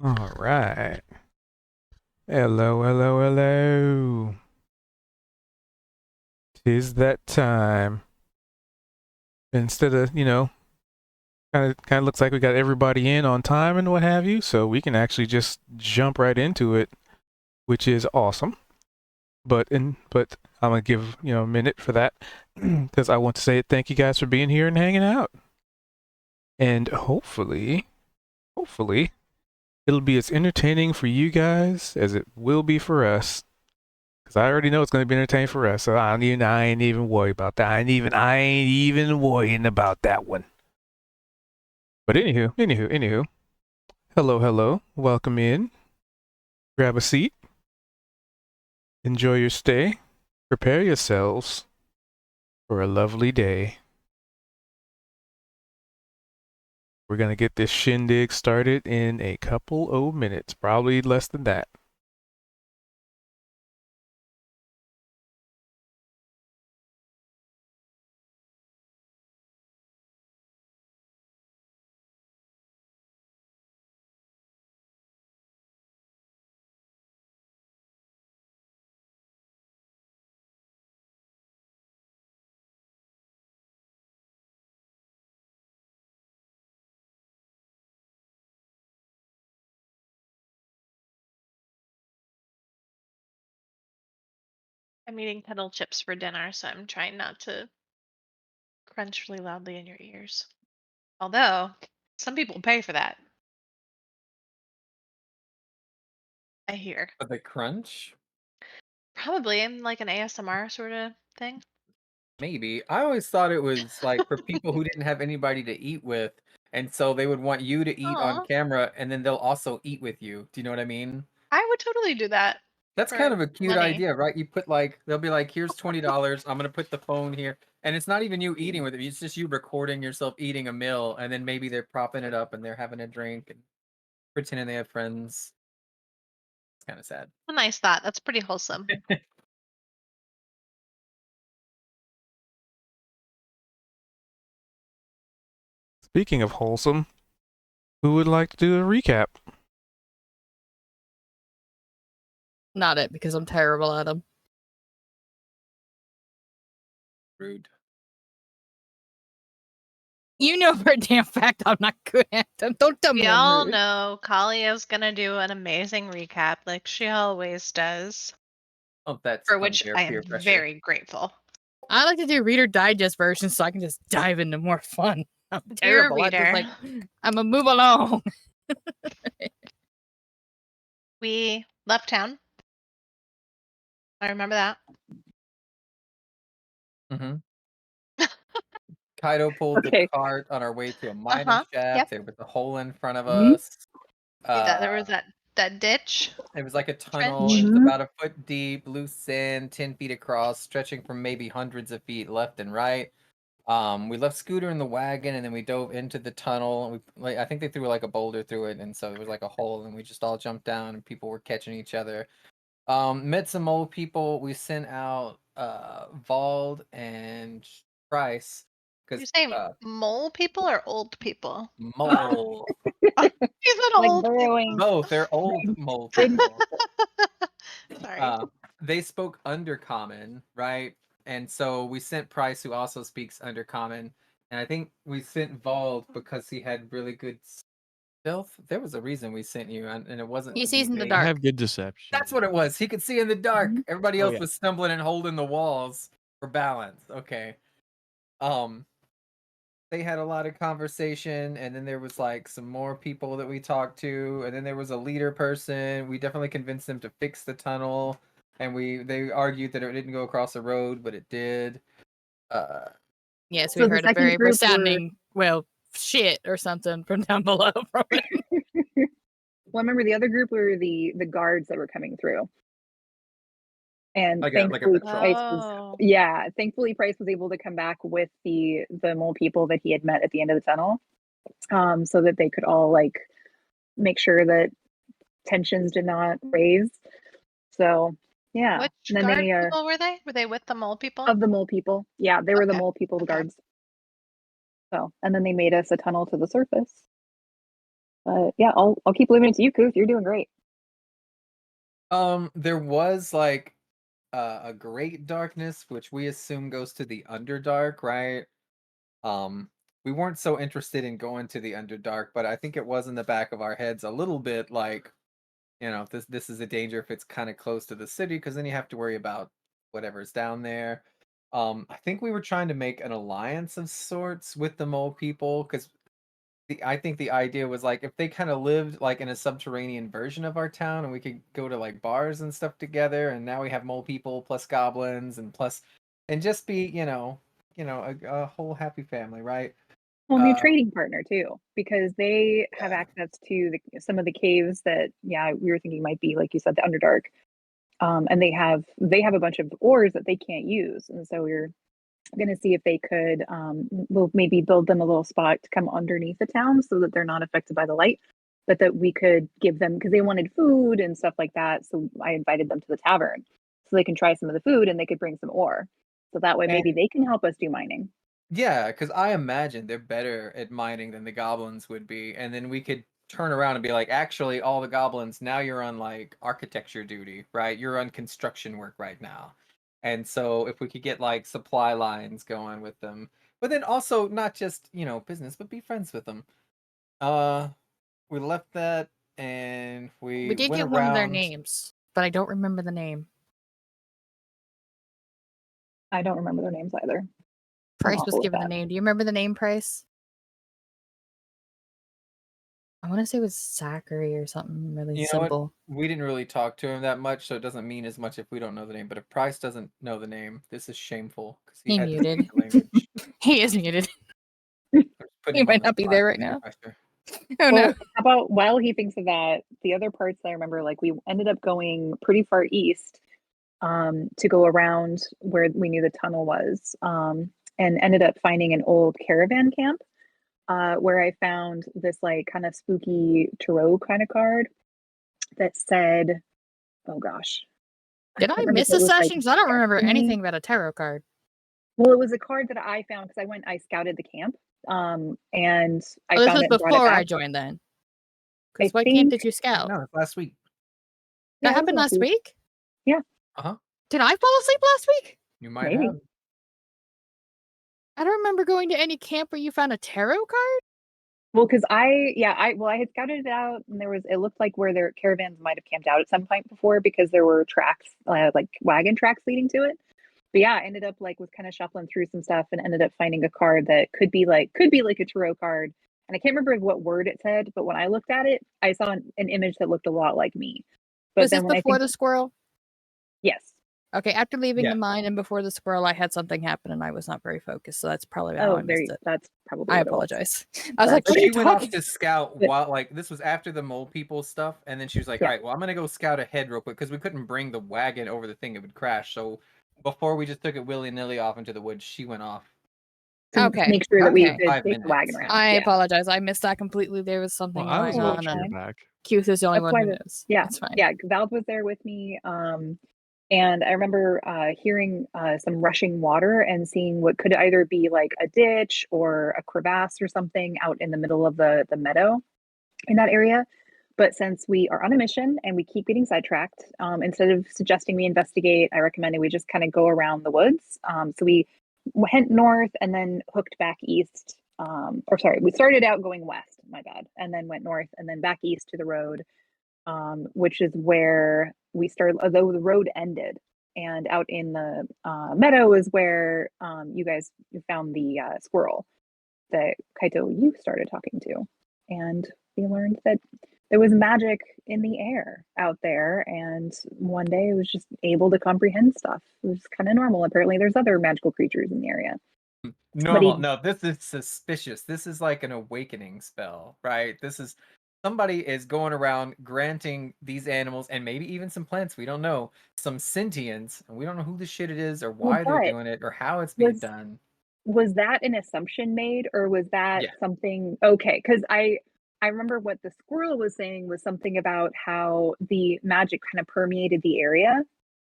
All right. Hello, hello, hello. 'Tis that time. Instead of, kind of looks like we got everybody in on time and what have you, so we can actually just jump right into it, which is awesome. But I'm gonna give a minute for that because I want to say thank you guys for being here and hanging out, and hopefully it'll be as entertaining for you guys as it will be for us. Cause I already know it's gonna be entertaining for us, so I ain't even worried about that. I ain't even worrying about that one. But anywho, hello, hello, welcome in. Grab a seat, enjoy your stay, prepare yourselves for a lovely day. We're gonna get this shindig started in a couple of minutes, probably less than that. I'm eating kettle chips for dinner, so I'm trying not to crunch really loudly in your ears. Although, some people pay for that, I hear. For the crunch? Probably in like an ASMR sort of thing. Maybe. I always thought it was, like, for people who didn't have anybody to eat with, and so they would want you to eat on Oh, camera, and then they'll also eat with you. Do you know what I mean? I would totally do that That's kind for of a cute money. idea, right? You put, like they'll be like, "Here's $20. I'm gonna put the phone here." And it's not even you eating with it, it's just you recording yourself eating a meal, and then maybe they're propping it up and they're having a drink and pretending they have friends. It's kinda sad. A nice thought. That's pretty wholesome. Speaking of wholesome, who would like to do a recap? Not it, because I'm terrible at them. Rude. You know for a damn fact I'm not good at them. Don't tell We me I'm all rude. know Kalia's gonna do an amazing recap like she always does, Oh, that's for which unfair I peer am pressure. very grateful. I like to do Reader Digest versions so I can just dive into more fun. I'm Dear terrible. reader, I'm gonna move along. we left town. I remember that. Mhm. Kaido pulled the Okay. cart on our way to a Uh mining huh. Yep. shaft. There was a hole in front of Mhm. us. That Uh, there was that ditch it was like a tunnel. It trench. was Mhm. about a foot deep, loose sand, 10 feet across, stretching from maybe hundreds of feet left and right. We left Scooter in the wagon, and then we dove into the tunnel. And I think they threw like a boulder through it, and so it was like a hole, and we just all jumped down, and people were catching each other. Met some old people. We sent out Vald and Price You because say mole people or old people? mole. You said Like old burrowing. Both, they're old mole They, people. Sorry. Uh, they spoke Undercommon, right? And so we sent Price, who also speaks Undercommon, and I think we sent Vald because he had really good stealth. There was a reason we sent you, and it wasn't He to be sees in the bait. I dark. have good deception. That's what it was. He could see in the dark. Mhm. Everybody Oh else yeah. was stumbling and holding the walls for balance. Okay. Um, they had a lot of conversation, and then there was like some more people that we talked to, and then there was a leader person. We definitely convinced them to fix the tunnel, and they argued that it didn't go across the road, but it did. Uh, Yes, we so the heard a second very group were. resounding, well, shit or something from down below from it. Well, I remember the other group were the guards that were coming through, and like a thankfully patrol. Price was. Oh. Yeah, thankfully Price was able to come back with the mole people that he had met at the end of the tunnel, so that they could all like make sure that tensions did not raise. So yeah, Which and then guard they people were they? Were they with the mole people? of the mole people. Yeah, they were the Okay. mole people, the Okay. guards. So and then they made us a tunnel to the surface. But yeah, I'll keep leaving it to you, Kuth. You're doing great. There was like a great darkness, which we assume goes to the Underdark, right? Um, we weren't so interested in going to the Underdark, but I think it was in the back of our heads a little bit like, this is a danger if it's kind of close to the city, because then you have to worry about whatever's down there. I think we were trying to make an alliance of sorts with the mole people, because I think the idea was like if they kind of lived like in a subterranean version of our town, and we could go to like bars and stuff together, and now we have mole people plus goblins and just be a whole happy family, right? Well, new trading partner too, because they have access to some of the caves that, yeah, we were thinking might be, like you said, the Underdark. And they have a bunch of ores that they can't use, and so we're going to see if they could, we'll maybe build them a little spot to come underneath the town so that they're not affected by the light, but that we could give them, because they wanted food and stuff like that. So I invited them to the tavern so they can try some of the food and they could bring some ore. So that way maybe they can help us do mining. Yeah, because I imagine they're better at mining than the goblins would be, and then we could turn around and be like, actually, all the goblins, now you're on like architecture duty, right? You're on construction work right now. And so if we could get like supply lines going with them, but then also not just, business, but be friends with them. Uh, we left that and We we did went get one of their around. names, but I don't remember the name. I don't remember their names either. Price was awful with given the that. name. Do you remember the name, Price? I want to say it was Zachary or something really You know what? simple. We didn't really talk to him that much, so it doesn't mean as much if we don't know the name. But if Price doesn't know the name, this is shameful because he He had to speak muted. the language. He is muted. Putting He him on might the not be spot, there right no now. pressure. Oh Well, no. how about while he thinks of that, the other parts I remember, like we ended up going pretty far east to go around where we knew the tunnel was, and ended up finding an old caravan camp where I found this like kind of spooky tarot kind of card that said, oh gosh, Did can't I remember miss if it a was like session? 'Cause I don't remember destiny. anything about a tarot card. Well, it was a card that I found because I scouted the camp, and I Oh, this found was it and brought it before I back. joined then. I Because what camp think, did you scout? No, it's last week. That yeah, it was happened last week? Uh-huh. Did I fall asleep last week? You might maybe. have. I don't remember going to any camp where you found a tarot card. Well, because I had scouted it out, and it looked like where their caravans might have camped out at some point before, because there were tracks, like wagon tracks leading to it. But yeah, I ended up was kind of shuffling through some stuff and ended up finding a card that could be like a tarot card. And I can't remember what word it said, but when I looked at it, I saw an image that looked a lot like me. But Was then this when I before think, the squirrel? yes. Okay, after leaving Yeah. the mine and before the squirrel, I had something happen and I was not very focused, so that's probably how I missed it. That's probably I what it was. apologize. I was That's like, what are okay. you She went off talking? to scout But- while like this was after the mole people stuff, and then she was like, Yeah. "All right, well, I'm gonna go scout ahead real quick because we couldn't bring the wagon over the thing; it would crash." So before we just took it willy nilly off into the woods, she went off. To Okay, make sure that we okay. could 5 take the wagon minutes. around. I Yeah. apologize. I missed that completely. There was something Well, I was going Oh, glad on, you're and back. Keith is the only That's one why who the- knows. Yeah, It's fine. yeah. Valve was there with me, and I remember hearing some rushing water and seeing what could either be like a ditch or a crevasse or something out in the middle of the meadow in that area. But since we are on a mission and we keep getting sidetracked, instead of suggesting we investigate, I recommended we just kind of go around the woods. So we went north and then hooked back east. Or sorry, we started out going west, my bad, and then went north and then back east to the road, which is where we started, although the road ended. And out in the meadow is where you guys found the squirrel that Kaito, you started talking to. And we learned that there was magic in the air out there. And one day it was just able to comprehend stuff. It was kind of normal. Apparently, there's other magical creatures in the area. Normal. No, this is suspicious. This is like an awakening spell, right? This is somebody is going around granting these animals and maybe even some plants, we don't know, some sentience, and we don't know who the shit it is or why they're but doing it or how it's being was done. was that an assumption made, or was that Yeah. something okay? Because I remember what the squirrel was saying was something about how the magic kind of permeated the area,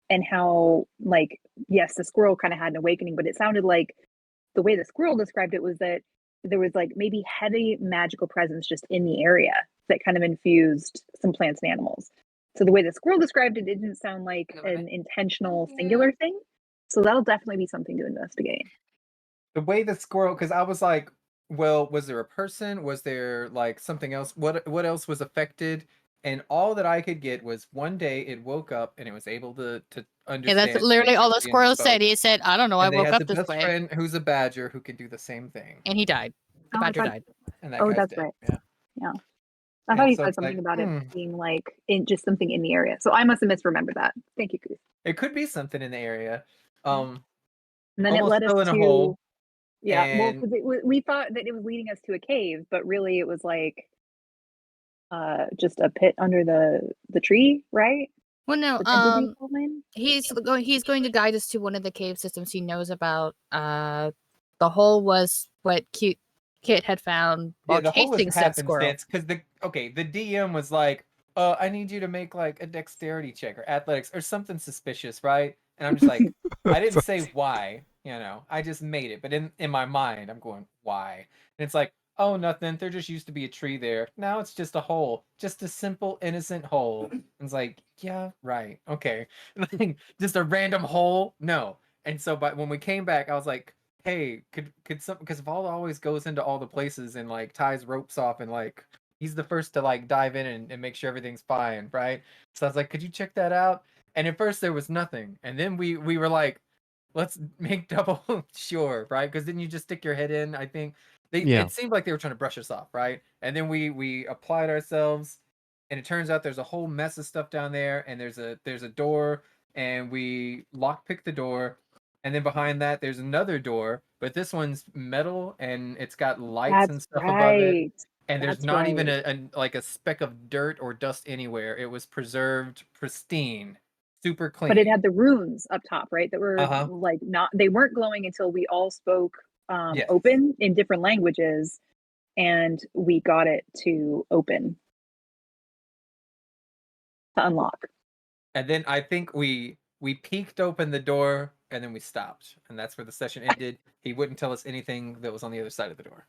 and how, like, yes, the squirrel kind of had an awakening, but it sounded like the way the squirrel described it was that there was like maybe heavy magical presence just in the area that kind of infused some plants and animals. So the way the squirrel described it, it didn't sound like Yeah. an intentional singular thing. So that'll definitely be something to investigate. The way the squirrel, because I was like, well, was there a person? Was there like something else? What else was affected? And all that I could get was one day it woke up and it was able to Yeah, understand. that's literally all the sentient squirrel spoke. said. He said, "I don't know. I And they woke had up the this best way," friend who's a badger who can do the same thing. and he died. The Oh, I badger thought- died. And that Oh, guy's that's dead. right. Yeah. Yeah. I Yeah, thought he so said it's something like, about it being like in just something in the area. So I must have misremembered that. Thank you, Goose. It could be something in the area. And then it Almost led us fell in a to hole. yeah. Well, And 'cause we thought that it was leading us to a cave, but really it was like just a pit under the tree, right? Well, no. The Tempe Line? He's going to guide us to one of the cave systems he knows about. The hole was what Kit had found while yeah, the hole was chasing said squirrel. happenstance because the DM was like, I need you to make like a dexterity check or athletics or something suspicious, right? And I'm just like, I didn't say why, I just made it. But in my mind, I'm going, why? And it's like, oh, nothing. There just used to be a tree there. Now it's just a hole, just a simple, innocent hole. And it's like, yeah, right, okay. Just a random hole? No. And so, but when we came back, I was like, hey, could some, because Val always goes into all the places and like ties ropes off and like he's the first to like dive in and make sure everything's fine, right? So I was like, could you check that out? And at first there was nothing, and then we were like, let's make double sure, right? Because then you just stick your head in. I think Yeah. it seemed like they were trying to brush us off, right? And then we applied ourselves, and it turns out there's a whole mess of stuff down there, and there's a door, and we lockpick the door. And then behind that, there's another door, but this one's metal and it's got lights and That's stuff above it. right. And there's That's not even right. like a speck of dirt or dust anywhere. It was preserved, pristine, super clean. But it had the runes up top, right? That were Uh-huh. like they weren't glowing until we all spoke Yes. open in different languages, and we got it to open to unlock. And then I think we peeked open the door and then we stopped. And that's where the session ended. He wouldn't tell us anything that was on the other side of the door.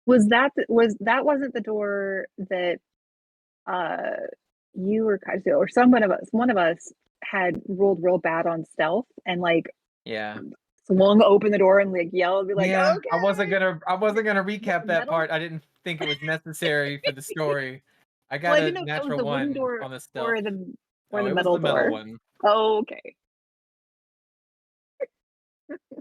Was that wasn't the door that you were or one of us had rolled real bad on stealth and like Yeah. swung open the door and like yelled, be like, yeah, okay. I wasn't gonna recap that Metal? part. I didn't think it was necessary for the story. I got Well, I a didn't know if that was natural the wooden one door on the stealth. or the Oh, it was metal the metal door. one. Oh, okay.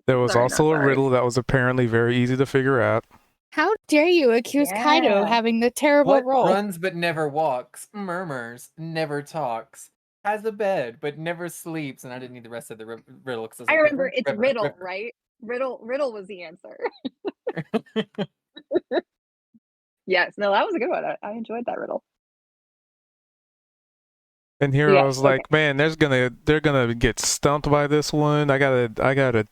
There was Sorry, also not a sorry. riddle that was apparently very easy to figure out. How dare you accuse Kaido of Yeah. having the terrible What role? runs but never walks, murmurs, never talks, has a bed but never sleeps, and I didn't need the rest of the riddle because I like, remember it's river, riddle, river. right? Riddle was the answer. Yes, no, that was a good one. I enjoyed that riddle. And here I Yes, was okay. like, man, they're gonna get stumped by this one. I gotta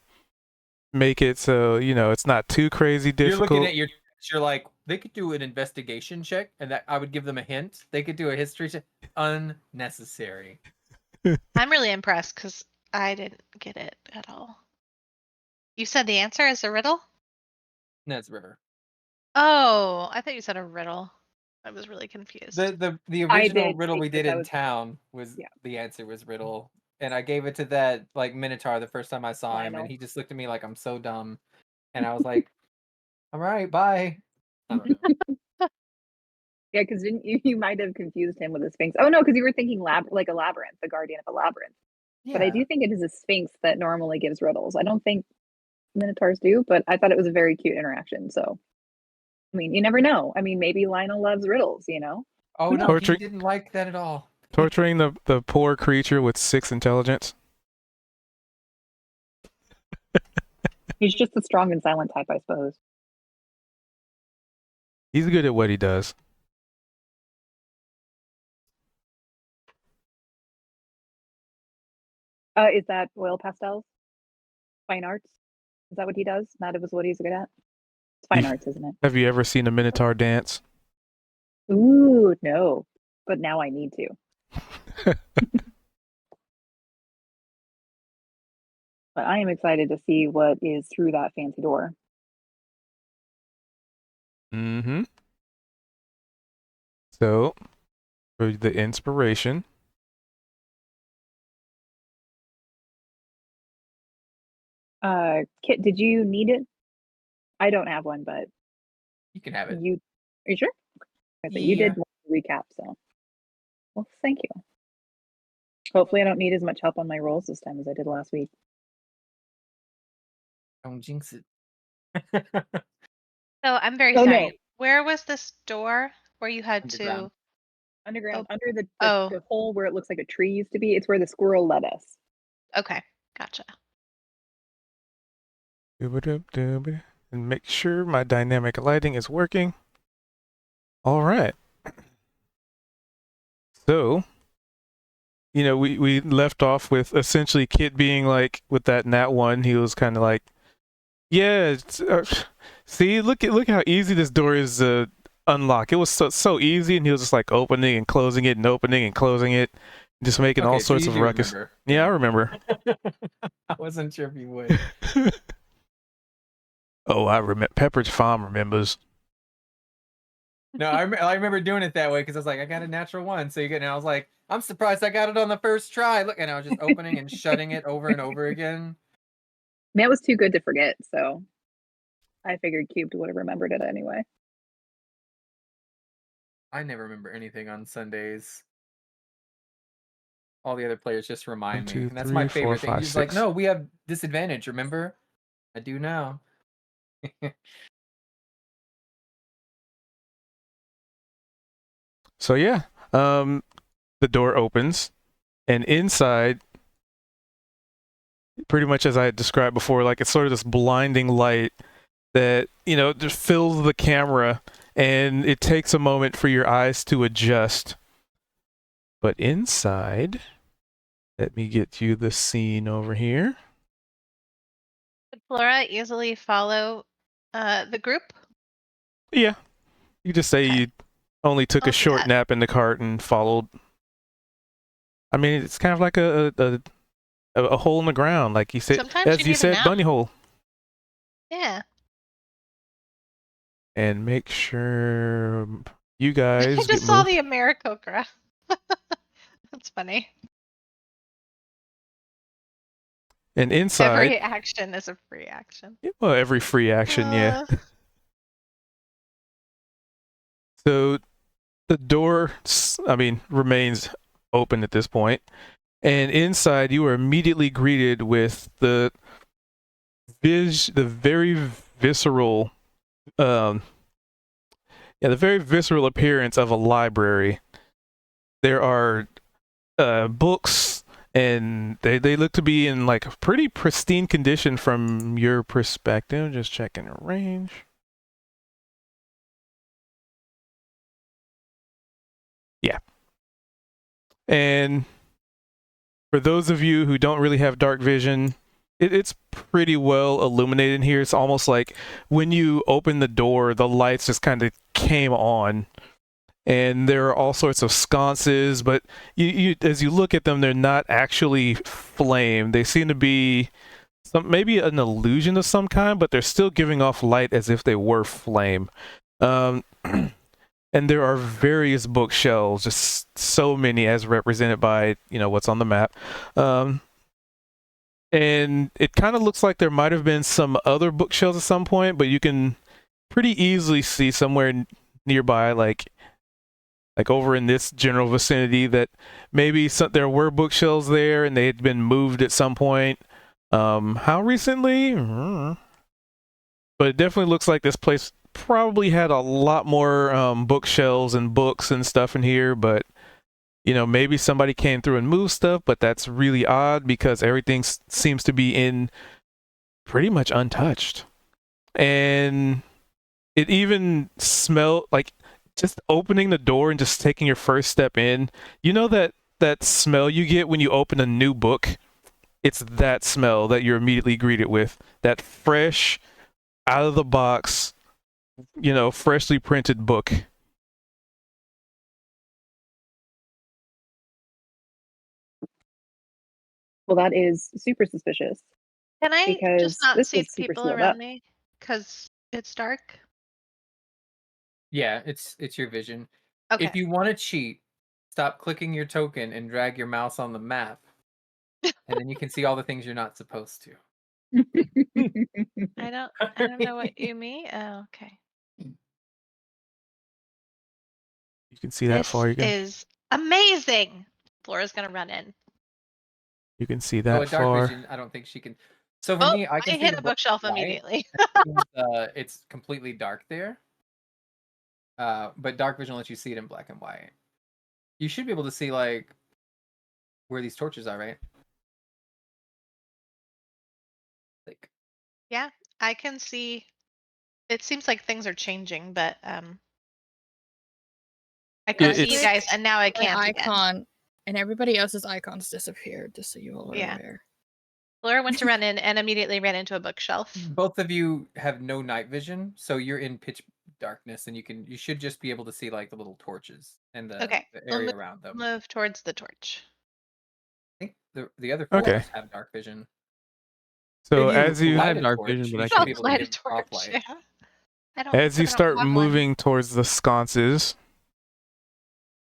make it so it's not too crazy You're difficult. looking at you're like, they could do an investigation check, and that I would give them a hint. They could do a history check. Unnecessary. I'm really impressed because I didn't get it at all. You said the answer is a riddle? Ned's River. Oh, I thought you said a riddle. I was really confused. The I original did riddle we because did I in was town was yeah. the answer was riddle, and I gave it to that like Minotaur the first time I saw him, and Lionel. he just looked at me like I'm so dumb, and I was like, all right, bye. I don't know. Yeah, because you might have confused him with a sphinx. Oh no, because you were thinking like a labyrinth, the guardian of a labyrinth. But I Yeah. do think it is a sphinx that normally gives riddles. I don't think minotaurs do, but I thought it was a very cute interaction. So, I mean, you never know. I mean, maybe Lionel loves riddles. Oh Who no, knows? he Torturing- didn't like that at all. Torturing the poor creature with 6 intelligence. He's just a strong and silent type, I suppose. He's good at what he does. Is that oil pastels? Fine arts? Is that what he does? That was what he's good at? It's fine You- arts, isn't it? Have you ever seen a minotaur dance? Ooh, no. But now I need to. But I am excited to see what is through that fancy door. Mm-hmm. So, for the inspiration, Kit, did you need it? I don't have one, but You can have it. you are you sure? Okay, you Yeah. did recap, so well, thank you. Hopefully, I don't need as much help on my rolls this time as I did last week. Don't jinx it. So I'm very Oh, no. sorry. Where was this door where you had Underground. to? Underground, Oh. under the Oh. the hole where it looks like a tree used to be. It's where the squirrel led us. Okay, gotcha. and make sure my dynamic lighting is working. All right. So, we left off with essentially Kit being like, with that nat 1, he was kind of like, yeah, see, look how easy this door is to unlock. It was so easy, and he was just like opening and closing it and opening and closing it, just making all Okay, so sorts you of do ruckus. remember. Yeah, I remember. I wasn't sure if you would. Oh, I remember. Pepperidge Farm remembers. No, I remember doing it that way because I was like, I got a natural 1. So and I was like, I'm surprised I got it on the first try. Look, and I was just opening and shutting it over and over again. Man, it was too good to forget, so I figured Cubed would have remembered it anyway. I never remember anything on Sundays. All the other players just remind 1, me. 2, And that's 3, my 4, favorite thing. 5, He's like, 6. no, we have disadvantage, remember? I do now. So yeah, the door opens, and inside, pretty much as I had described before, like it's sort of this blinding light that just fills the camera, and it takes a moment for your eyes to adjust. But inside, let me get you the scene over here. Could Flora easily follow the group? Yeah, you just say Okay. you only took I'll a do short that. nap in the cart and followed. I mean, it's kind of like a hole in the ground, like you said, Sometimes as you you need a said, nap. bunny hole. Yeah. And make sure you I guys just get saw moved. the Americogra. That's funny. And inside, Every action is a free action. well, every free action, yeah. So the door, remains open at this point, and inside you are immediately greeted with the very visceral, the very visceral appearance of a library. There are books, and they look to be in like pretty pristine condition from your perspective. Just checking the range. Yeah. And for those of you who don't really have dark vision, it's pretty well illuminated in here. It's almost like when you open the door, the lights just kind of came on. And there are all sorts of sconces, but you as you look at them, they're not actually flame. They seem to be maybe an illusion of some kind, but they're still giving off light as if they were flame. And there are various bookshelves, just so many as represented by what's on the map. And it kind of looks like there might have been some other bookshelves at some point, but you can pretty easily see somewhere nearby, like over in this general vicinity, that maybe there were bookshelves there and they had been moved at some point. How recently? But it definitely looks like this place probably had a lot more bookshelves and books and stuff in here, but maybe somebody came through and moved stuff, but that's really odd because everything seems to be in pretty much untouched. And it even smelled like, just opening the door and just taking your first step in, that smell you get when you open a new book. It's that smell that you're immediately greeted with. That fresh, out of the box, freshly printed book. Well, that is super suspicious Can I because just not this see was the super people sealed around up. me? Because it's dark? Yeah, it's your vision. Okay. If you want to cheat, stop clicking your token and drag your mouse on the map, and then you can see all the things you're not supposed to. I don't know what you mean. Oh, okay. You can see that This far. You can is amazing. Flora's gonna run in. see Oh, that with dark far. vision, I don't think she can. So for Oh, me, I can I see hit the a black bookshelf and white. immediately. It's completely dark there. But dark vision lets you see it in black and white. You should be able to see like where these torches are, right? Like, Yeah, I can see. It seems like things are changing, but I could see you It's guys, and now I My can't again. icon and everybody else's icons disappeared, just so you all are Yeah. aware. Flora went to run in and immediately ran into a bookshelf. both of you have no night vision, so you're in pitch darkness, and you should just be able to see like the little torches and Okay, the we'll area around them. move towards the torch. I think the other Okay. floors have dark vision. so If you as you light I have a dark torch, vision, but you I should can't be able to Light dim a the off torch. light. Yeah. I don't. as you I don't start have one. moving towards the sconces,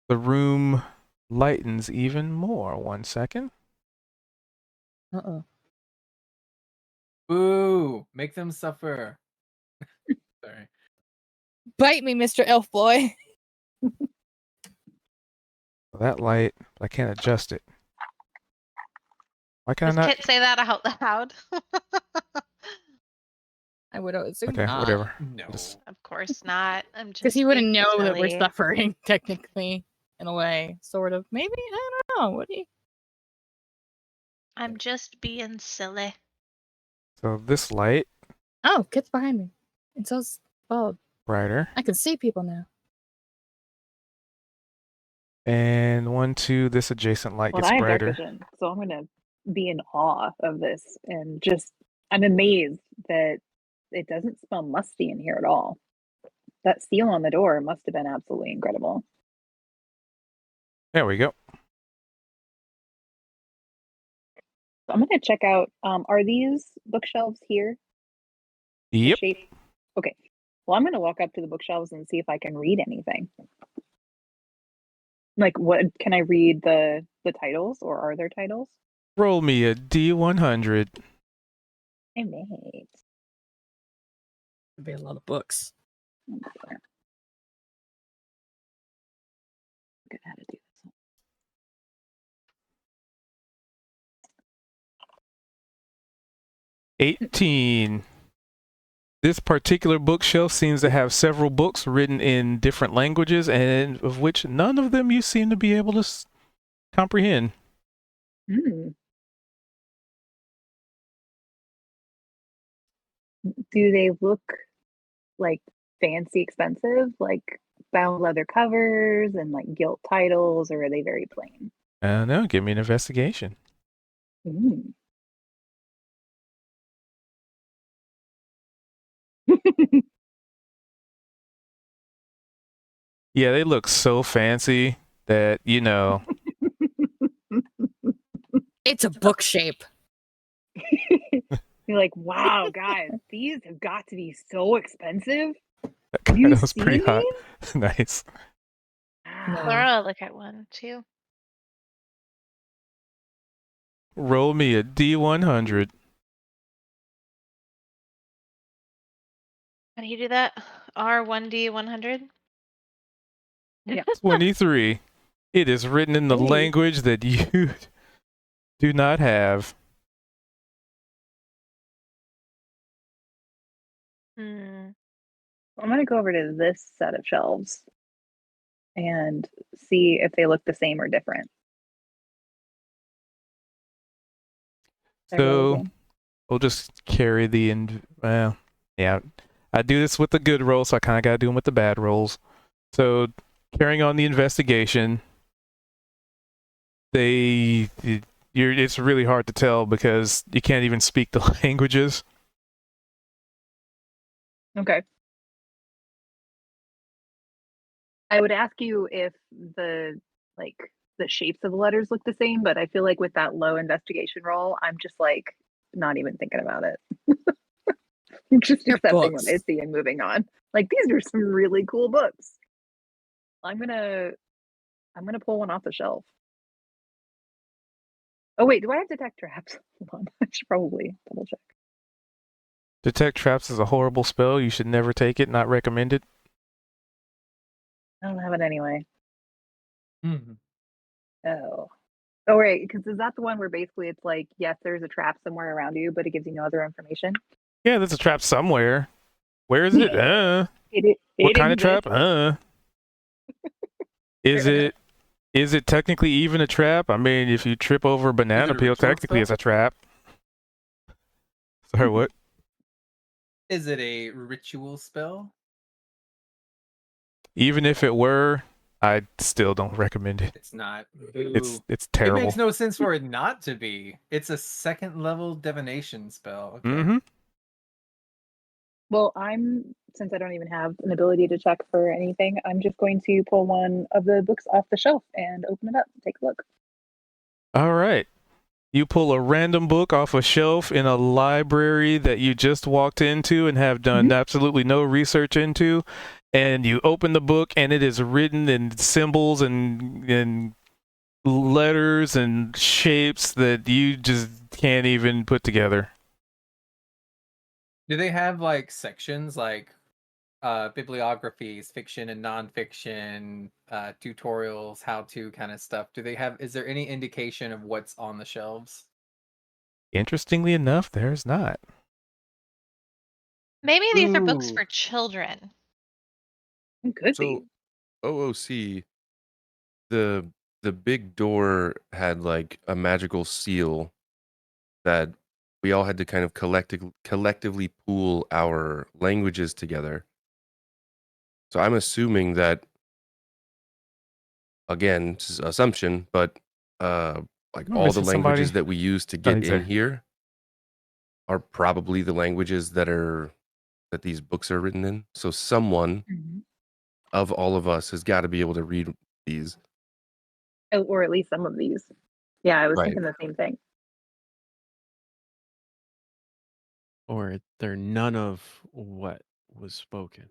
the room lightens even more. 1 second. Uh-oh. Boo! Make them suffer. Sorry. Bite me, Mr. Elf Boy. That light, I can't adjust it. Why can I Does not? Kit say that out loud? I would assume Okay, not. whatever. No. Just- Of course not. I'm just Because he wouldn't being know that we're silly. suffering, technically, in a way. Sort of. Maybe? I don't know. Would he? I'm just being silly. So this light, Oh, Kit's behind me. It says, oh, brighter. I can see people now. And 1, 2, this adjacent light Well, gets I have dark brighter. vision, so I'm gonna be in awe of this, and just I'm amazed that it doesn't smell musty in here at all. That seal on the door must have been absolutely incredible. There we go. So I'm gonna check out. Are these bookshelves here? The Yep. shape? Okay. Well, I'm gonna walk up to the bookshelves and see if I can read anything. Like, what can I read the titles, or are there titles? Roll me a D100. I may. Could be a lot of books. Good how to do this. 18. This particular bookshelf seems to have several books written in different languages, and of which none of them you seem to be able to comprehend. Hmm. Do they look like fancy expensive, like bound leather covers and like gilt titles, or are they very plain? I don't know. Give me an investigation. Mm. Yeah, they look so fancy that, you know, It's a book shape. You're like, wow, guys, these have got to be so expensive. that Have kind you of was pretty seen hot. these? Nice. Wow. Flora, look at one too. Roll me a D100. How do you do that? R1D100? Yeah. 23. It is written in the Hey. language that you do not have. Hmm. I'm gonna go over to this set of shelves and see if they look the same or different. I roll So again. we'll just carry the well, yeah. I do this with the good rolls, so I kind of got to do them with the bad rolls. So carrying on the investigation, it's really hard to tell because you can't even speak the languages. Okay. I would ask you if the shapes of the letters look the same, but I feel like with that low investigation roll, I'm just like not even thinking about it. I'm just They're accepting what books. I see and moving on. Like, these are some really cool books. I'm gonna pull one off the shelf. Oh wait, do I have detect traps? Hold on, I should probably double check. Detect traps is a horrible spell. You should never take it. Not recommended. I don't have it anyway. Mhm. Oh. Oh right, because is that the one where basically it's like, yes, there's a trap somewhere around you, but it gives you no other information? Yeah, there's a trap somewhere. Where is it? What It kind of trap? exists. Is Fair enough. it technically even a trap? I mean, if you trip over a banana a peel, ritual technically it's spell? a trap. Sorry, what? Is it a ritual spell? Even if it were, I still don't recommend it. It's not. It's Boo. it's It terrible. makes no sense for it not to be. It's a second level divination spell. Okay. Mm-hmm. Well, since I don't even have an ability to check for anything, I'm just going to pull one of the books off the shelf and open it up and take a look. All right. You pull a random book off a shelf in a library that you just walked into and have done absolutely no research into, and you open the book and it is written in symbols and letters and shapes that you just can't even put together. Do they have like sections like bibliographies, fiction and nonfiction, tutorials, how to kind of stuff? Is there any indication of what's on the shelves? Interestingly enough, there's not. Maybe these are books Ooh. for children. It could So be. OOC, the big door had like a magical seal that we all had to kind of collectively pool our languages together. So I'm assuming that, again, this is assumption, but like Am I all the missing somebody? languages that we use to Oh, get he's in there. here are probably the languages that these books are written in. So someone of all of us has got to be able to read these. Oh, or at least some of these. Yeah, I was Right. thinking the same thing. Or they're none of what was spoken.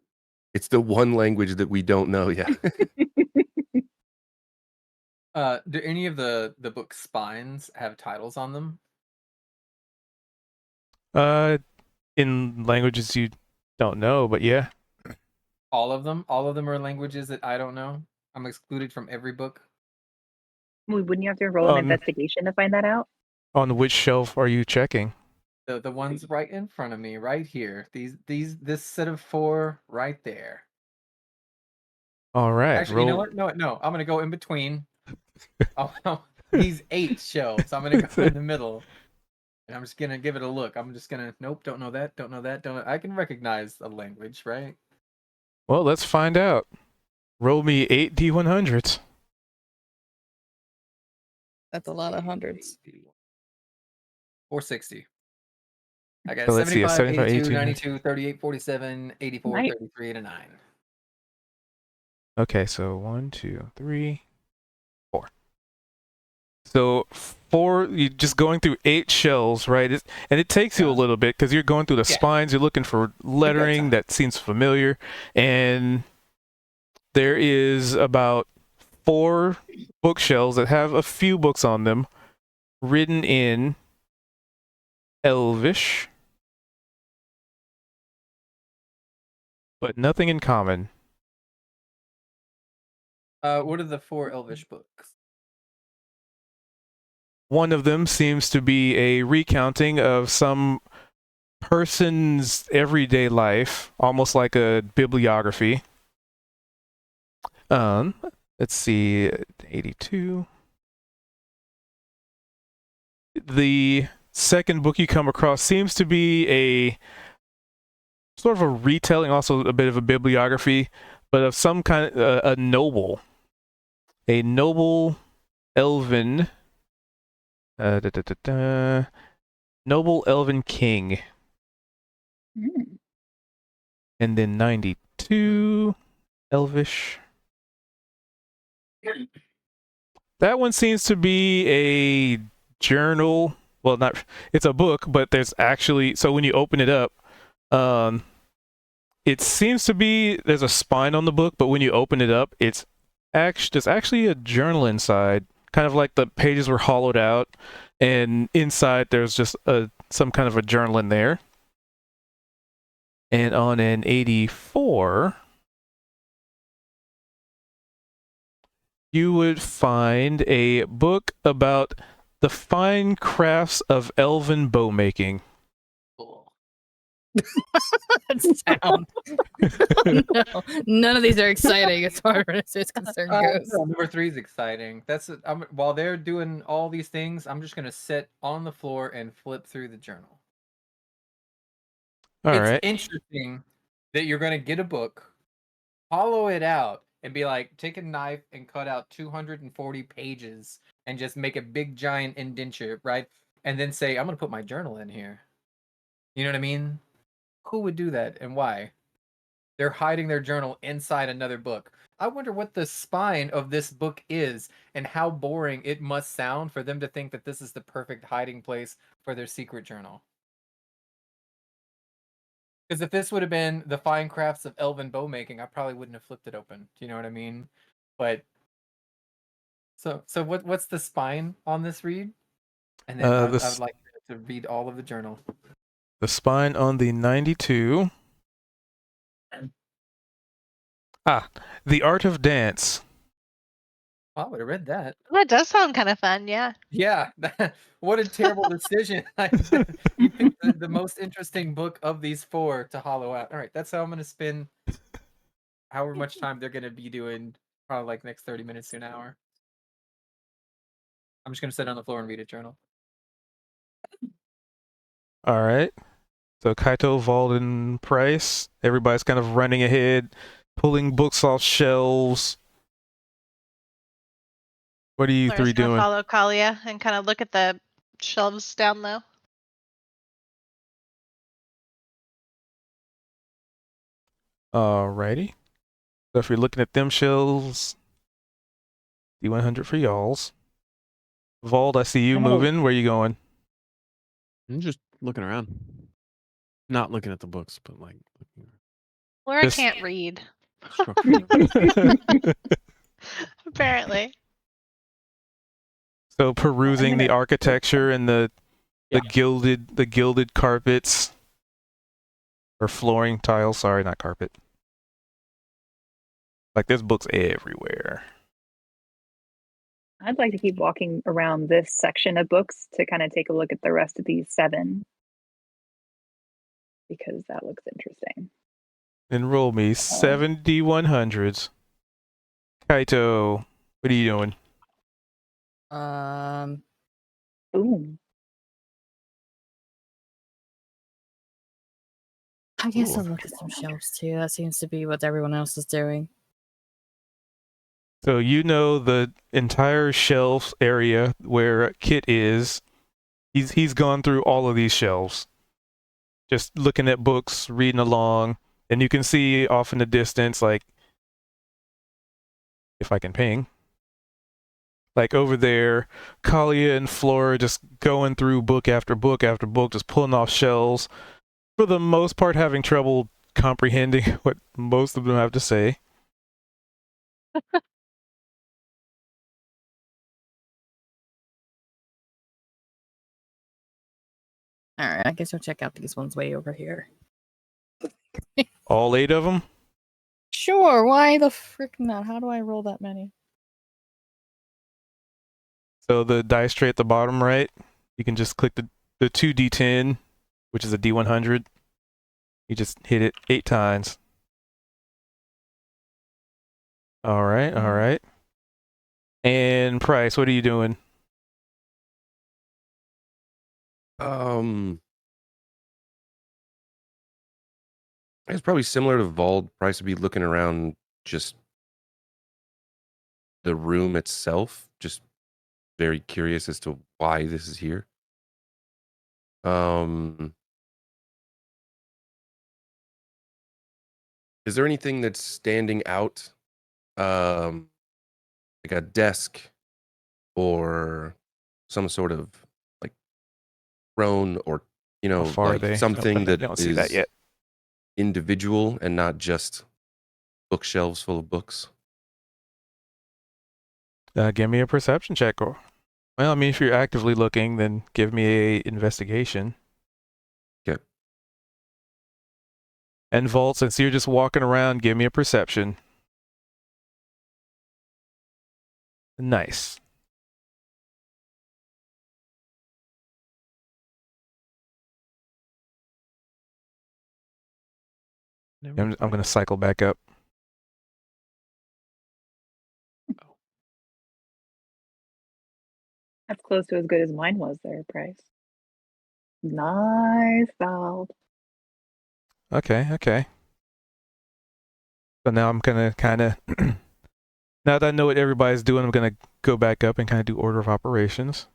It's the one language that we don't know yet. Do any of the book spines have titles on them? In languages you don't know, but yeah. All of them? All of them are languages that I don't know? I'm excluded from every book? Wouldn't you have to roll an Um, investigation to find that out? On which shelf are you checking? The ones right in front of me, right here. This set of 4 right there. All right. Actually, you know what? No, I'm gonna go in between. These 8 shelves. I'm gonna go in the middle. And I'm just gonna give it a look. I'm just gonna nope, don't know that, don't know that, don't know. I can recognize a language, right? Well, let's find out. Roll me 8 D100s. That's a lot of hundreds. 460. I got So let's see, 75, 82, 82, 92, 38, 47, 84, Nice. 33, and a 9. Okay, so 1, 2, 3, 4. So you just going through 8 shells, right? And it takes you a Yeah. little bit because you're going through the Yeah. spines. You're looking for lettering time. that seems familiar, and there is about 4 bookshelves that have a few books on them, written in Elvish, but nothing in common. What are the 4 Elvish books? One of them seems to be a recounting of some person's everyday life, almost like a bibliography. Let's see, 82. The second book you come across seems to be a sort of a retelling, also a bit of a bibliography, but of some kind of a noble elven noble elven king. Mm. And then 92 Elvish. That one seems to be a journal. Well, it's a book, but there's actually, so when you open it up, it seems to be, there's a spine on the book, but when you open it up, it's there's actually a journal inside, kind of like the pages were hollowed out, and inside there's just some kind of a journal in there. And on an 84, you would find a book about the fine crafts of elven bow making. Cool. Sound. No, none of these are exciting as far as it's concerned goes. No, number 3 is exciting. While they're doing all these things, I'm just gonna sit on the floor and flip through the journal. All It's right. interesting that you're gonna get a book, hollow it out, and be like, take a knife and cut out 240 pages and just make a big giant indenture, right? And then say, I'm gonna put my journal in here. You know what I mean? Who would do that and why? They're hiding their journal inside another book. I wonder what the spine of this book is and how boring it must sound for them to think that this is the perfect hiding place for their secret journal. Because if this would have been the fine crafts of elven bow making, I probably wouldn't have flipped it open. Do you know what I mean? But so what's the spine on this read? And then I would like to read all of the journal. The spine on the 92. The Art of Dance. Oh, I would have read that. That does sound kind of fun, yeah. Yeah, what a terrible decision. You picked the most interesting book of these 4 to hollow out. All right, that's how I'm going to spend however much time they're going to be doing, probably like next 30 minutes to an hour. I'm just going to sit on the floor and read a journal. All right. So Kaito, Valden, Price, everybody's kind of running ahead, pulling books off shelves. What are you Laura's three gonna doing? follow Kalia and kind of look at the shelves down low. Alrighty. So if you're looking at them shelves, D100 for y'alls. Vald, I see you I'm gonna- moving. Where you going? I'm just looking around. Not looking at the books, but like looking Laura Just- can't read, structure. apparently. So perusing the architecture and the Yeah. gilded carpets or flooring tiles. Sorry, not carpet. Like there's books everywhere. I'd like to keep walking around this section of books to kind of take a look at the rest of these 7 because that looks interesting. And roll me 7 D100s. Kaito, what are you doing? Boom. I guess Ooh. I'll look at some shelves too. That seems to be what everyone else is doing. So you know the entire shelf area where Kit is. He's gone through all of these shelves. Just looking at books, reading along, and you can see off in the distance, like if I can ping. Like over there, Kalia and Flora just going through book after book after book, just pulling off shelves. For the most part, having trouble comprehending what most of them have to say. All right, I guess I'll check out these ones way over here. All 8 of them? Sure, why the frick not? How do I roll that many? So the dice tray at the bottom right, you can just click the 2D10, which is a D100. You just hit it 8 times. All right, all right. And Price, what are you doing? It's probably similar to Vald. Price would be looking around just the room itself, just very curious as to why this is here. Is there anything that's standing out? Like a desk or some sort of like throne or How far are they? like something Nope, I that don't see that is yet. individual and not just bookshelves full of books. Give me a perception check. Or, well, I mean, if you're actively looking, then give me a investigation. Okay. And Volt, since you're just walking around, give me a perception. Nice. I'm going to cycle back up. That's close to as good as mine was there, Price. Nice, Val. Okay. So now I'm going to kind of, now that I know what everybody's doing, I'm going to go back up and kind of do order of operations.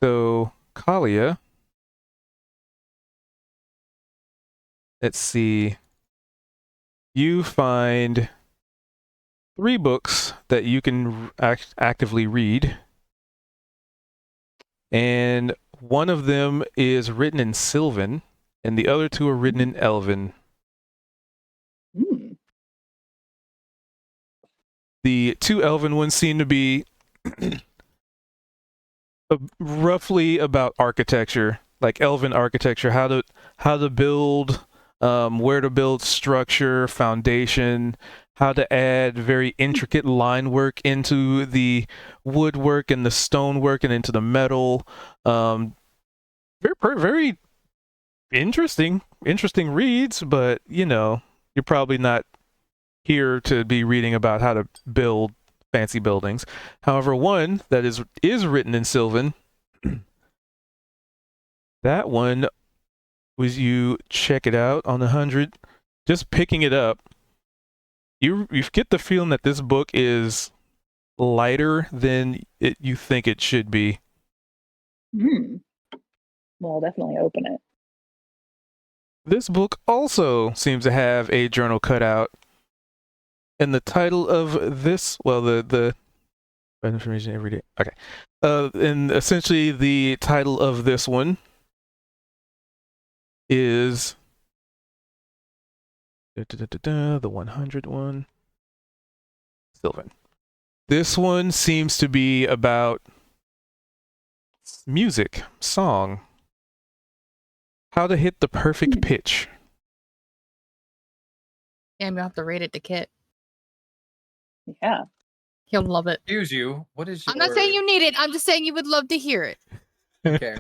So, Kalia, let's see. You find 3 books that you can actively read. And one of them is written in Sylvan, and the other 2 are written in Elven. Hmm. The 2 Elven ones seem to be roughly about architecture, like Elven architecture, how to build, where to build structure, foundation, how to add very intricate line work into the woodwork and the stonework and into the metal. Very interesting reads, but you're probably not here to be reading about how to build fancy buildings. However, one that is written in Sylvan, that one was, you check it out on 100, just picking it up, you get the feeling that this book is lighter than you think it should be. Hmm. Well, I'll definitely open it. This book also seems to have a journal cutout, and the title of this, well, the information every day. Okay, and essentially the title of this one is the 100 one, Sylvan. This one seems to be about music, song, how to hit the perfect pitch. Yeah, I'm gonna have to read it to Kit. Yeah. He'll love it. Excuse you. What is your... I'm not saying you need it. I'm just saying you would love to hear it. Okay.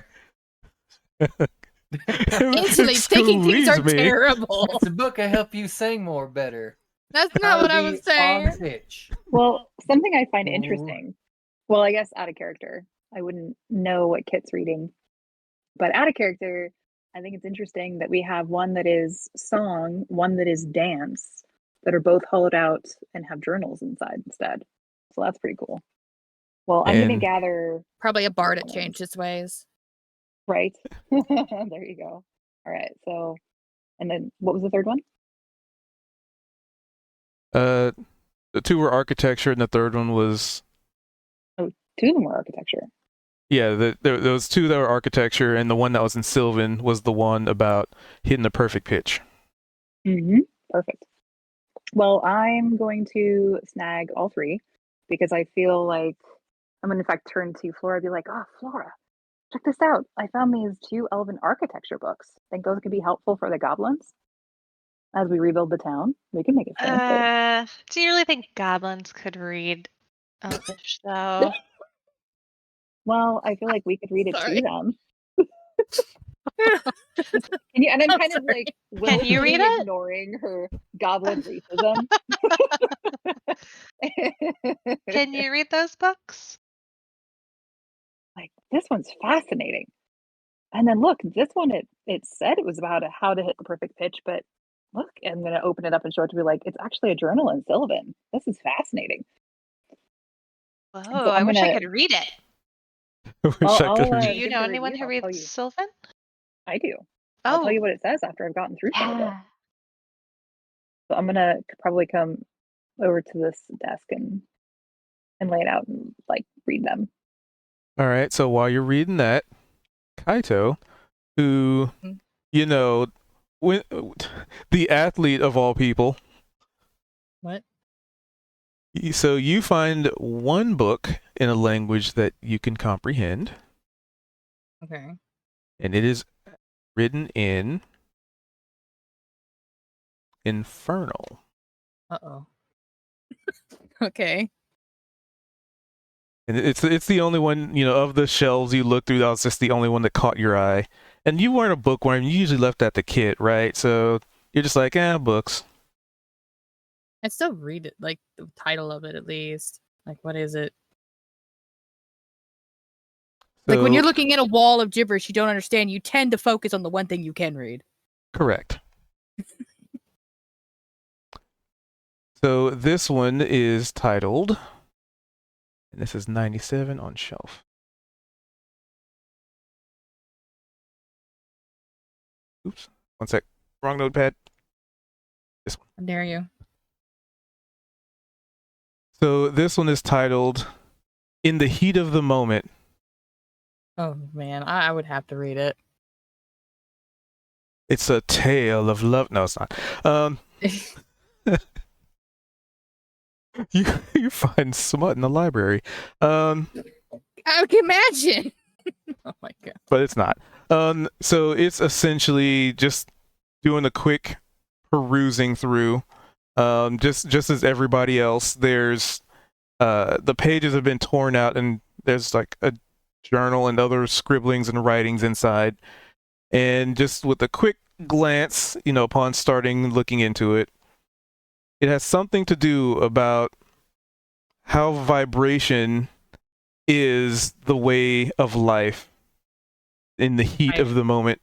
Instantly, thinking things are terrible. It's a book I help you sing more better. That's How not to what I be was saying. On pitch. Well, something I find Ooh. interesting. Well, I guess out of character. I wouldn't know what Kit's reading. But out of character, I think it's interesting that we have one that is song, one that is dance, that are both hollowed out and have journals inside instead. So that's pretty cool. Well, I'm going to And gather. Probably a bard that changed his ways. Right. There you go. All right. So, and then what was the third one? the 2 were architecture, and the third one was, Oh, 2 of them were architecture. yeah, those 2 that were architecture, and the one that was in Sylvan was the one about hitting the perfect pitch. Mm-hmm. Perfect. Well, I'm going to snag all 3 because I feel like I'm going to, in fact, turn to Flora and be like, oh, Flora, check this out. I found these 2 elven architecture books. Think those could be helpful for the goblins as we rebuild the town? We can make it fancy. Do you really think goblins could read Elvish though? Well, I feel like we could read it Sorry. to them. And I'm kind of like Can you read willfully it? ignoring her goblin racism. Can you read those books? Like, this one's fascinating. And then look, this one, it said it was about how to hit the perfect pitch, but look, I'm going to open it up and show it to be like, it's actually a journal in Sylvan. This is fascinating. Whoa, so I I'm wish I gonna- could read it. Wish I could Do read. you give know the anyone review. who I'll tell reads you. Sylvan? I do. I'll tell you Oh, what it says after I've gotten through some of it. yeah. So I'm gonna probably come over to this desk and lay it out and like read them. All right, so while you're reading that, Kaito, who, when the athlete of all people, What? So you find one book in a language that you can comprehend, Okay. and it is written in Infernal. Uh-oh. Okay. And it's the only one, of the shelves you look through, that was just the only one that caught your eye. And you weren't a bookworm, you usually left at the kit, right? So you're just like, books. I'd still read it, like the title of it at least. Like, what is it? Like when So, you're looking at a wall of gibberish you don't understand, you tend to focus on the one thing you can read. correct. So this one is titled, and this is 97 on shelf. Oops, one sec. Wrong notepad. This one. How dare you? So this one is titled In the Heat of the Moment. Oh man, I would have to read it. It's a tale of love. No, it's not. You find smut in the library. I can imagine. Oh my god. But it's not. So it's essentially just doing a quick perusing through. Just as everybody else, there's the pages have been torn out, and there's like a journal and other scribblings and writings inside. And just with a quick glance, upon starting looking into it, it has something to do about how vibration is the way of life in the heat of the moment.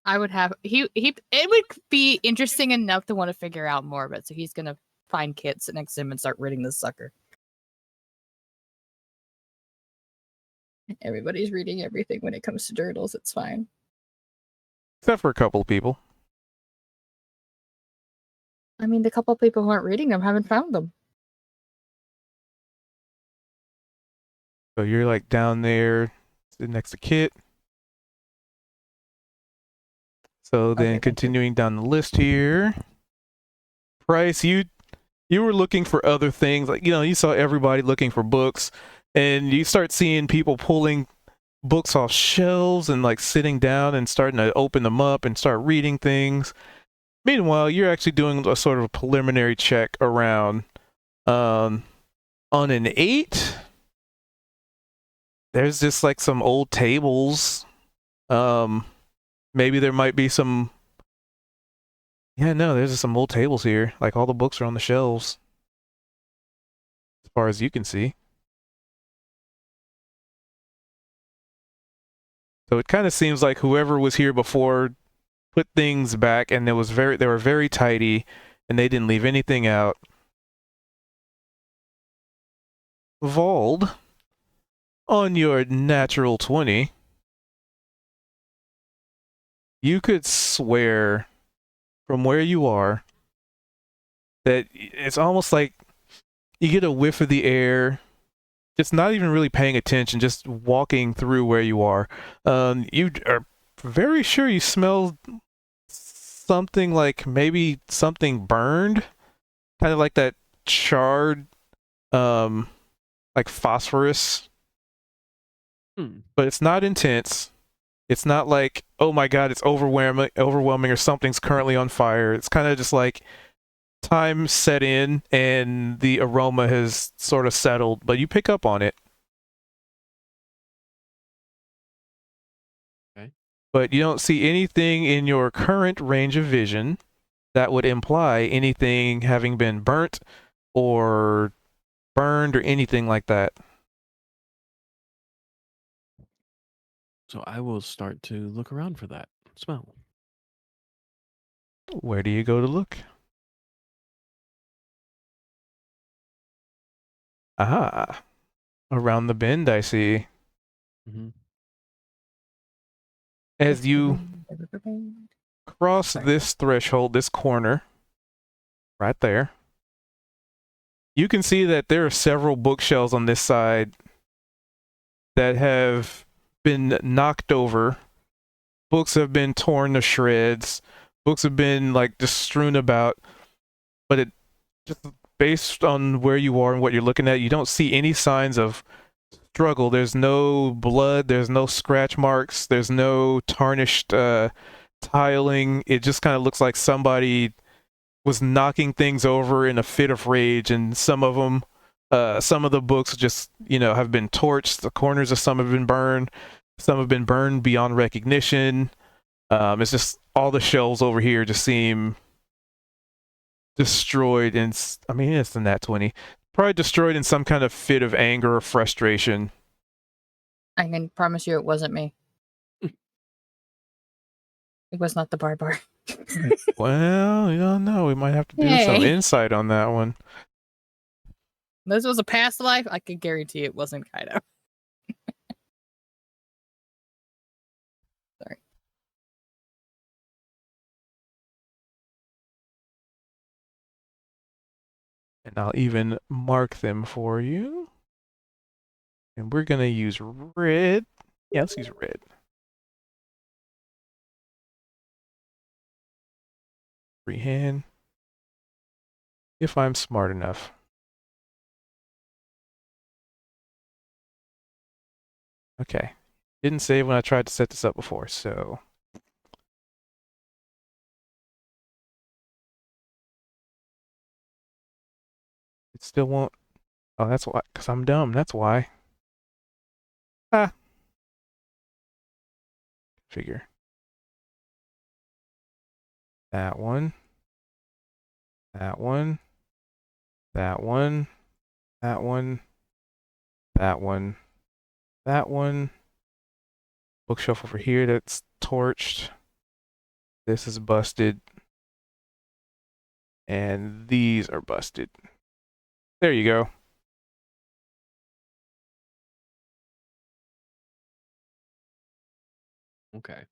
I would have it would be interesting enough to want to figure out more of it. So he's gonna find Kit, sit next to him, and start reading this sucker. Everybody's reading everything when it comes to journals. It's fine. Except for a couple of people. I mean, the couple of people who aren't reading them haven't found them. So you're like down there, sitting next to Kit. So then Okay, continuing down the list here. Price, you were looking for other things. Like, you saw everybody looking for books, and you start seeing people pulling books off shelves and like sitting down and starting to open them up and start reading things. Meanwhile, you're actually doing a sort of a preliminary check around. On an 8, there's just like some old tables. Maybe there might be some. Yeah, no, there's just some old tables here. Like all the books are on the shelves, as far as you can see. So it kind of seems like whoever was here before put things back, and they were very tidy, and they didn't leave anything out. Vald, on your natural 20, you could swear from where you are that it's almost like you get a whiff of the air, just not even really paying attention, just walking through where you are. You are very sure you smell something like maybe something burned, kind of like that charred, like phosphorus. But it's not intense. It's not like, oh my god, it's overwhelming, or something's currently on fire. It's kind of just like time set in and the aroma has sort of settled, but you pick up on it. Okay. But you don't see anything in your current range of vision that would imply anything having been burnt or burned or anything like that. So I will start to look around for that smell. Where do you go to look? Aha. Around the bend, I see. Mm-hmm. As you cross this threshold, this corner, right there, you can see that there are several bookshelves on this side that have been knocked over. Books have been torn to shreds. Books have been like just strewn about. But it just based on where you are and what you're looking at, you don't see any signs of struggle. There's no blood. There's no scratch marks. There's no tarnished tiling. It just kind of looks like somebody was knocking things over in a fit of rage, and some of them, some of the books just, have been torched. The corners of some have been burned. Some have been burned beyond recognition. It's just all the shelves over here just seem destroyed, and I mean, it's the nat 20. Probably destroyed in some kind of fit of anger or frustration. I can promise you it wasn't me. It was not the barbar. Well, you don't know. We might have to do some Yay. insight on that one. This was a past life. I can guarantee it wasn't Kaido. Sorry. And I'll even mark them for you. And we're going to use red. Yeah, let's use red. Freehand. If I'm smart enough. Okay. Didn't save when I tried to set this up before, so. It still won't. Oh, that's why. Because I'm dumb. That's why. Ah. Figure. That one. That one. That one. That one. That one. That one. Bookshelf over here that's torched. This is busted. And these are busted. There you go. Okay.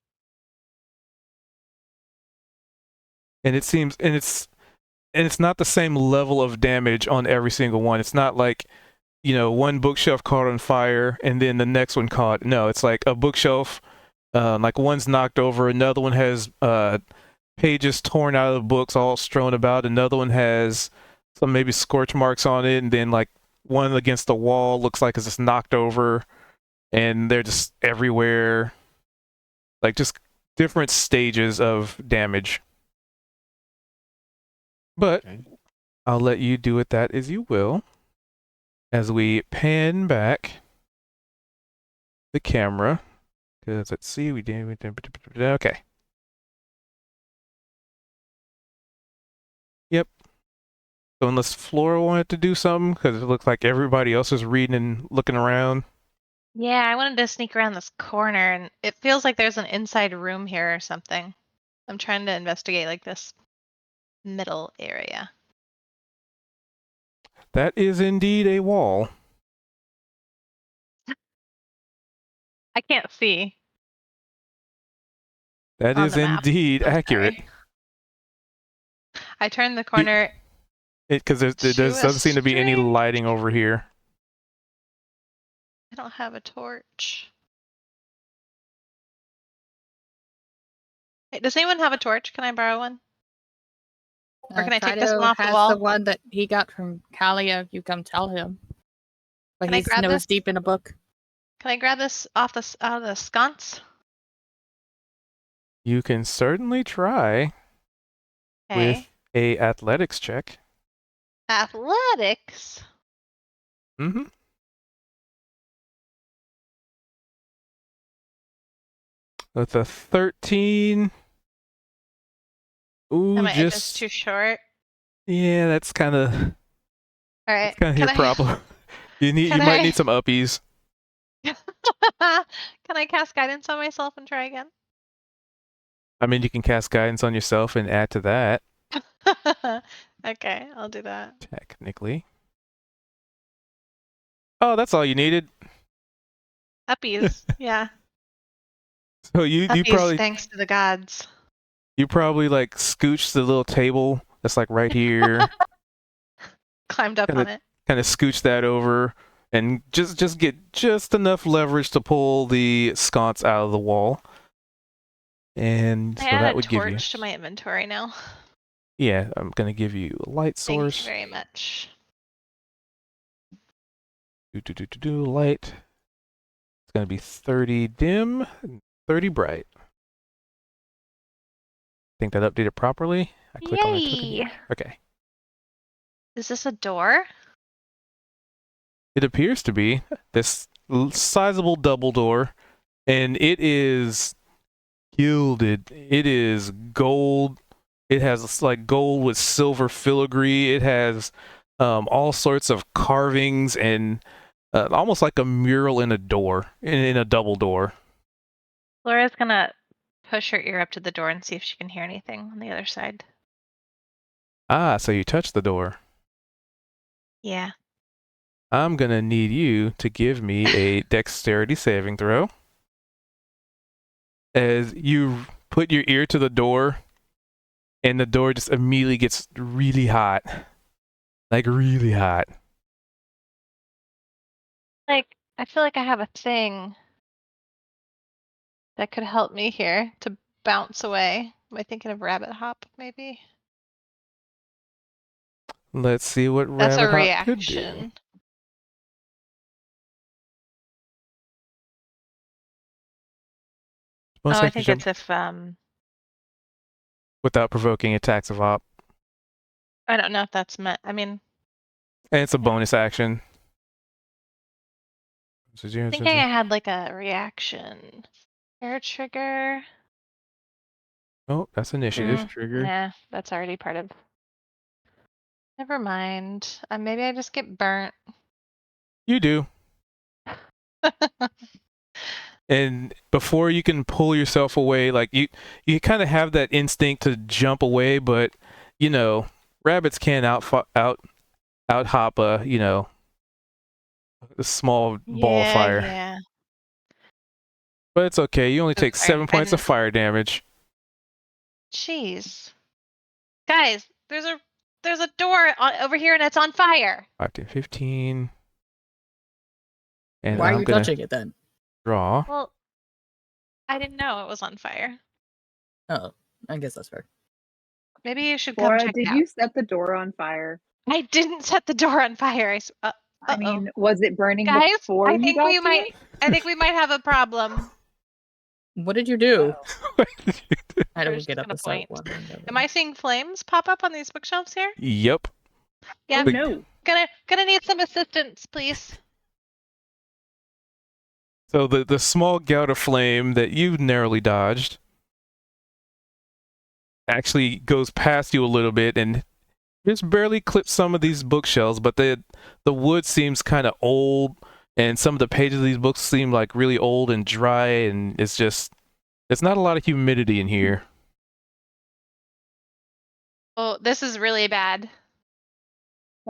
And it seems, and it's not the same level of damage on every single one. It's not like, one bookshelf caught on fire and then the next one caught. No, it's like a bookshelf, like one's knocked over, another one has pages torn out of the books all strewn about, another one has some maybe scorch marks on it, and then like one against the wall looks like it's just knocked over, and they're just everywhere. Like just different stages of damage. But Okay. I'll let you do it that as you will. As we pan back the camera. Because let's see, we did. Okay. Yep. So unless Flora wanted to do something, because it looks like everybody else is reading and looking around. Yeah, I wanted to sneak around this corner, and it feels like there's an inside room here or something. I'm trying to investigate like this middle area. That is indeed a wall. I can't see. That On is the map. indeed I'm accurate. sorry. I turned the corner. Because there To a doesn't seem to be any strange- lighting over here. I don't have a torch. Hey, does anyone have a torch? Can I borrow one? Or can I take this Kaido one off the has wall? the one that he got from Kalia. You come tell him. But Can I he's grab nose this? deep in a book. Can I grab this off out of the sconce? You can certainly try Okay. with a athletics check. Athletics. Mm-hmm. With a 13. Ooh, Am I just too short? yeah, that's kind of All right. your problem. You might need some uppies. Can I cast guidance on myself and try again? I mean, you can cast guidance on yourself and add to that, Okay, I'll do that. technically. Oh, that's all you needed. Uppies, yeah. So you Uppies, thanks to the gods. you probably like scooched the little table that's like right here. Climbed up on it. Kind of scooch that over and just get just enough leverage to pull the sconce out of the wall. And so I add that a would give you. torch to my inventory now. Yeah, I'm gonna give you a light Thank you source. very much. Light. It's gonna be 30 dim, 30 bright. Think that updated properly? I click on it. Yay! Okay. Is this a door? It appears to be this sizable double door, and it is gilded. It is gold. It has like gold with silver filigree. It has all sorts of carvings and almost like a mural in a door, in a double door. Laura's gonna push her ear up to the door and see if she can hear anything on the other side. Ah, so you touched the door. Yeah. I'm gonna need you to give me a dexterity saving throw. As you put your ear to the door, and the door just immediately gets really hot. Like really hot. Like, I feel like I have a thing that could help me here to bounce away. Am I thinking of rabbit hop, maybe? Let's see what That's a rabbit hop could do. reaction. Most Oh, I likely think jump it's if without provoking attacks of hop. I don't know if that's meant. I mean, And it's a bonus action. thinking I had like a reaction. Air trigger. Oh, that's initiative. Mm, Trigger. Nah, that's already part of. Never mind. Maybe I just get burnt. You do. And before you can pull yourself away, like you kind of have that instinct to jump away, but you know, rabbits can out hop a small ball of fire. Yeah. But it's okay. You only So take sorry, 7 points of fire damage. Jeez. Guys, there's a door over here and it's on fire. 5 to 15. And Why are I'm you gonna touching it then? draw. Well, I didn't know it was on fire. Oh, I guess that's fair. Maybe you should come Laura, check did it out. you set the door on fire? I didn't set the door on fire. I mean, was it burning guys, before I you think got we to might. it? I think we might have a problem. What did you do? I We're don't just get up gonna to start point. one. Am I seeing flames pop up on these bookshelves here? Yep. Yeah. Oh no. Gonna need some assistance, please. So the small gout of flame that you narrowly dodged actually goes past you a little bit and just barely clips some of these bookshelves, but the wood seems kind of old, and some of the pages of these books seem like really old and dry, and it's not a lot of humidity in here. Oh, this is really bad.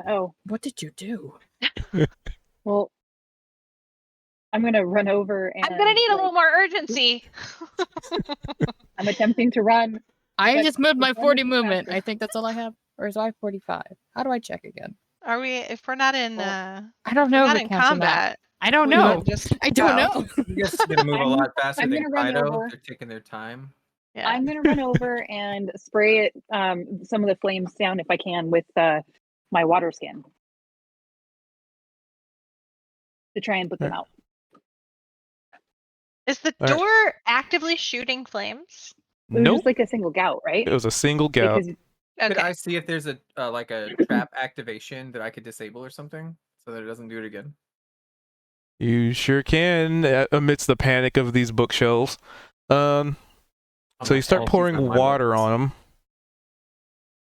Oh, What did you do? well, I'm gonna run over and I'm gonna need a little more urgency. I'm attempting to run. I But just moved my it's 40 faster. movement. I think that's all I have. Or is I 45? How do I check again? Are we? If we're not in, Well, I don't if know we're if not it in counts in that. combat. I don't Well, know. just I don't Wow. know. you guys are gonna move a lot faster I'm than gonna run Kaido. over. They're taking their time. Yeah. I'm gonna run over and spray it, some of the flames down if I can with my water skin to try and put them out. Is the All right. door actively shooting flames? It was Nope. just like a single gout, right? It was a single gout. Because Could I Okay. see if there's a like a trap activation that I could disable or something so that it doesn't do it again? You sure can, amidst the panic of these bookshelves. I'm So you not start faulty pouring for my water books. on them,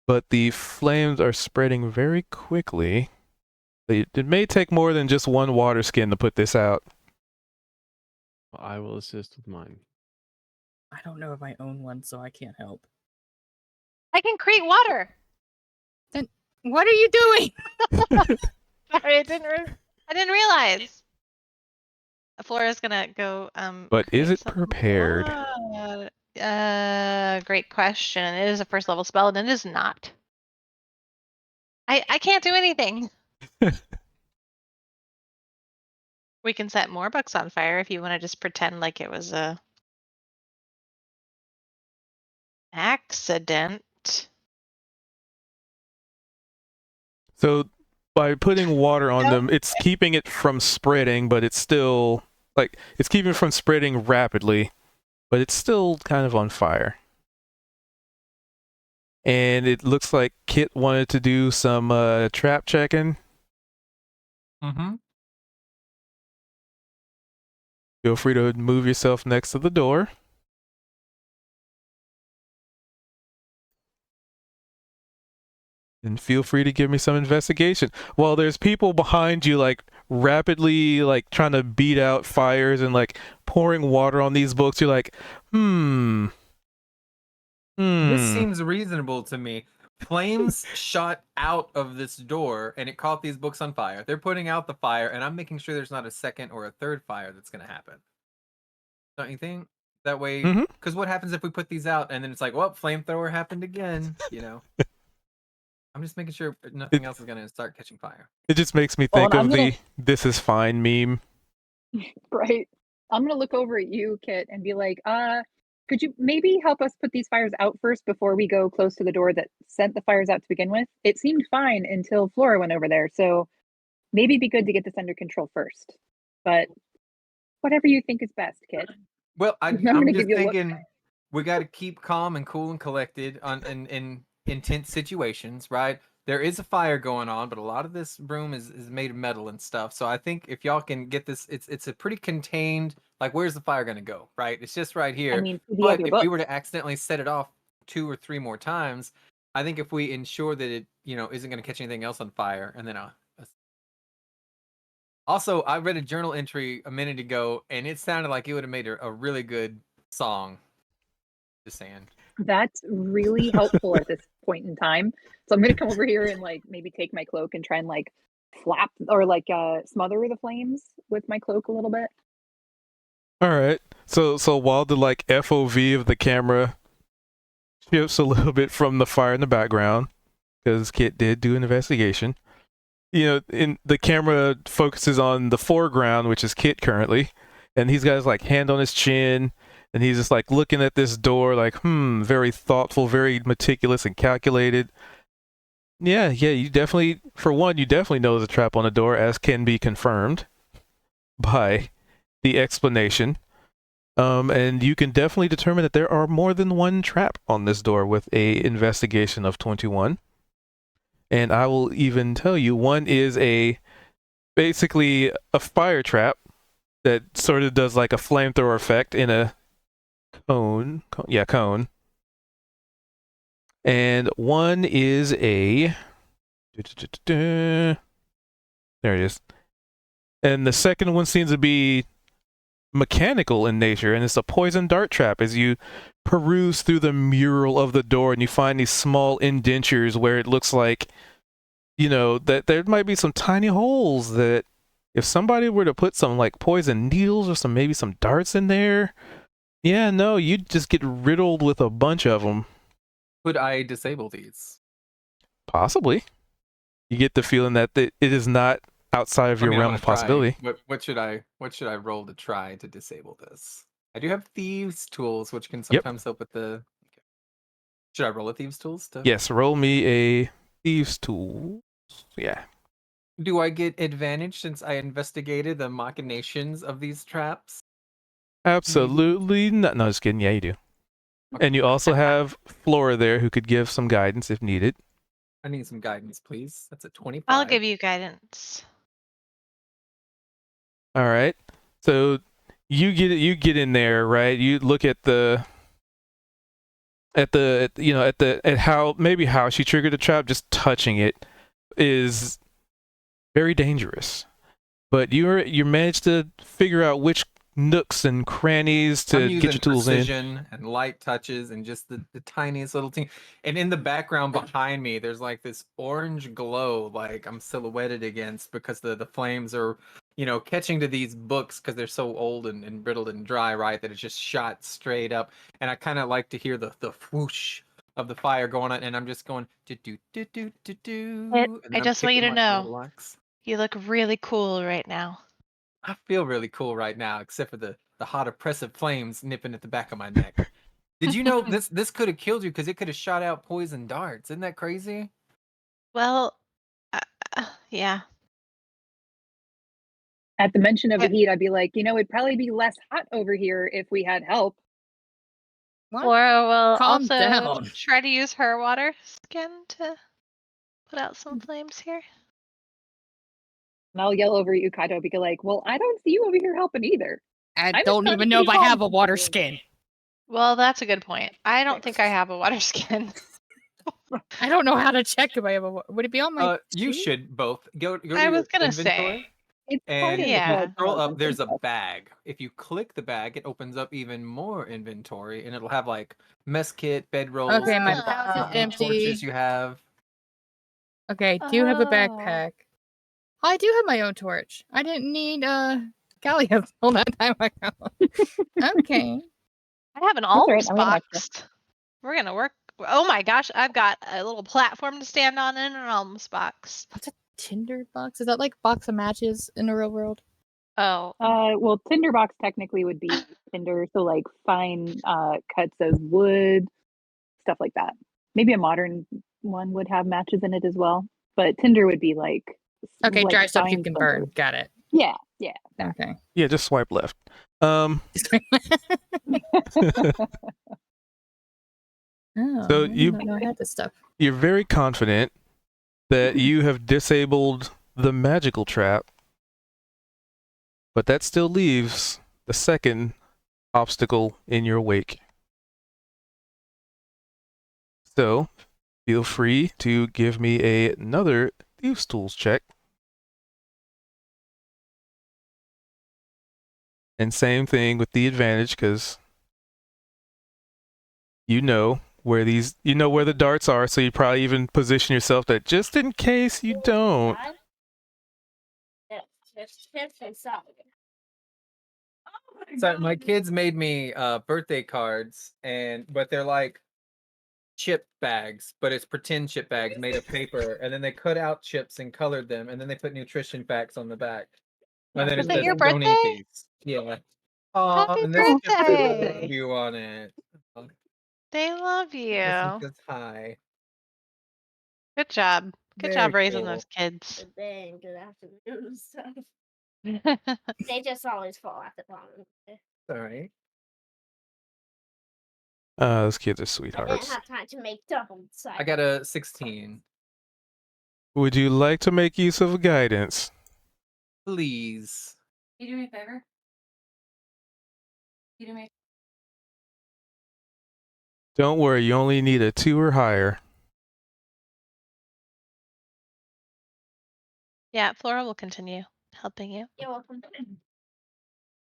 but the flames are spreading very quickly. It may take more than just one water skin to put this out. I will assist with mine. I don't know if I own one, so I can't help. I can create water. What are you doing? Sorry, I didn't realize. Flora's gonna go. But is create it some prepared? water. Great question. It is a first level spell, and it is not. I can't do anything. We can set more books on fire if you want to just pretend like it was a accident. So by putting water on them, it's keeping it from spreading, but it's still like it's keeping it from spreading rapidly, but it's still kind of on fire. And it looks like Kit wanted to do some trap checking. Mm-hmm. Feel free to move yourself next to the door. And feel free to give me some investigation. While there's people behind you, like rapidly, like trying to beat out fires and like pouring water on these books, you're like, This seems reasonable to me. Flames shot out of this door and it caught these books on fire. They're putting out the fire, and I'm making sure there's not a second or a third fire that's going to happen. Don't you think? That way, because what happens if we put these out and then it's like, well, flamethrower happened again, you know? I'm just making sure nothing else is going to start catching fire. It just makes me Well, think and of I'm the gonna- "this is fine" meme. Right. I'm gonna look over at you, Kit, and be like, could you maybe help us put these fires out first before we go close to the door that sent the fires out to begin with? It seemed fine until Flora went over there, so maybe it'd be good to get this under control first. But whatever you think is best, Kit. Well, I'm I'm gonna just give you a look. thinking we got to keep calm and cool and collected in intense situations, right? There is a fire going on, but a lot of this room is made of metal and stuff. So I think if y'all can get this, it's a pretty contained. Like, where's the fire gonna go? Right? It's just right here. I mean, you have But your if we were books. to accidentally set it off 2 or 3 more times, I think if we ensure that it, isn't gonna catch anything else on fire, and then also, I read a journal entry a minute ago, and it sounded like it would have made a really good song. Just saying. That's really helpful at this point in time. So I'm gonna come over here and like maybe take my cloak and try and like flap or like smother the flames with my cloak a little bit. All right. So while the like FOV of the camera shifts a little bit from the fire in the background, because Kit did do an investigation. In the camera focuses on the foreground, which is Kit currently, and he's got his like hand on his chin, and he's just like looking at this door, like, very thoughtful, very meticulous and calculated. Yeah, you definitely, for one, you definitely know there's a trap on the door, as can be confirmed by the explanation. And you can definitely determine that there are more than one trap on this door with a investigation of 21. And I will even tell you, one is basically a fire trap that sort of does like a flamethrower effect in a cone. Cone. And one is a... There it is. And the second one seems to be mechanical in nature, and it's a poison dart trap. As you peruse through the mural of the door and you find these small indentures where it looks like, that there might be some tiny holes that if somebody were to put some like poison needles or maybe some darts in there, you'd just get riddled with a bunch of them. Could I disable these? Possibly. You get the feeling that it is not outside of your I'm realm gonna of possibility. try. What should I roll to try to disable this? I do have thieves tools, which can Yep. sometimes help with the. Okay. Should I roll a thieves tools to? Yes, roll me a thieves tool. Yeah. Do I get advantage since I investigated the machinations of these traps? Absolutely not. No, just kidding. Yeah, you do. Okay. And you also have Flora there who could give some guidance if needed. I need some guidance, please. That's a 25. I'll give you guidance. All right. So you get in there, right? You look at how she triggered the trap. Just touching it is very dangerous. But you managed to figure out which nooks and crannies to I'm get using your tools in. precision and light touches and just the tiniest little thing. And in the background behind me, there's like this orange glow, like I'm silhouetted against because the flames are, catching to these books because they're so old and brittled and dry, right? That it's just shot straight up. And I kind of like to hear the whoosh of the fire going on, and I'm just going do do do do do do. And I then I'm just want you picking to my little know, axe. you look really cool right now. I feel really cool right now, except for the hot oppressive flames nipping at the back of my neck. Did you know this could have killed you because it could have shot out poison darts? Isn't that crazy? Well, Yeah. At the mention of the Yeah. heat, I'd be like, it'd probably be less hot over here if we had help. What? Flora will Calm also down. try to use her water skin to put out some flames here. And I'll yell over at you, Kaito, be like, well, I don't see you over here helping either. I I'm just don't trying even to know keep if I calm have a water considering. skin. Well, that's a good point. I don't think I have a water skin. I don't know how to check if I have a. Would it be on my? You sheet? should both go to I your was gonna inventory. say. It's part And of if you Yeah. scroll up, there's a stuff. bag. If you click the bag, it opens up even more inventory, and it'll have like mess kit, bedrolls, Okay, my any bag is empty. torches you have. Okay, do have a Oh. backpack. I do have my own torch. I didn't need Gallium all that time ago. Okay. I have an all right, alms I'm gonna extra. box. We're gonna work. Oh my gosh, I've got a little platform to stand on in an alms box. What's a tinder box? Is that like box of matches in the real world? Oh, Well, tinderbox technically would be tinder, so like fine cuts of wood, stuff like that. Maybe a modern one would have matches in it as well, but tinder would be like Mm-hmm. Okay, like dry stuff you fine can splinters. burn. Got it. Yeah. Okay. Yeah, just swipe left. Oh, So I you- don't know I had this stuff. You're very confident that you have disabled the magical trap, but that still leaves the second obstacle in your wake. So, feel free to give me another Thieves' Tools check. And same thing with the advantage, because you know where the darts are, so you probably even position yourself that just in case you don't. So my kids made me birthday cards, but they're like chip bags, but it's pretend chip bags made of paper, and then they cut out chips and colored them, and then they put nutrition facts on the back. And then Was it it says your donate birthday? these. Yeah. Oh, Happy and this is just birthday! you on it. They love This you. is just hi. Good job. Good Very job raising cool. those kids. Then good afternoon stuff. They just always fall at the bottom. All right. Those kids are I didn't sweethearts. have time to make double I got a 16. Would you like to make use of guidance? Please. Can you do me a favor? Can you do me? Don't worry, you only need a 2 or higher. Yeah, Flora will continue helping you. You're welcome.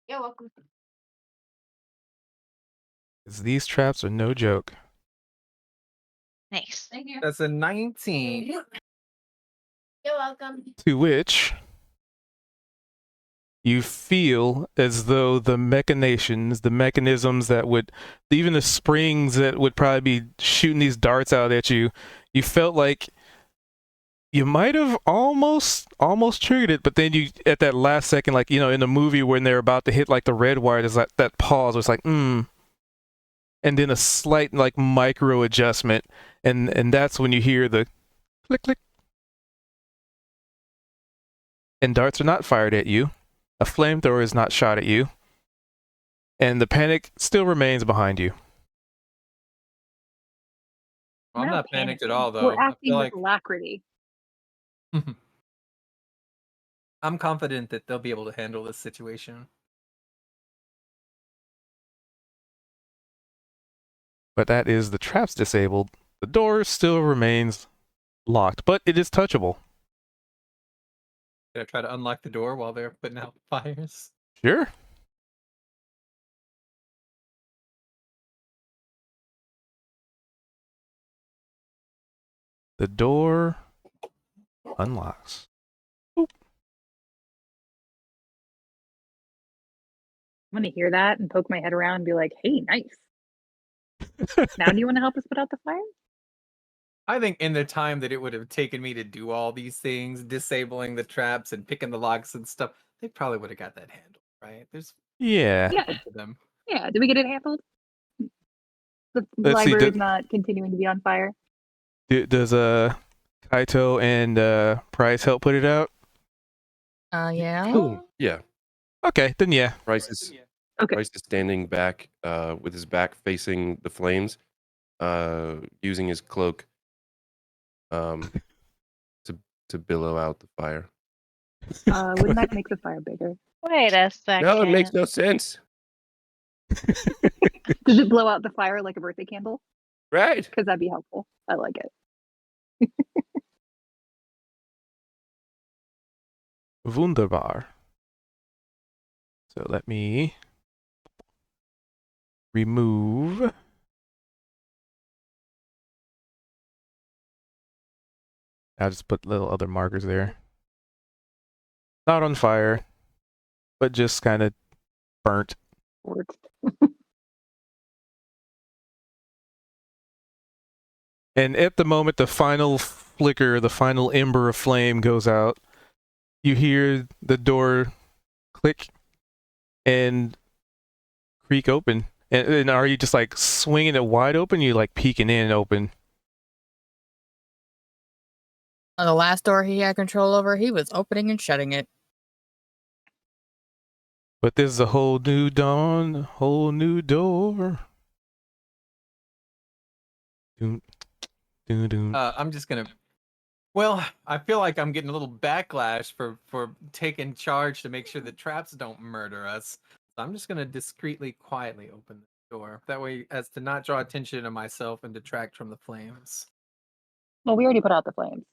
You're welcome. 'Cause these traps are no joke. Nice. Thank you. That's a 19. You're welcome. To which you feel as though the machinations, the mechanisms that would, even the springs that would probably be shooting these darts out at you, you felt like you might have almost triggered it, but then you, at that last second, like, in the movie when they're about to hit like the red wire, there's like that pause where it's like, and then a slight like micro adjustment, and that's when you hear the click click. And darts are not fired at you. A flamethrower is not shot at you. And the panic still remains behind you. I'm We're not panicked at panicking. all, though. We're I acting feel with like alacrity. I'm confident that they'll be able to handle this situation. But that is the traps disabled. The door still remains locked, but it is touchable. Gonna try to unlock the door while they're putting out fires. Sure. The door unlocks. I'm gonna hear that and poke my head around and be like, hey, nice. Now do you want to help us put out the fire? I think in the time that it would have taken me to do all these things, disabling the traps and picking the locks and stuff, they probably would have got that handled, right? There's Yeah. Yeah. hope for them. Yeah, did we get it handled? The Let's see, library's not continuing to be on fire. Does Kaito and Price help put it out? Yeah. Yeah. Okay, then yeah. Bryce is Okay. Bryce is standing back, with his back facing the flames, using his cloak, to to billow out the fire. Wouldn't that make the fire bigger? Wait a second. No, it makes no sense. Does it blow out the fire like a birthday candle? Right. Because that'd be helpful. I like it. Wunderbar. So let me remove. I'll just put little other markers there. Not on fire, but just kind of burnt. Works. And at the moment the final flicker, the final ember of flame goes out, you hear the door click and creak open. And are you just like swinging it wide open? You like peeking in open? On the last door he had control over, he was opening and shutting it. But this is a whole new dawn, whole new door. Doom, doom, doom. I'm just gonna. Well, I feel like I'm getting a little backlash for taking charge to make sure the traps don't murder us. So I'm just gonna discreetly, quietly open the door. That way, as to not draw attention to myself and detract from the flames. Well, we already put out the flames.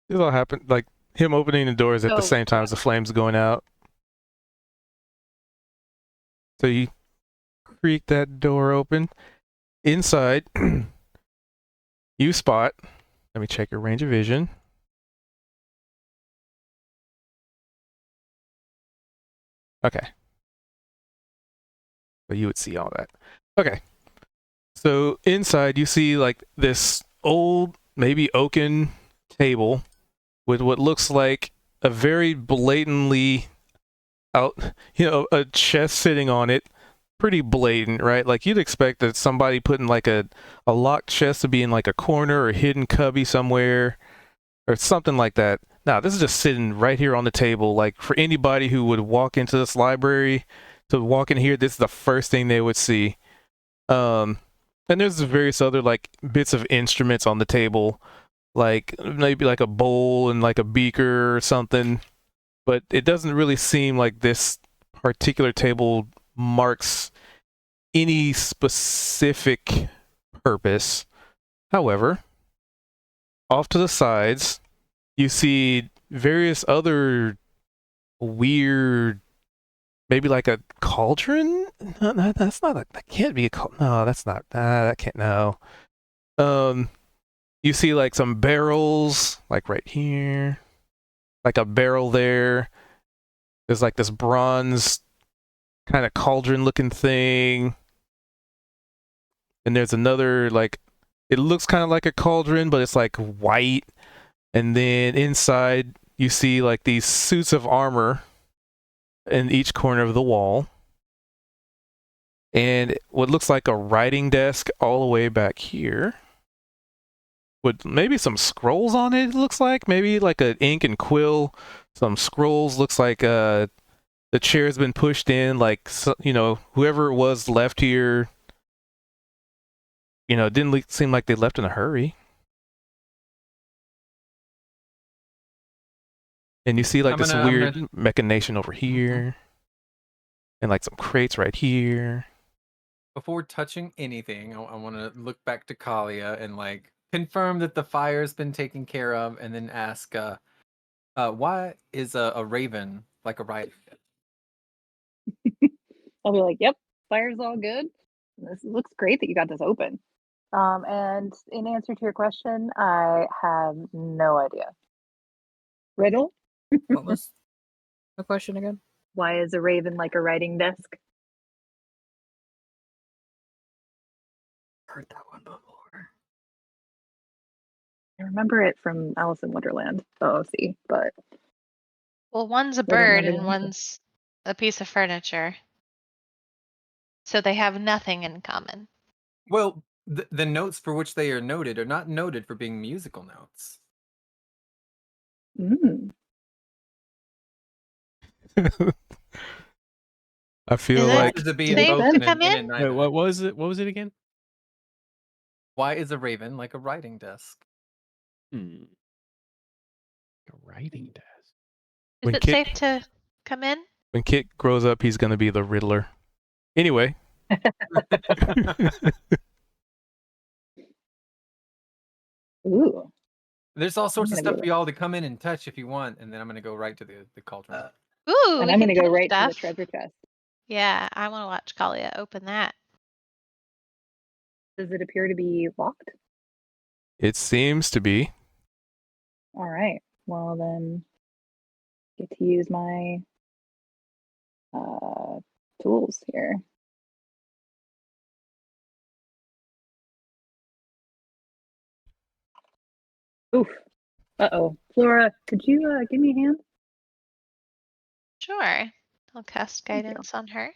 This all happened like him opening the doors at the So, same time yeah. as the flames going out. So you creak that door open. Inside, you spot. Let me check your range of vision. Okay. So you would see all that. Okay. So inside you see like this old, maybe oaken table with what looks like a very blatantly out, a chest sitting on it. Pretty blatant, right? Like you'd expect that somebody putting like a locked chest to be in like a corner or a hidden cubby somewhere or something like that. Now, this is just sitting right here on the table. Like for anybody who would walk into this library, to walk in here, this is the first thing they would see. And there's various other like bits of instruments on the table, like maybe like a bowl and like a beaker or something. But it doesn't really seem like this particular table marks any specific purpose. However, off to the sides, you see various other weird, maybe like a cauldron. No, that's not. That can't be a cauldron. No, that's not. That can't. No. You see like some barrels, like right here, like a barrel there. There's like this bronze kind of cauldron-looking thing, and there's another like. It looks kind of like a cauldron, but it's like white. And then inside, you see like these suits of armor in each corner of the wall. And what looks like a writing desk all the way back here. With maybe some scrolls on it, it looks like. Maybe like an ink and quill. Some scrolls. Looks like the chair's been pushed in. Like, whoever it was left here, it didn't seem like they left in a hurry. And you see like this weird machination over here. And like some crates right here. Before touching anything, I want to look back to Kalia and like confirm that the fire's been taken care of, and then ask, why is a raven like a riot? I'll be like, yep, fire's all good. This looks great that you got this open. And in answer to your question, I have no idea. Riddle? What was the question again? Why is a raven like a writing desk? Heard that one before. I remember it from Alice in Wonderland, OOC, but Well, one's a I don't bird remember the and answer. one's a piece of furniture. So they have nothing in common. Well, the notes for which they are noted are not noted for being musical notes. Mm. I feel Is it like Is a bee Makes safe both to sense. and come and in? Wait, neither. what was it? What was it again? Why is a raven like a writing desk? Hmm. A writing desk. Is When it Kit- safe to come in? when Kit grows up, he's gonna be the Riddler. Anyway. Ooh. There's all sorts of gonna stuff be for y'all to come in and touch if you want, and then I'm gonna go right to the cauldron. Ooh, And we I'm can gonna go touch right to the stuff. treasure chest. Yeah, I want to watch Kalia open that. Does it appear to be locked? It seems to be. All right. Well then, get to use my tools here. Oof. Uh-oh. Flora, could you give me a hand? Sure. I'll cast Thank you. guidance on her.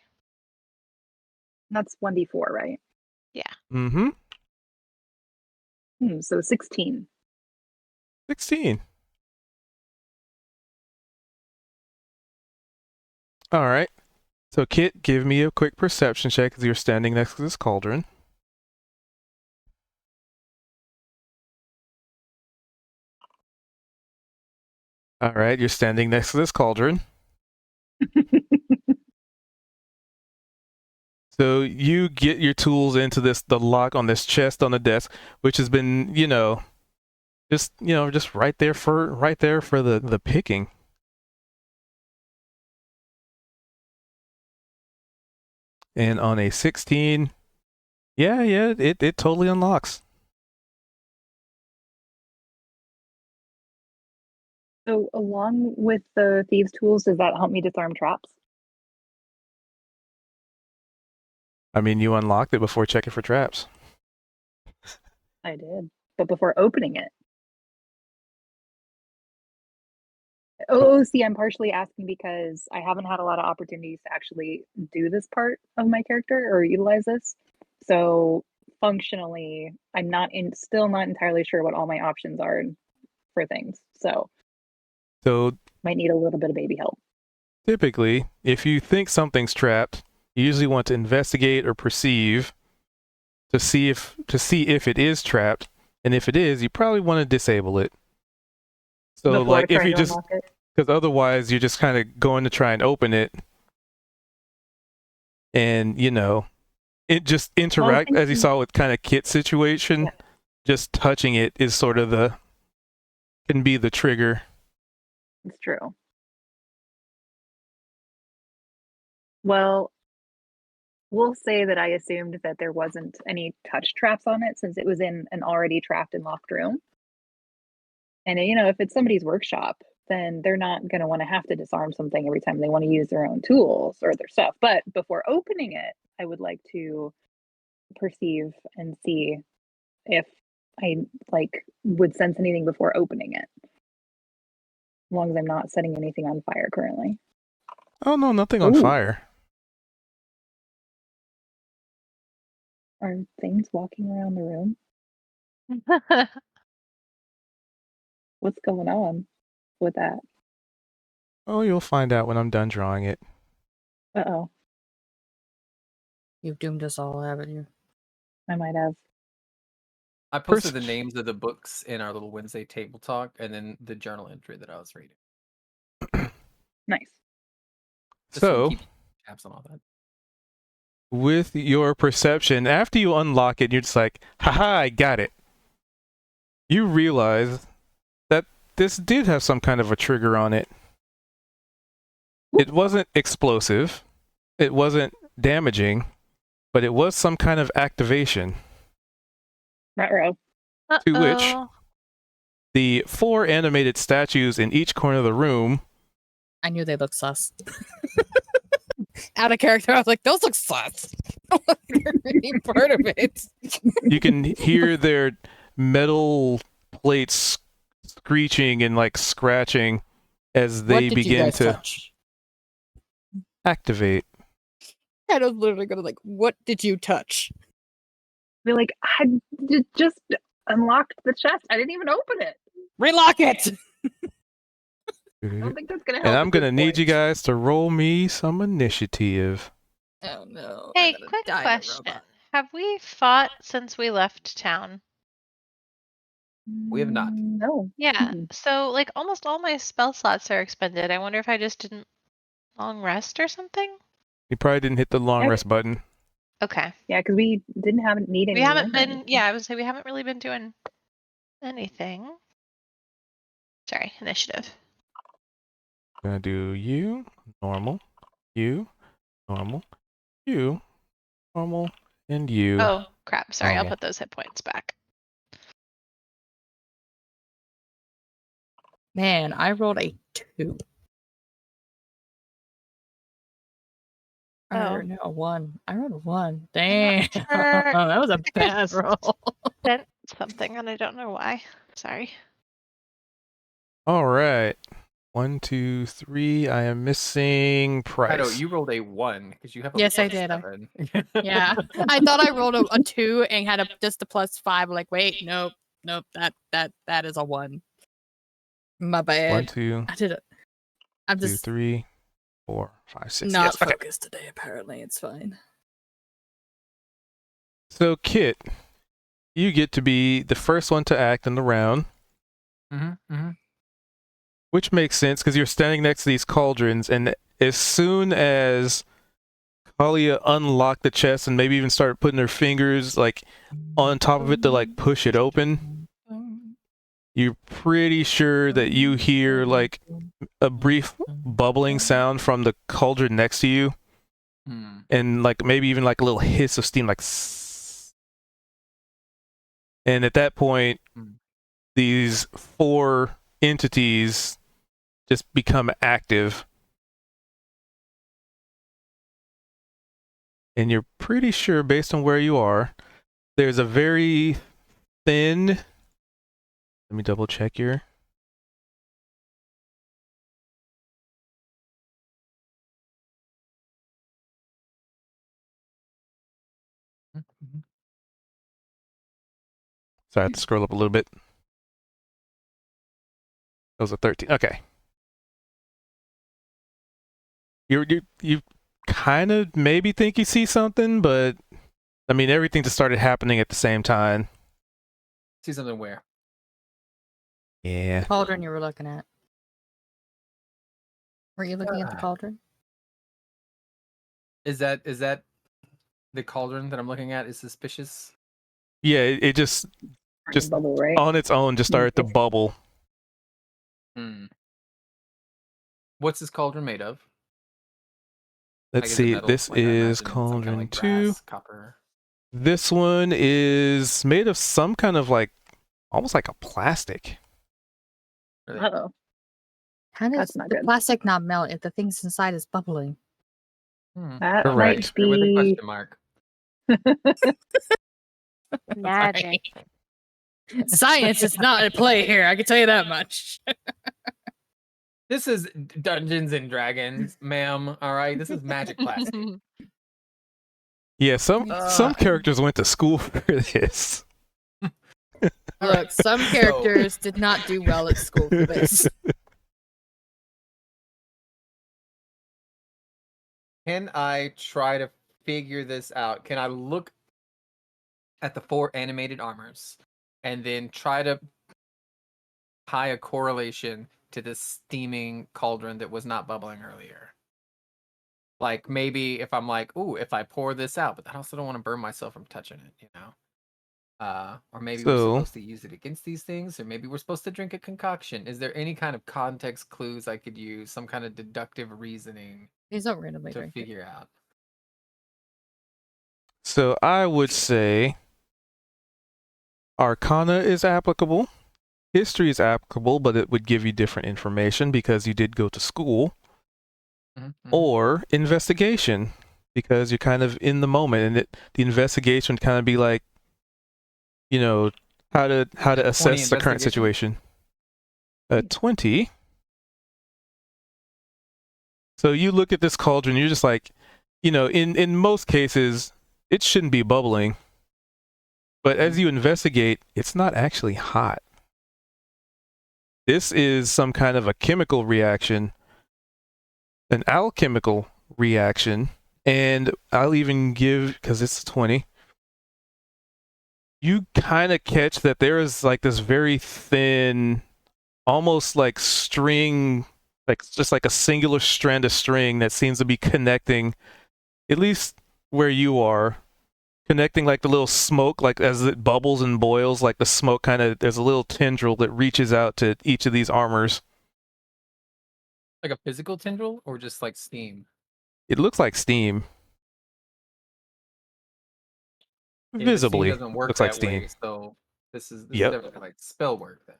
That's 1d4, right? Mm-hmm. So 16. 16. All right. So Kit, give me a quick perception check as you're standing next to this cauldron. All right, you're standing next to this cauldron. So you get your tools into the lock on this chest on the desk, which has been, just right there for the picking. And on a 16, yeah, it totally unlocks. So along with the thieves' tools, does that help me disarm traps? I mean, you unlocked it before checking for traps. I did. But before opening it. Oh, see, I'm partially asking because I haven't had a lot of opportunities to actually do this part of my character or utilize this. So functionally, I'm still not entirely sure what all my options are for things. So So might need a little bit of baby help. typically, if you think something's trapped, you usually want to investigate or perceive to see if it is trapped, and if it is, you probably want to disable it. So Before like if trying you to just unlock it. because otherwise you're just kind of going to try and open it, and it just interact as you thinking- saw with kind of Kit's situation. Yeah. Just touching it is sort of can be the trigger. It's true. Well, we'll say that I assumed that there wasn't any touch traps on it since it was in an already trapped and locked room. And if it's somebody's workshop, then they're not going to want to have to disarm something every time they want to use their own tools or their stuff. But before opening it, I would like to perceive and see if I would sense anything before opening it. As long as I'm not setting anything on fire currently. Oh no, nothing on Ooh. fire. Are things walking around the room? What's going on with that? Oh, you'll find out when I'm done drawing it. Uh-oh. You've doomed us all, haven't you? I might have. I posted the names of the books in our little Wednesday table talk, and then the journal entry that I was reading. Nice. Just so So we keep tabs on all that. with your perception, after you unlock it, you're just like, haha, I got it. You realize that this did have some kind of a trigger on it. It wasn't explosive, it wasn't damaging, but it was some kind of activation. Ruh-roh. To which Uh-oh. the 4 animated statues in each corner of the room, I knew they looked sus. Out of character, I was like, those look sus. They're really part of it. you can hear their metal plates screeching and like scratching as they What did you begin guys to touch? activate. I was literally gonna like, what did you touch? Be like, I just unlocked the chest. I didn't even open it. Relock it. I don't think that's gonna help. And at I'm this gonna need you point. guys to roll me some initiative. Oh no. Hey, I'm gonna quick die to question. robot. Have we fought since we left town? We have not. No. Yeah. Mm-mm. So like almost all my spell slots are expended. I wonder if I just didn't long rest or something? You probably didn't hit the long Yeah. rest button. Okay. Yeah, because we didn't need any. We haven't room or been anything. yeah, I would say we haven't really been doing anything. Sorry, initiative. Gonna do you, normal, you, normal, you, normal, and you. Oh crap, sorry, I'll Normal. put those hit points back. Man, I rolled a 2. Oh. Or no, a 1. I rolled a 1. I'm Damn. not sure. That was a I think bad I roll. sent something and I don't know why. Sorry. All right. 1, 2, 3. I am missing Price. Kaido, you rolled a 1 because you have a Yes, I plus did. 7. Yeah. I thought I rolled a 2 and had just a +5. Like, wait, nope. That is a 1. My bad. 1, 2, I did it. I'm 2, just 3, 4, 5, 6. not Yes. Okay. focused today, apparently. It's fine. So, Kit, you get to be the first one to act in the round, which makes sense because you're standing next to these cauldrons, and as soon as Kalia unlocked the chest and maybe even started putting her fingers like on top of it to like push it open, you're pretty sure that you hear like a brief bubbling sound from the cauldron next to you, and like maybe even like a little hiss of steam, like sss. And at that point, these 4 entities just become active. And you're pretty sure, based on where you are, there's a very thin. Let me double check here. So I have to scroll up a little bit. That was a 13. Okay. You kind of maybe think you see something, but I mean everything just started happening at the same time. See something where? Yeah. Cauldron you were looking at. Were you looking at the cauldron? Is that the cauldron that I'm looking at is suspicious? Yeah, it just Bubble, right? on its own just started to bubble. What's this cauldron made of? Let's Like, is it see. metal? This Like, I is imagine some kind of, cauldron like, 2. brass, copper. This one is made of some kind of like almost like a plastic. Really? Uh-oh. How does That's not the good. plastic not melt if the things inside is bubbling? That Correct. might Stay with a be. question mark. Magic. Science is not at play here. I can tell you that much. This is Dungeons and Dragons, ma'am. All right, this is magic plastic. Yeah, some characters went to school for this. Look, some characters did not do well at school for this. Can I try to figure this out? Can I look at the 4 animated armors and then try to tie a correlation to this steaming cauldron that was not bubbling earlier? Like, maybe if I'm like, ooh, if I pour this out, but I also don't want to burn myself from touching it, you know? Or maybe we're So- supposed to use it against these things, or maybe we're supposed to drink a concoction. Is there any kind of context clues I could use, some kind of deductive reasoning Please don't randomly to drink it. figure out? So I would say Arcana is applicable. History is applicable, but it would give you different information because you did go to school. Or investigation, because you're kind of in the moment, and the investigation would kind of be like, you know, how to assess the current investigation? situation. 20. So you look at this cauldron, you're just like, you know, in most cases, it shouldn't be bubbling. But as you investigate, it's not actually hot. This is some kind of a chemical reaction, an alchemical reaction, and I'll even give, because it's 20, you kind of catch that there is like this very thin, almost like string, like just like a singular strand of string that seems to be connecting, at least where you are, connecting like the little smoke, like as it bubbles and boils, like the smoke kind of, there's a little tendril that reaches out to each of these armors. Like a physical tendril or just like steam? It looks like steam. Yeah, the steam Visibly, doesn't work looks like that steam. way, so this is Yep. definitely like spell work then.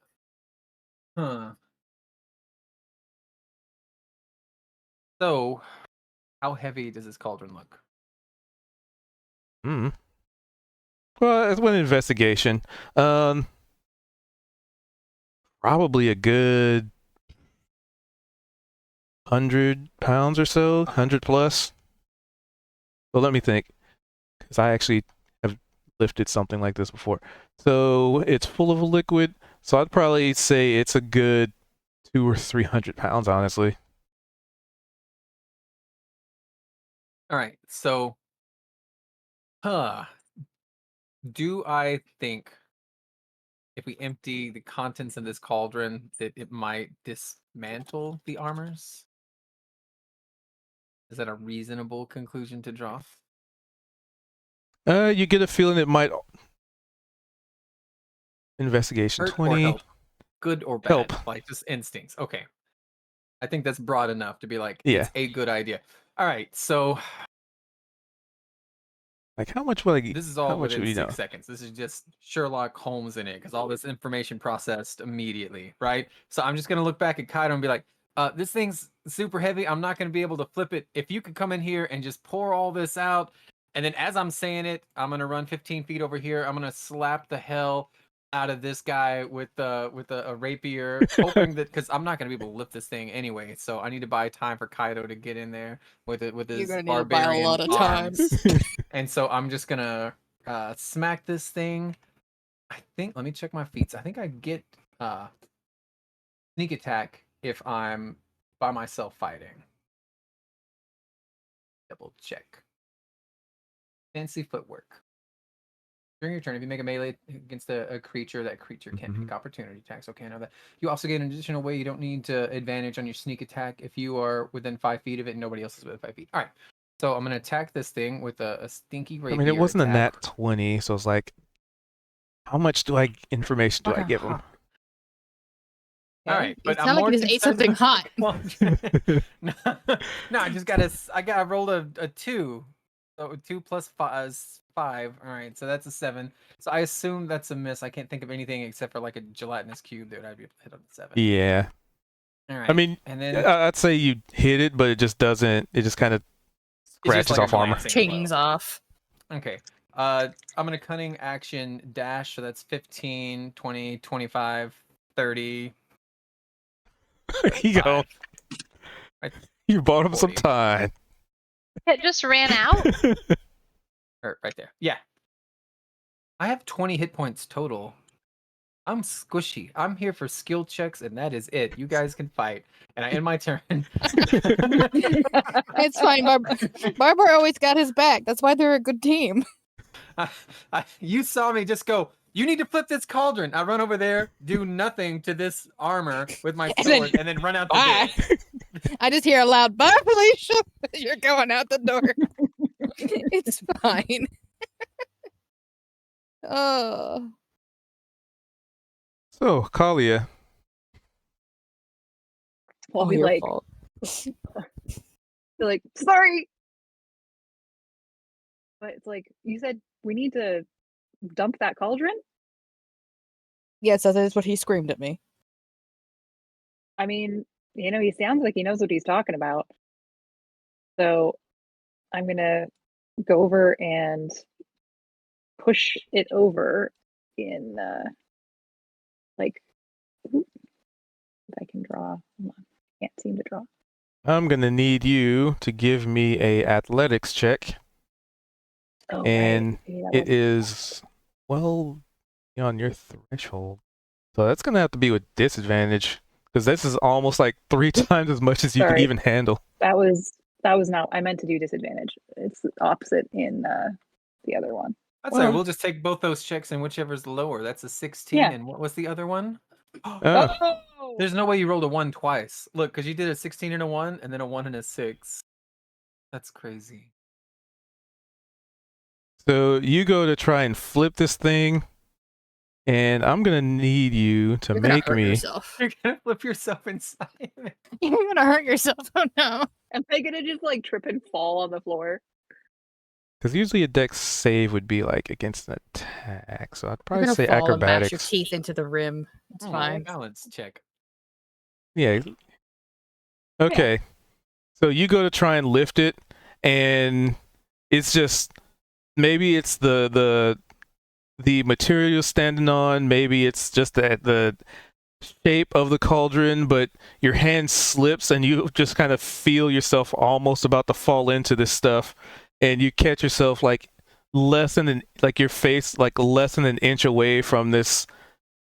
Huh. So, how heavy does this cauldron look? Hmm. Well, it's an investigation. Probably a good 100 pounds or so, 100 plus. Well, let me think, because I actually have lifted something like this before. So it's full of a liquid. So I'd probably say it's a good 200 or 300 pounds, honestly. All right, so, do I think if we empty the contents of this cauldron that it might dismantle the armors? Is that a reasonable conclusion to draw? You get a feeling it might. Investigation Hurt or 20. help? Good or bad? Help. Like just instincts. Okay. I think that's broad enough to be like, Yeah. it's a good idea. All right, so Like how much would I? this is How all much within would you 6 know? seconds. This is just Sherlock Holmes in it because all this information processed immediately, right? So I'm just gonna look back at Kaido and be like, this thing's super heavy. I'm not gonna be able to flip it. If you could come in here and just pour all this out, and then as I'm saying it, I'm gonna run 15 feet over here. I'm gonna slap the hell out of this guy with a rapier, hoping that because I'm not gonna be able to lift this thing anyway. So I need to buy time for Kaido to get in there with it with You're his gonna need to buy a barbarian lot of time. arms. And so I'm just gonna smack this thing. I think, let me check my feats. I think I get sneak attack if I'm by myself fighting. Double check. Fancy footwork. During your turn, if you make a melee against a creature, that creature can take opportunity attacks. Okay, I know that. You also get an additional way. You don't need to advantage on your sneak attack if you are within 5 feet of it and nobody else is within 5 feet. All right. So I'm going to attack this thing with a stinky rapier. I mean, it wasn't attack. a nat 20, so it's like, how much information do I give him? All right, but It's I'm not like more he just ate concerned something about hot. no, no, I rolled a 2. So 2 plus 5 is 5. All right, so that's a 7. So I assume that's a miss. I can't think of anything except for like a gelatinous cube that I'd be able to hit on the 7. Yeah. All right. I mean, and then I'd say you hit it, but it just doesn't. It just kind of it's just scratches like off a armor. glancing Chains blow. off. Okay. I'm going to cunning action dash, so that's 15, 20, 25, 30. You go. Right. You bought him some 40. time. It just ran out. Right there. Yeah. I have 20 hit points total. I'm squishy. I'm here for skill checks, and that is it. You guys can fight. And I end my turn. It's fine. Barbara always got his back. That's why they're a good team. You saw me just go, you need to flip this cauldron. I run over there, do nothing to this armor with my And then- sword, and then run out the Bye. door. I just hear a loud, "Bye, Felicia." You're going out the door. It's fine. Oh. So, Kalia, I'll be your like, fault. be like, sorry. But it's like, you said we need to dump that cauldron? Yes, that is what he screamed at me. I mean, he sounds like he knows what he's talking about. So I'm going to go over and push it over in, like, if I can draw. Hold on. Can't seem to draw. I'm gonna need you to give me a athletics check, Oh, and right. Yeah, it is Well, on your threshold. So that's gonna have to be with disadvantage because this is almost like 3 times as much as you can Sorry. even handle. That was not. I meant to do disadvantage. It's the opposite in the other one. That's Well- right. We'll just take both those checks and whichever's lower. That's a 16. Yeah. And what was the other one? Oh, There's no way you rolled a 1 twice. Look, because you did a 16 and a 1, and then a 1 and a 6. That's crazy. so you go to try and flip this thing, and I'm gonna need you to You're gonna make hurt me. yourself. You're gonna flip yourself inside of it. You're gonna hurt yourself. Oh no. Am I gonna just like trip and fall on the floor? Because usually a dex save would be like against an attack, so I'd You're probably gonna say fall and bash your acrobatics. teeth into the rim. It's Oh, fine. Balance check. Yeah. Okay. So you go to try and lift it, and it's just maybe it's the material you're standing on, maybe it's just the shape of the cauldron, but your hand slips and you just kind of feel yourself almost about to fall into this stuff, and you catch yourself like your face like less than an inch away from this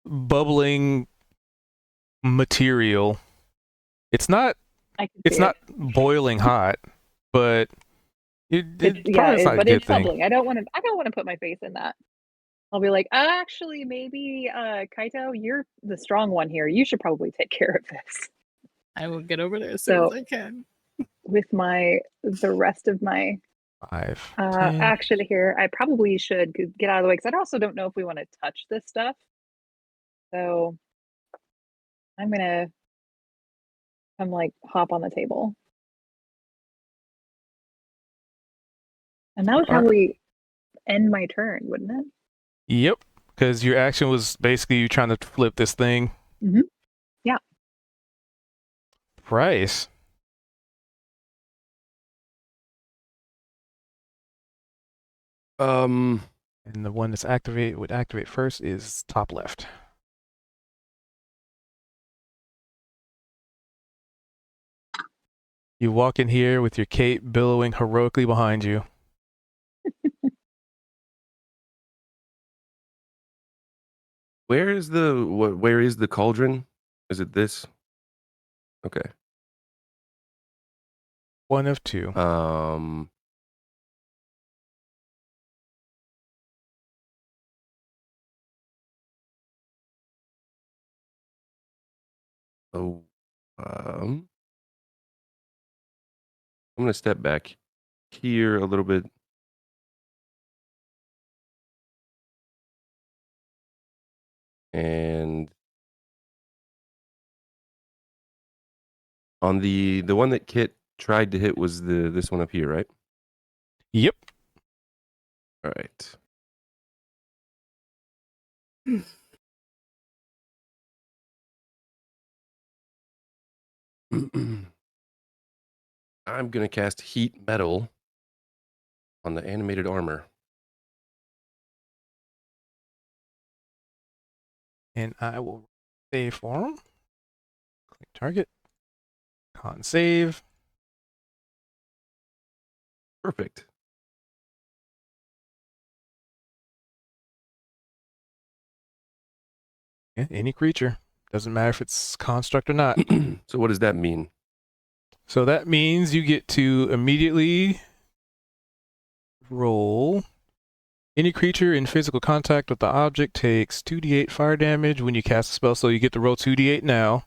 bubbling material. It's not I can it's see not boiling hot, but it. but It's bubbling. I don't want to put my face in that. I'll be like, actually, maybe Kaito, you're the strong one here. You should probably take care of this. I will get over there as soon So- as I can. With the rest of my 5, 10. action here, I probably should get out of the way because I also don't know if we want to touch this stuff. So I'm gonna like hop on the table, and that would All right. probably end my turn, wouldn't it? Yep, because your action was basically you trying to flip this thing. Mhm. Yeah. Price. Um, And the one that's would activate first is top left. You walk in here with your cape billowing heroically behind you. where is the cauldron? Is it this? Okay. One of 2. Oh, I'm gonna step back here a little bit. And on the one that Kit tried to hit was this one up here, right? Yep. All right. I'm gonna cast Heat Metal on the animated armor. And I will save for him. Click target. Con save. Perfect. Yeah, any creature. Doesn't matter if it's construct or not. So what does that mean? So that means you get to immediately roll. Any creature in physical contact with the object takes 2d8 fire damage when you cast a spell, so you get to roll 2d8 now.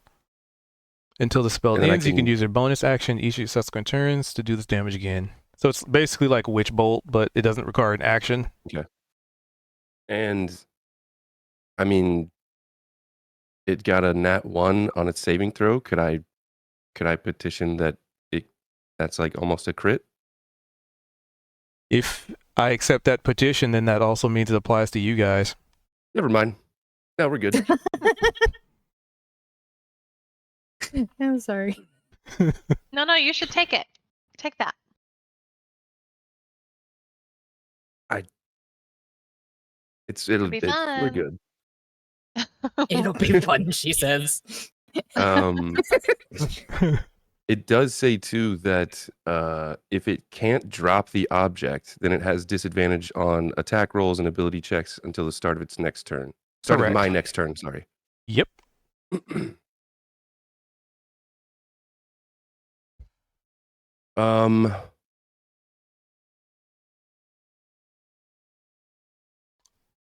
Until the spell And then I ends, you can can- use your bonus action each of your subsequent turns to do this damage again. So it's basically like Witch Bolt, but it doesn't require an action. And I mean, it got a nat 1 on its saving throw. Could I petition that's like almost a crit? If I accept that petition, then that also means it applies to you guys. Never mind. No, we're good. I'm sorry. No, you should take it. Take that. We're fun. good. It'll be fun, she says. Um, It does say too that if it can't drop the object, then it has disadvantage on attack rolls and ability checks until the start of its next turn. Start of Correct. my next turn, sorry. Yep. um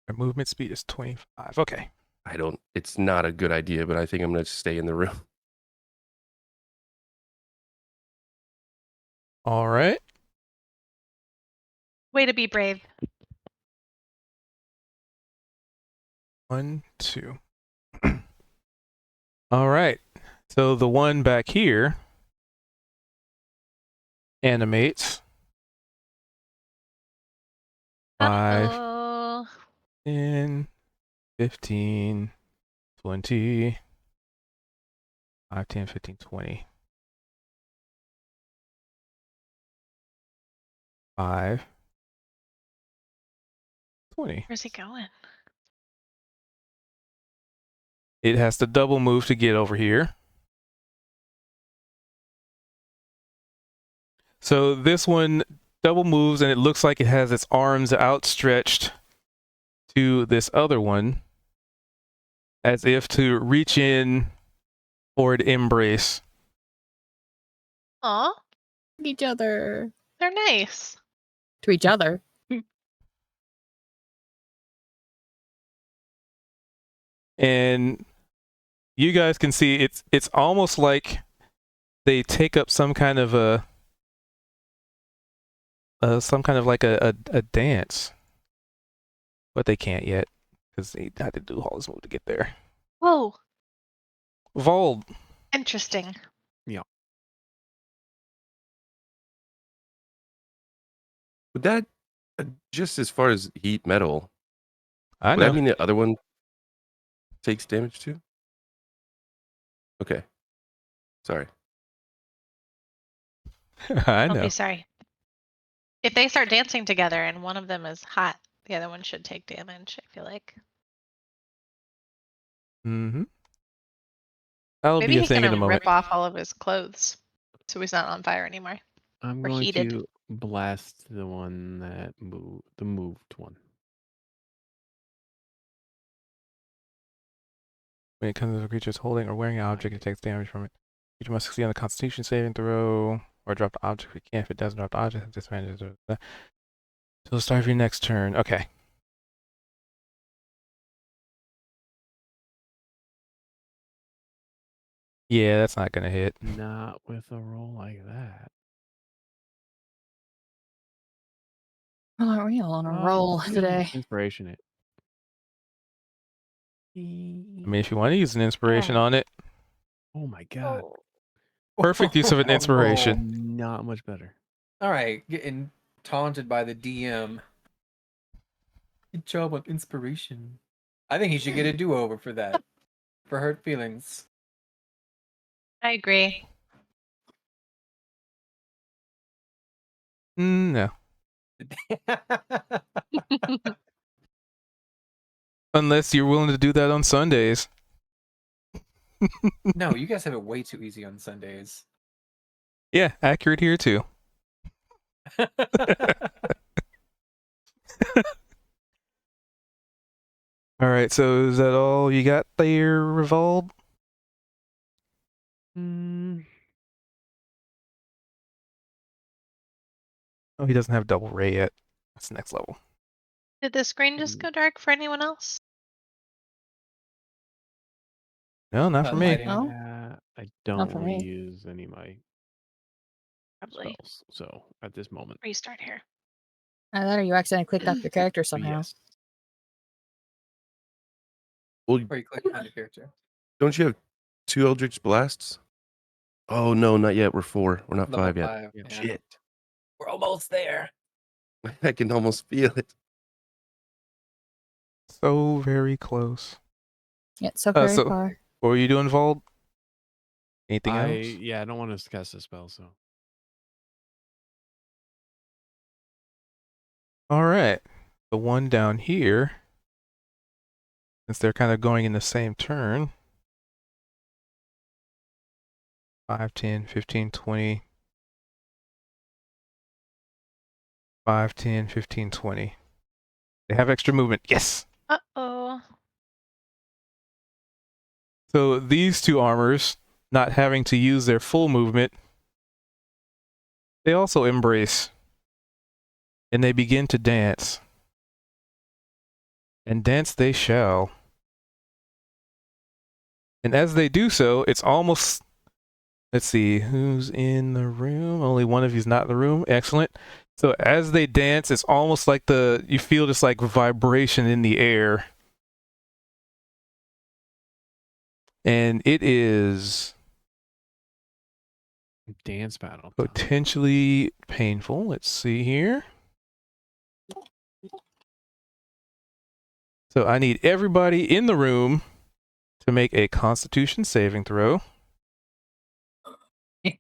Our movement speed is 25. Okay. it's not a good idea, but I think I'm gonna stay in the room. All right. Way to be brave. 1, 2. All right. So the one back here animates. 5, Uh-oh. 10, 15, 20. 5, 10, 15, 20. 5, 20. Where's he going? It has to double move to get over here. So this one double moves and it looks like it has its arms outstretched to this other one as if to reach in for an embrace. Aw, Each other. they're nice. To each other. And you guys can see it's almost like they take up some kind of a like a dance, but they can't yet because they had to do all this move to get there. Whoa, Vold, interesting. Would that just as far as heat metal, I would that know. mean the other one takes damage too? Okay. Sorry. I Don't know. be sorry. If they start dancing together and one of them is hot, the other one should take damage, I feel like. Mm-hmm. That'll Maybe be a he's thing in a gonna moment. rip off all of his clothes so he's not on fire anymore. I'm Or going heated. to blast the one that the moved one. When it comes to creatures holding or wearing an object, it takes damage from it. Creature must succeed on the Constitution saving throw or drop the object if it can. If it doesn't drop the object, it's disadvantage. Till the start of your next turn. Okay. Yeah, that's not gonna hit. Not with a roll like that. Well, aren't we all on a roll today? Inspiration it. I mean, if you want to use an inspiration on it, Oh my god. perfect use of an inspiration. Not much better. All right, getting taunted by the DM. Good job on inspiration. I think he should get a do-over for that. For hurt feelings. I agree. No. Unless you're willing to do that on Sundays. No, you guys have it way too easy on Sundays. Yeah, accurate here too. All right, so is that all you got there, Revold? Oh, he doesn't have double ray yet. That's the next level. Did the screen just go dark for anyone else? No, not for me. Lighting. No? Yeah, I don't Not for want me. to use any of my Probably. spells. So at this moment, Restart here. Either that or you accidentally clicked off your character somehow. yes. Well, Or you click on the character. don't you have 2 Eldritch Blasts? Oh no, not yet. We're 4. We're not Level 5 yet. 5. Yeah. Yeah. Shit. We're almost there. I can almost feel it. So very close. Yeah, so very so- far. What were you doing, Vold? Anything else? Yeah, I don't want to cast a spell, so All right. The one down here, since they're kind of going in the same turn, 5, 10, 15, 20. 5, 10, 15, 20. They have extra movement. Yes. Uh-oh. So these two armors, not having to use their full movement, they also embrace. And they begin to dance. And dance they shall. And as they do so, it's almost... Let's see, who's in the room? Only one of you's not in the room. Excellent. So as they dance, it's almost like you feel this like vibration in the air. And it is Dance battle. potentially painful. Let's see here. So I need everybody in the room to make a Constitution saving throw. In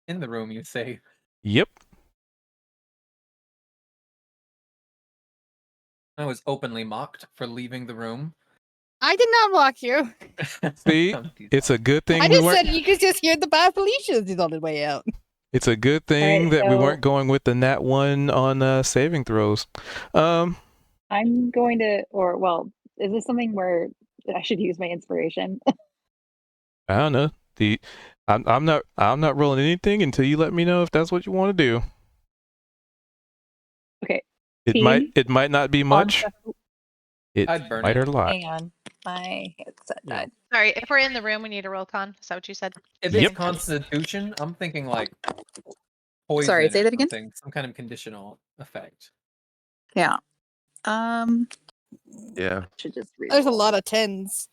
the room, you say. Yep. I was openly mocked for leaving the room. I did not mock you. See, I'm teasing. it's a good thing I we just weren't. said you could just hear the bad Felicia's on the way out. It's a good thing Alright, that we so- weren't going with the nat 1 on saving throws. I'm going to, is this something where I should use my inspiration? I don't know. I'm not rolling anything until you let me know if that's what you want to do. Okay. It Team, might not be much. It I'd burn might it. hurt a lot. hang on. My headset Yeah. died. Sorry, if we're in the room, we need a roll con. Is that what you said? If Yep. it's Constitution, I'm thinking like poison. Sorry, say or that again? something, some kind of conditional effect. Yeah. Yeah. Should just There's a reroll. lot of 10s.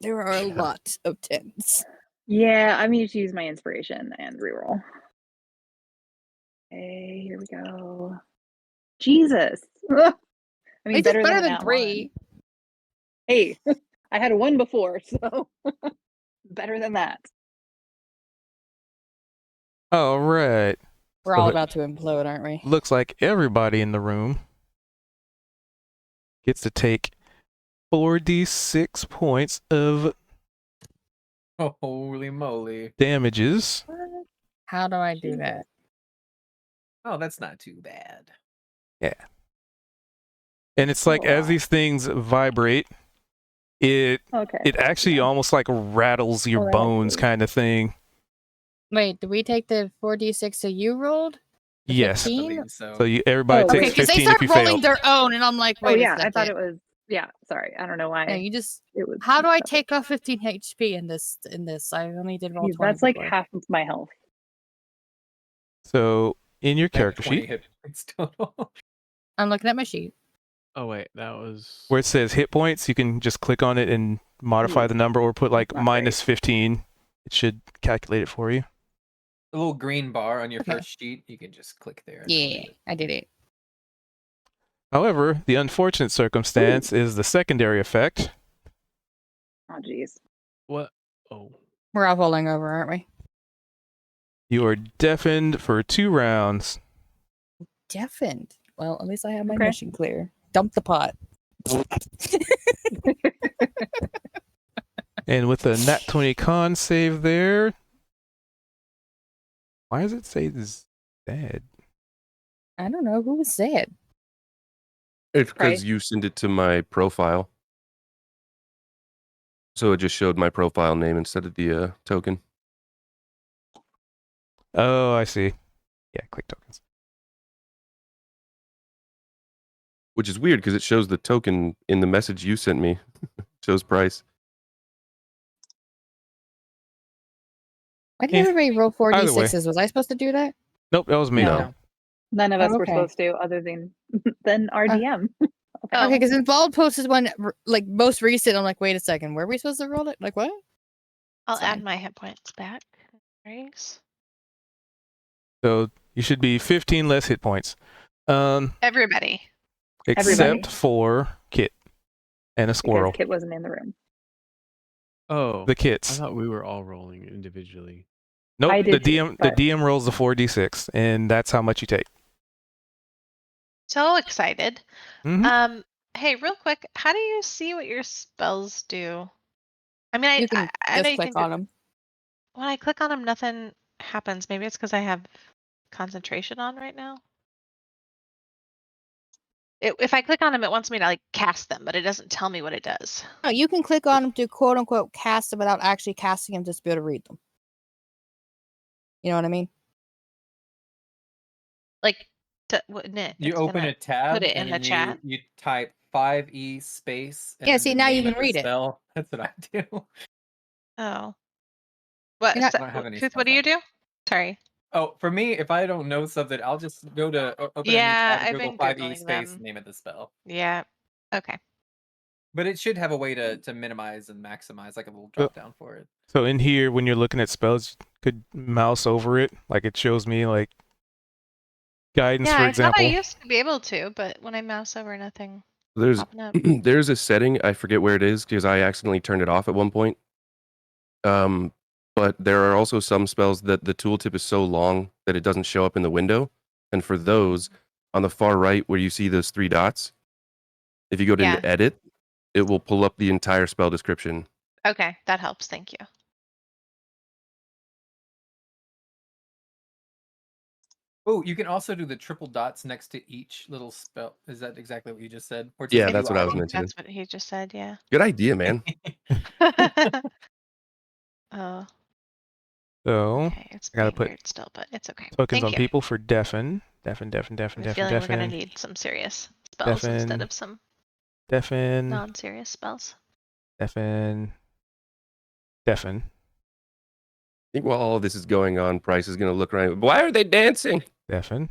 There are a Yeah. lot of 10s. Yeah, I'm going to use my inspiration and reroll. Okay, here we go. Jesus. I mean, It's just better better than than that 3. Hey, I had a 1 before, so better than that. All right. We're So all it about to implode, aren't we? looks like everybody in the room gets to take 4d6 points of Oh, holy moly. damages. How do I do that? Oh, that's not too bad. And it's like Oh, as wow. these things vibrate, it Okay. actually Yeah. almost like rattles your Oh, that bones actually- kind of thing. Wait, do we take the 4d6 that you rolled? The Yes. 15? Believe so. So everybody Oh, Okay, takes because they 15 start if you fail. rolling their own, and I'm like, Oh, wait a yeah, second. I thought it was. Yeah, sorry. I don't know why No, you just. it was. How do I take off 15 HP in this? I only did roll 20. That's like before. half of my health. So in your I have character 20 sheet, hit points total. I'm looking at my sheet. Oh wait, that was where it says hit points, you can just click on it and modify Yeah. the number or put like Not minus 15. It should calculate it for you. The little green bar on your Okay. first sheet, you can just click there. and Yeah, delete it. I did it. However, the unfortunate circumstance is the secondary effect. Oh, jeez. what? Oh, We're all rolling over, aren't we? You are deafened for 2 rounds. Deafened. Well, at least I have my Okay. mission clear. Dump the pot. And with a nat 20 con save there, why does it say this dead? I don't know who was sad. It's Right. because you sent it to my profile. So it just showed my profile name instead of the token. Oh, I see. Yeah, click tokens. Which is weird because it shows the token in the message you sent me. Shows price. Why did Eh, everybody roll either way. 4d6s? Was I supposed to do that? Nope, that was me. No. None of us Oh, were okay. supposed to, other than our DM. Oh, Okay, because involved post is one like most recent. I'm like, wait a second, were we supposed to roll it? Like what? I'll add Fine. my hit points back. Grace. So you should be 15 less hit points. Everybody. Except Everybody. for Kit and a squirrel. Because Kit wasn't in the room. oh, The I kits. thought we were all rolling individually. Nope, I the did too, DM but- the DM rolls the 4d6 and that's how much you take. So excited. Mhm. Hey, real quick, how do you see what your spells do? I mean, You can I know just you click can on them. when I click on them, nothing happens. Maybe it's because I have concentration on right now. If I click on them, it wants me to like cast them, but it doesn't tell me what it does. No, you can click on them to quote unquote cast them without actually casting them, just be able to read them. You know what I mean? Like, wouldn't it? You It's open gonna a tab put it and in the then chat. you type 5e space. And Yeah, then see, the now you name of can the read it. spell. That's what I do. Oh. What? You're not- I don't have any Truth, what spells do you on. do? Sorry. Oh, for me, if I don't know something, I'll just go to open a new Yeah, tab and I've Google been 5e Googling space them. name of the spell. Yeah. Okay. But it should have a way to minimize and maximize, like a little Well- drop down for it. So in here, when you're looking at spells, you could mouse over it, like it shows me like guidance, Yeah, for I thought I example. used to be able to, but when I mouse over, nothing There's popping up. there's a setting, I forget where it is because I accidentally turned it off at one point. But there are also some spells that the tooltip is so long that it doesn't show up in the window. And for those, on the far right where you see those 3 dots, if you go to Yeah. edit, it will pull up the entire spell description. Okay, that helps. Thank you. Oh, you can also do the triple dots next to each little spell. Is that exactly what you just said? Or Yeah, just that's what I was think mentioning. that's what he just said. Yeah. Good idea, man. Oh. So Okay, it's I gotta being put weird still, but it's okay. tokens Thank on you. people for deafen. I have a feeling we're gonna need some serious spells instead Deafen. of some Deafen. non-serious spells. Deafen. I think while all of this is going on, Price is going to look around. Why are they dancing? Deafen.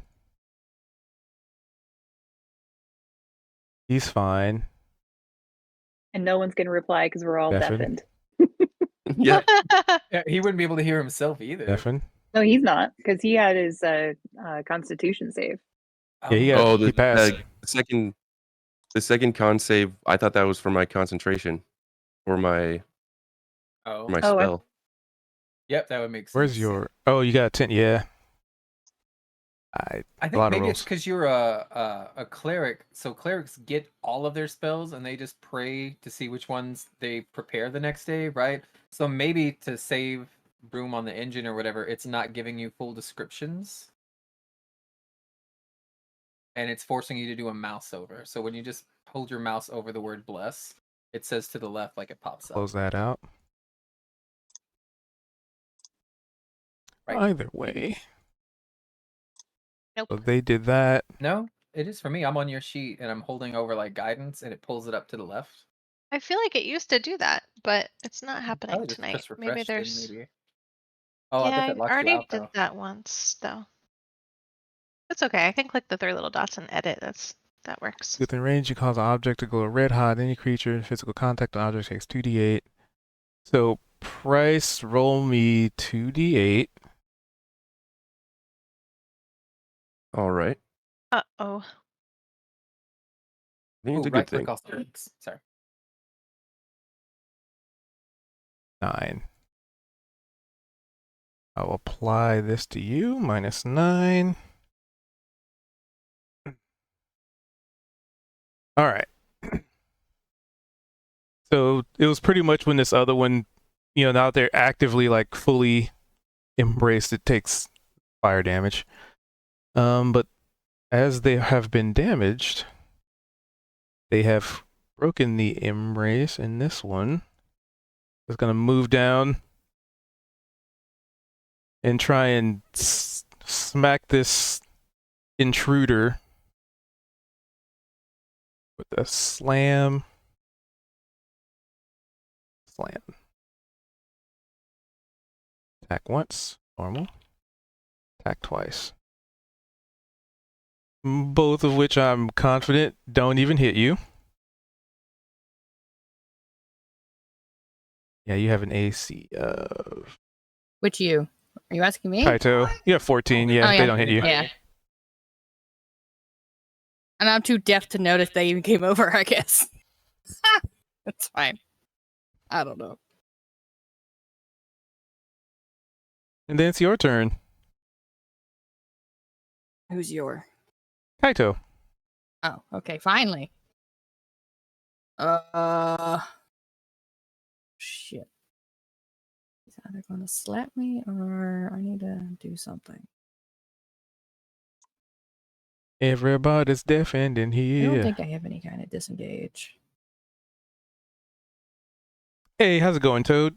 He's fine. And no one's going to reply because we're all Deafen. deafened. Yeah. Yeah, he wouldn't be able to hear himself either. Deafen. No, he's not because he had his Constitution save. Yeah, he got- Oh, he passed. the second con save. I thought that was for my concentration, for my Oh. spell. Yep, that would make sense. Where's your? Oh, you got a 10. Yeah. I a think lot of maybe it's rolls. because you're a cleric, so clerics get all of their spells and they just pray to see which ones they prepare the next day, right? So maybe to save room on the engine or whatever, it's not giving you full descriptions. And it's forcing you to do a mouse over. So when you just hold your mouse over the word bless, it says to the left like it pops up. Close that out. Right. Either way. Nope. So they did that. No, it is for me. I'm on your sheet and I'm holding over like guidance and it pulls it up to the left. I feel like it used to do that, but it's not happening Probably just tonight. press Maybe refresh then, there's. maybe. Oh, Yeah, I bet I that locks you already out did though. that once, though. It's okay. I can click the 3 little dots and edit. That works. Within range, you cause an object to glow red hot. Any creature in physical contact with the object takes 2d8. So Price, roll me 2d8. All right. Uh-oh. I think it's Ooh, a good right thing. click also works. Sorry. 9. I'll apply this to you. -9. All right. So it was pretty much when this other one, now they're actively like fully embraced, it takes fire damage. But as they have been damaged, they have broken the embrace, and this one is going to move down and try and smack this intruder with a slam. Attack once, normal. Attack twice. Both of which I'm confident don't even hit you. Yeah, you have an AC of... Which you? Are you asking me? Kaito, you have 14. Yeah, Oh, they yeah. don't hit you. Yeah. And I'm too deaf to notice they even came over, I guess. That's fine. I don't know. And then it's your turn. Who's your? Kaito. Oh, okay, finally. Shit. they gonna slap me or I need to do something? Everybody's defending I don't here. think I have any kind of disengage. Hey, how's it going, Toad?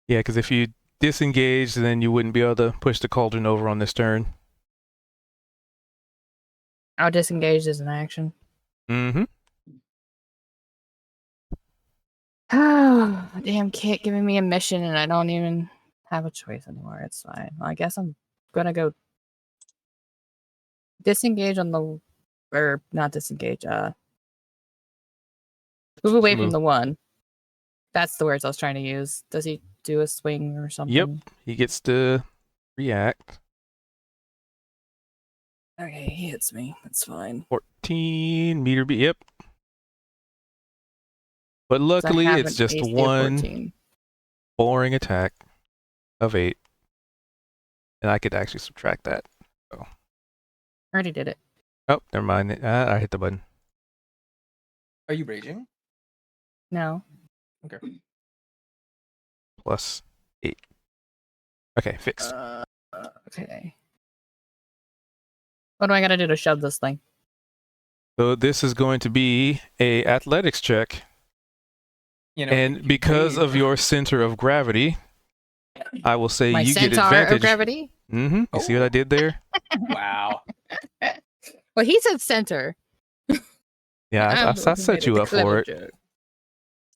Yeah, because if you disengage, then you wouldn't be able to push the cauldron over on this turn. I'll disengage as an action. Mm-hmm. Oh, damn kit giving me a mission and I don't even have a choice anymore. It's fine. Well, I guess I'm gonna go disengage on the, or not disengage, move away from Move. the one. That's the words I was trying to use. Does he do a swing or something? Yep, he gets to react. Okay, he hits me. That's fine. 14 meter beat. Yep. But 'Cause I luckily, have it's an just AC of one 14. boring attack of 8. And I could actually subtract that. Already did it. Oh, never mind. I hit the button. Are you raging? No. Okay. Plus 8. Okay, fixed. Okay. What do I gotta do to shove this thing? So this is going to be a athletics check. You know, And you because raise- of your center of gravity, I will say My you get centaur advantage. of gravity? Mm-hmm. You see what I did there? wow. Well, he said center. Yeah, I'm I the one who set made you the up for clever it. joke.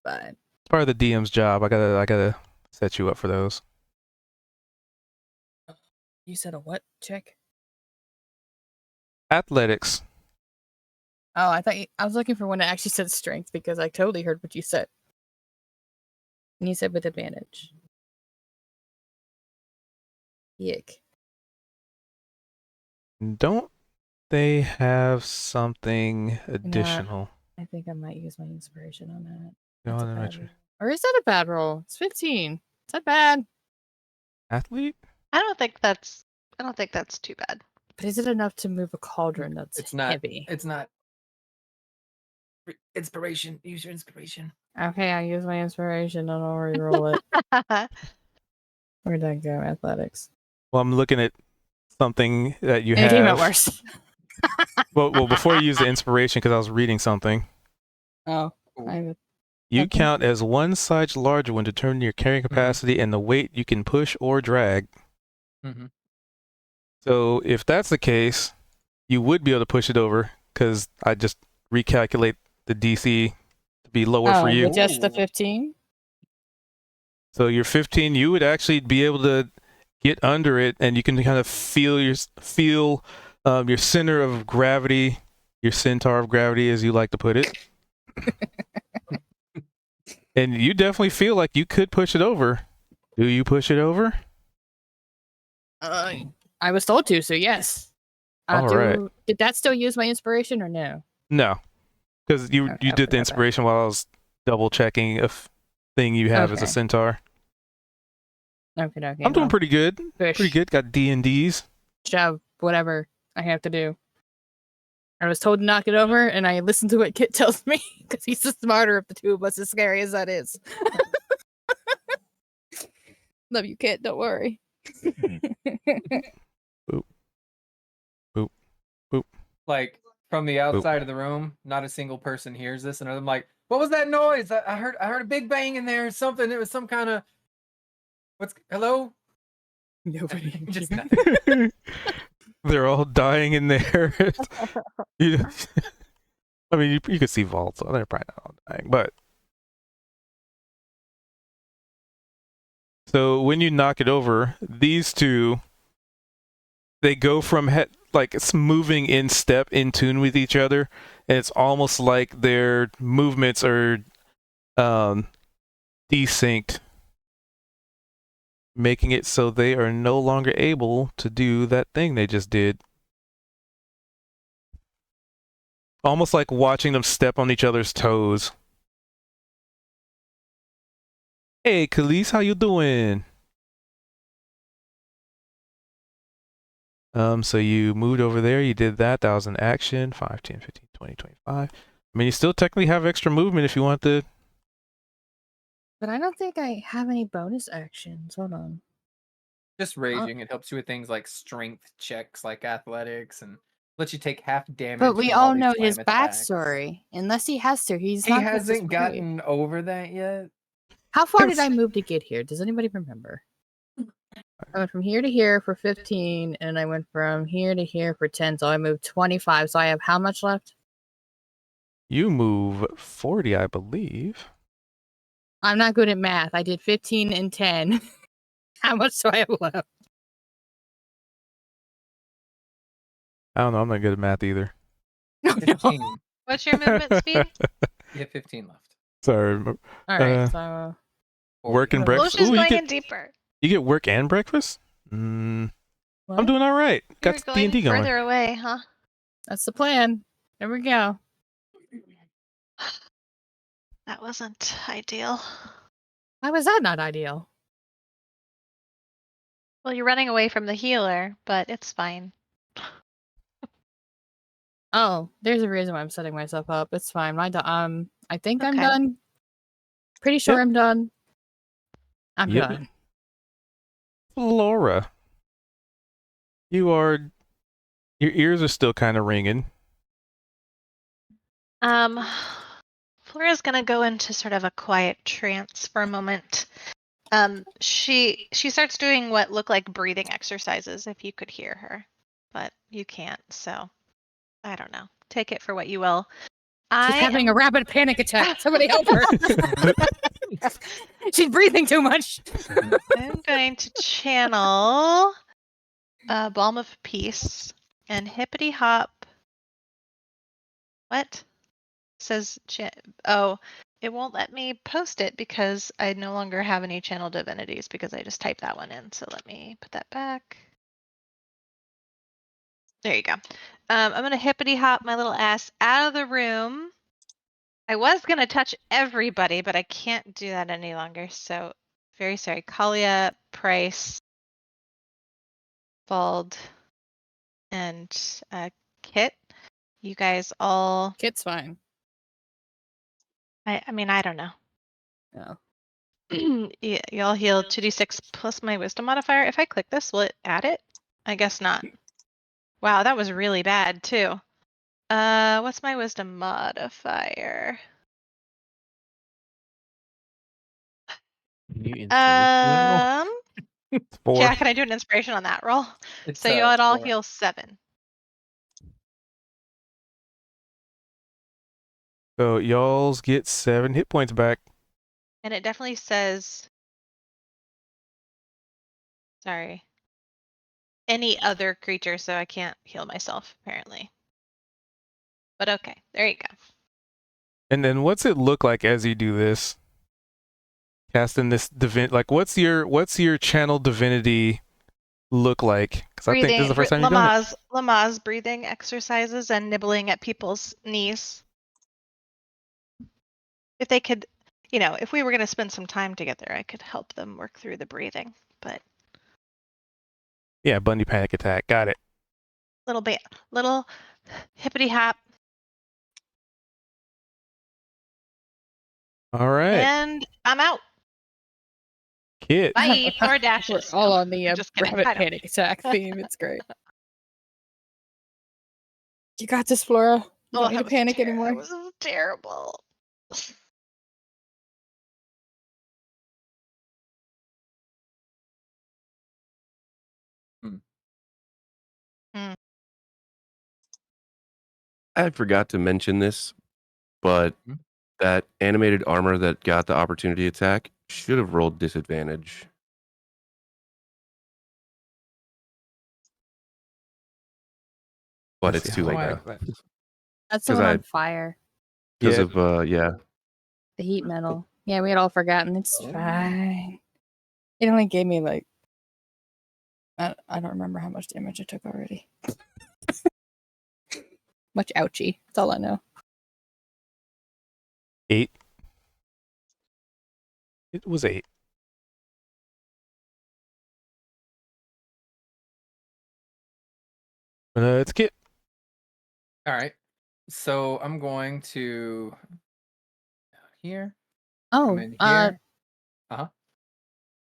Fine. It's part of the DM's job. I gotta set you up for those. You said a what check? Athletics. Oh, I thought I was looking for one that actually said strength because I totally heard what you said. And you said with advantage. Yick. Don't they have something additional? I think I might use my inspiration on that. Go That's a on and bad retro- roll. Or is that a bad roll? It's 15. Is that bad? Athlete? I don't think that's too bad. But is it enough to move a cauldron that's It's not. heavy? It's not. Inspiration. Use your inspiration. Okay, I use my inspiration and I'll re-roll it. Where'd that go? Athletics. Well, I'm looking at something that you It came out have. worse. Well, before you use the inspiration, because I was reading something. Oh, Ooh. I have it. You Okay. count as one size larger when determining your carrying capacity and the weight you can push or drag. Mm-hmm. So if that's the case, you would be able to push it over because I just recalculate the DC to be lower for you. With just the Ooh. 15? So you're 15, you would actually be able to get under it, and you can kind of feel your center of gravity, your centaur of gravity, as you like to put it. And you definitely feel like you could push it over. Do you push it over? I was told to, so yes. All right. Did that still use my inspiration or no? No, because you Okay, you I did the forgot that. inspiration while I was double checking if thing you have as a Okay. centaur. Okay. I'm doing pretty good. Push, Pretty good. Got D&Ds. shove, whatever I have to do. I was told to knock it over, and I listened to what Kit tells me because he's the smarter of the two of us, as scary as that is. Love you, Kit. Don't worry. Like from the outside of the room, not a single person hears this, and I'm like, "What was that noise? I heard a big bang in there. Or something. It was some kind of what's hello? Nobody. Just nothing. They're all dying in there. You- I mean, you could see vaults, so they're probably not all dying. But so when you knock it over, these two, they go from like it's moving in step, in tune with each other, and it's almost like their movements are desynced, making it so they are no longer able to do that thing they just did. Almost like watching them step on each other's toes. Hey, Khalees, how you doing? So you moved over there, you did that. That was an action. 5, 10, 15, 20, 25. I mean, you still technically have extra movement if you want to. But I don't think I have any bonus actions. Hold on. Just raging. It helps you with things like strength checks, like athletics, and lets you take half damage. But we from all these know slam his attacks. backstory. Unless he has to. He's He not supposed to hasn't spray. gotten over that yet. How far did I move to get here? Does anybody remember? I went from here to here for 15, and I went from here to here for 10, so I moved 25. So I have how much left? You move 40, I believe. I'm not good at math. I did 15 and 10. How much do I have left? I don't know. I'm not good at math either. No, no. 15. What's your movement speed? You have 15 left. Sorry. All right, Uh, so 40. Work and breakfast. Lucia's Ooh, going in deeper. you get work and breakfast? I'm what? doing all right. You're Got going D&D going. further away, huh? That's the plan. There we go. That wasn't ideal. Why was that not ideal? Well, you're running away from the healer, but it's fine. Oh, there's a reason why I'm setting myself up. It's fine. I think I'm Okay. done. Pretty sure Yep. I'm done. I'm Yep. done. Laura. Your ears are still kind of ringing. Flora's gonna go into sort of a quiet trance for a moment. She starts doing what look like breathing exercises if you could hear her, but you can't, so I don't know. Take it for what you will. She's having a rapid panic attack. Somebody help her. She's breathing too much. I'm going to channel Balm of Peace and Hippity Hop. What? Says oh, it won't let me post it because I no longer have any channel divinities because I just typed that one in. So let me put that back. There you go. I'm gonna hippity hop my little ass out of the room. I was gonna touch everybody, but I can't do that any longer. So very sorry. Kalia, Price, Bald, and Kit. You guys all. Kit's fine. I mean, I don't know. No. Y'all heal 2d6 plus my wisdom modifier. If I click this, will it add it? I guess not. Wow, that was really bad too. What's my wisdom modifier? Can you inspiration that roll? 4. Yeah, can I do an inspiration on that roll? It's, So you all 4. heal 7. So y'all's get 7 hit points back. And it definitely says, sorry, any other creature, so I can't heal myself, apparently. But okay, there you go. And then what's it look like as you do this? Casting this like what's your channel divinity look like? Because I think this is the first time you've done it. Lamaze breathing exercises and nibbling at people's knees. If they could, if we were going to spend some time together, I could help them work through the breathing. But Yeah, Bundy panic attack. Got it. little hippity hop. All right. And I'm out. Kit. Bye. Flora We're dashes. all No, on the I'm just kidding. rapid I don't- panic attack theme. It's great. You got this, Flora. You don't need to panic anymore. That was terrible. I forgot to mention this, but that animated armor that got the opportunity attack should have rolled disadvantage. But Let's it's see too how late I now. fix that. That's the 'Cause one I- on fire. Because Yeah. of The heat metal. Yeah, we had all forgotten. It's fine. It only gave me like I don't remember how much damage I took already. Much ouchy. That's all I know. 8. It was 8. It's Kit. All right. So I'm going to here. Oh, Come in here.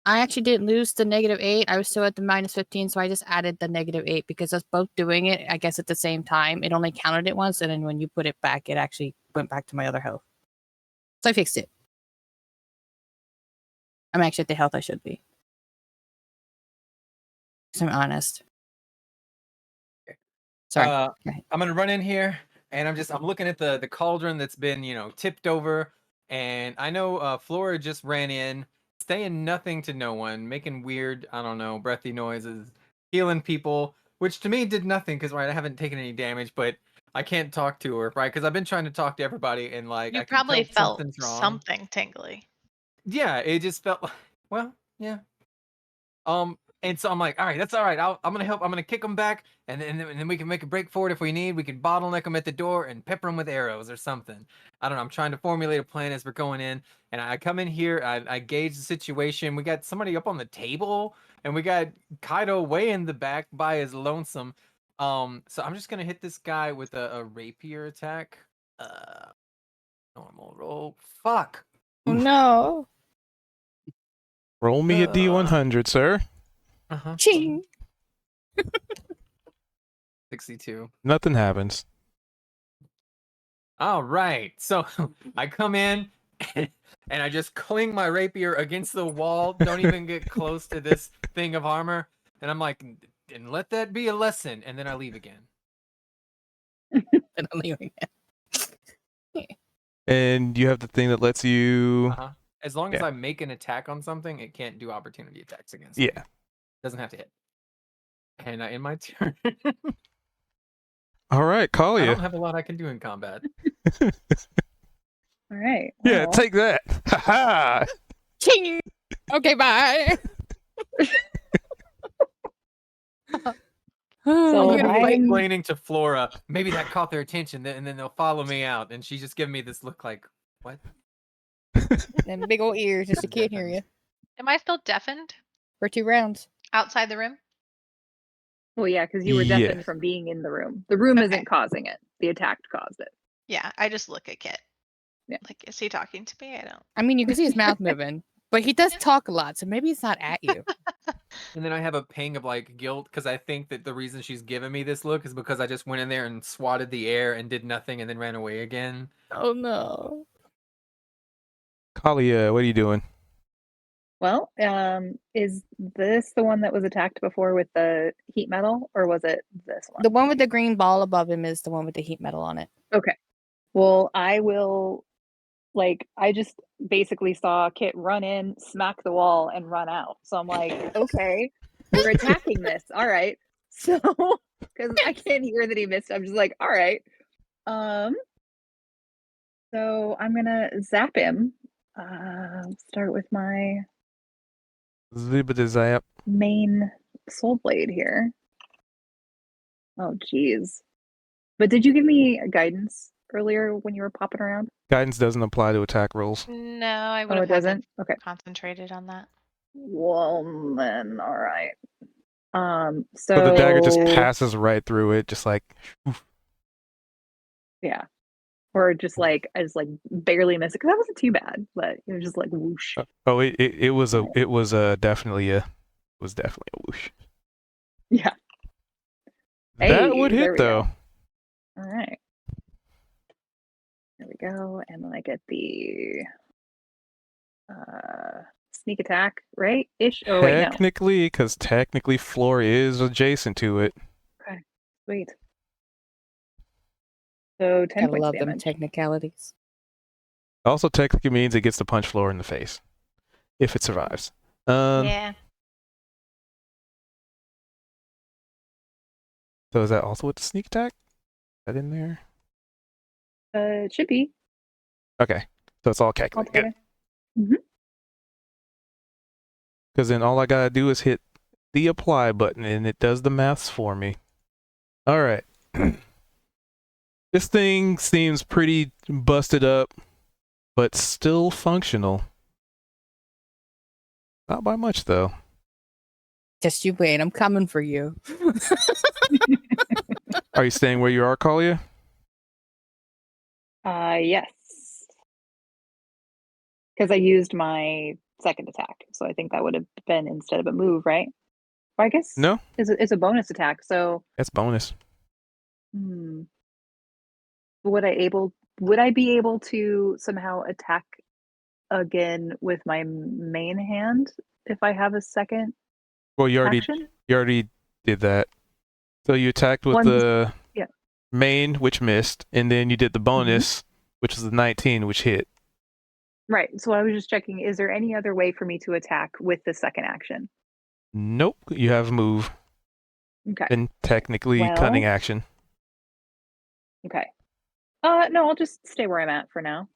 I actually didn't lose the -8. I was still at the -15, so I just added the -8 because us both doing it, I guess, at the same time. It only counted it once, and then when you put it back, it actually went back to my other health. So I fixed it. I'm actually at the health I should be. So I'm honest. Okay. Sorry. I'm gonna run in here, and I'm looking at the cauldron that's been tipped over, and I know Flora just ran in, saying nothing to no one, making weird, I don't know, breathy noises, healing people, which to me did nothing because right, I haven't taken any damage, but I can't talk to her, right? Because I've been trying to talk to everybody, and like You I can probably tell felt something's wrong. something tingly. Yeah, it just felt like, well, yeah. And so I'm like, all right, that's all right. I'm gonna help. I'm gonna kick them back, and then we can make a break for it if we need. We can bottleneck them at the door and pepper them with arrows or something. I don't know. I'm trying to formulate a plan as we're going in, and I come in here. I gauge the situation. We got somebody up on the table, and we got Kaido way in the back by his lonesome. So I'm just gonna hit this guy with a rapier attack. Normal roll. Fuck. Oh no. Roll me a D100, sir. Ching. 62. Nothing happens. All right. So I come in and I just cling my rapier against the wall. Don't even get close to this thing of armor. And I'm like, and let that be a lesson. And then I leave again. And I'm leaving it. And you have the thing that lets you. As long as Yeah. I make an attack on something, it can't do opportunity attacks against me. Yeah. Doesn't have to hit. And in my turn, All right, call I you. don't have a lot I can do in combat. All right. Yeah, well, take that. Ha ha. Ching. Okay, bye. So You're gonna fight. Explaining to Flora, maybe that caught their attention, and then they'll follow me out. And she's just giving me this look like, what? Them big old ears, just a kid hear you Am I still deafened for 2 rounds. outside the room? well, yeah, because you were Yeah. deafened from being in the room. The room Okay. isn't causing it. The attack caused it. Yeah, I just look at Kit. Yeah. Like, is he talking to me? I don't. I mean, you can see his mouth moving, but he does talk a lot, so maybe it's not at you. And then I have a pang of like guilt because I think that the reason she's giving me this look is because I just went in there and swatted the air and did nothing and then ran away again. Oh no. Kalia, what are you doing? Well, is this the one that was attacked before with the heat metal, or was it this one? The one with the green ball above him is the one with the heat metal on it. Okay. Well, I will. Like, I just basically saw Kit run in, smack the wall, and run out. So I'm like, okay, we're attacking this. All right. So, because I can't hear that he missed, I'm just like, all right. So I'm gonna zap him. Start with my Zibbity zap. main soul blade here. Oh, geez. But did you give me guidance earlier when you were popping around? Guidance doesn't apply to attack rolls. No, I would Oh, have it doesn't? Okay. concentrated on that. Well, then, all right. So So the dagger just passes right through it, just like. Oof. yeah, or just like I just like barely missed it because that wasn't too bad, but it was just like whoosh. Oh, it was definitely a whoosh. Yeah. That would Hey, there hit we though. go. All right. There we go, and then I get the sneak attack, right? Ish. Oh wait, no. Technically, Floor is adjacent to it. Okay, sweet. So 10 I points love of them damage. technicalities. Also, technically means it gets to punch Floor in the face if it survives. Yeah. So is that also with the sneak attack? Is that in there? It should be Okay, so it's all calculated. Good. altogether. Because then all I gotta do is hit the apply button and it does the maths for me. All right. This thing seems pretty busted up, but still functional. Not by much though. Just you wait, I'm coming for you. Are you staying where you are, Kalia? Yes. Because I used my second attack, so I think that would have been instead of a move, right? Or I guess No, it's a bonus attack. So that's bonus. hmm, would I be able to somehow attack again with my main hand if I have a second Well, you action? already did that. So you attacked with One, the yeah. main, which missed, and then you did the bonus, which was the 19, which hit. Right. So I was just checking, is there any other way for me to attack with the second action? Nope, you have a move. Okay. And technically cunning Well, action. okay. No, I'll just stay where I'm at for now.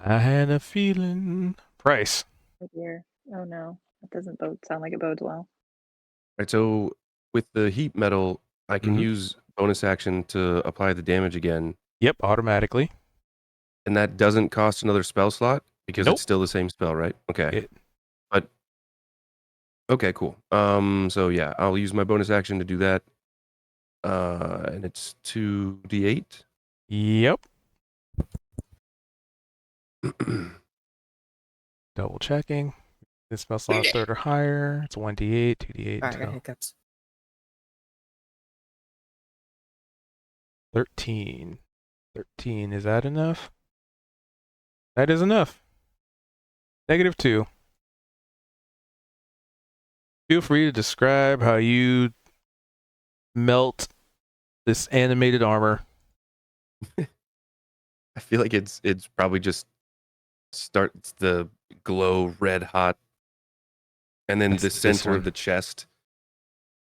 I had a feeling. Price. Oh dear. Oh no. That doesn't sound like it bodes well. Right, so with the heat metal, I can Mhm. use bonus action to apply the damage again, Yep, automatically. and that doesn't cost another spell slot because Nope. it's still the same spell, right? Okay. It, But okay, cool. So yeah, I'll use my bonus action to do that. And it's 2d8. yep. Double checking. This spell slot is 3rd or higher. It's 1d8, 2d8 I got until hiccups. 13. 13, is that enough? That is enough. -2. Feel free to describe how you melt this animated armor. I feel like it's probably just starts the glow red hot, and then That's the this center one. of the chest,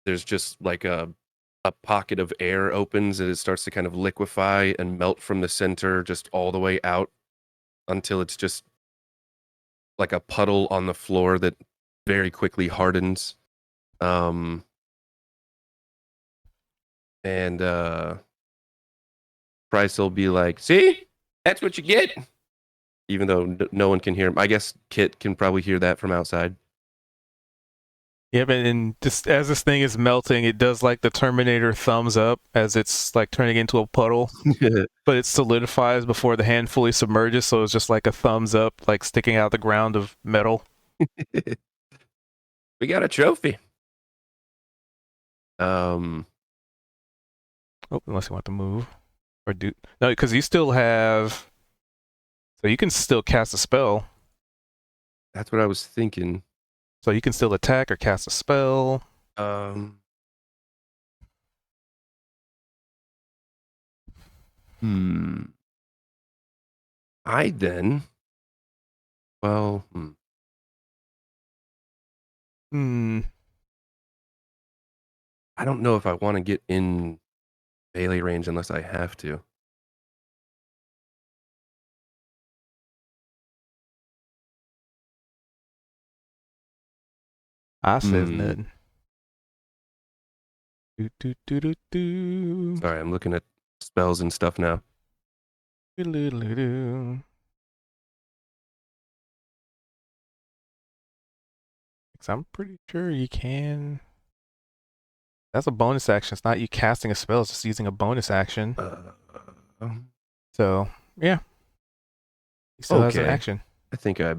there's just like a pocket of air opens and it starts to kind of liquefy and melt from the center just all the way out until it's just like a puddle on the floor that very quickly hardens. And Price will be like, "See, that's what you get." Even though no one can hear him, I guess Kit can probably hear that from outside. Yep, and just as this thing is melting, it does like the Terminator thumbs up as it's like turning into a puddle, but it solidifies before the hand fully submerges, so it's just like a thumbs up, like sticking out of the ground of metal. We got a trophy. Um, Oh, unless you want to move or do no, because you still have, so you can still cast a spell, that's what I was thinking. so you can still attack or cast a spell. Um, I then, well, Hmm. I don't know if I want to get in melee range unless I have to. I says Hmm. nothing. Do, do, do, do, do. Sorry, I'm looking at spells and stuff now. Do, do, do, do. 'Cause I'm pretty sure you can. That's a bonus action. It's not you casting a spell, it's just using a bonus action. So, yeah. He still has an Okay. action. I think I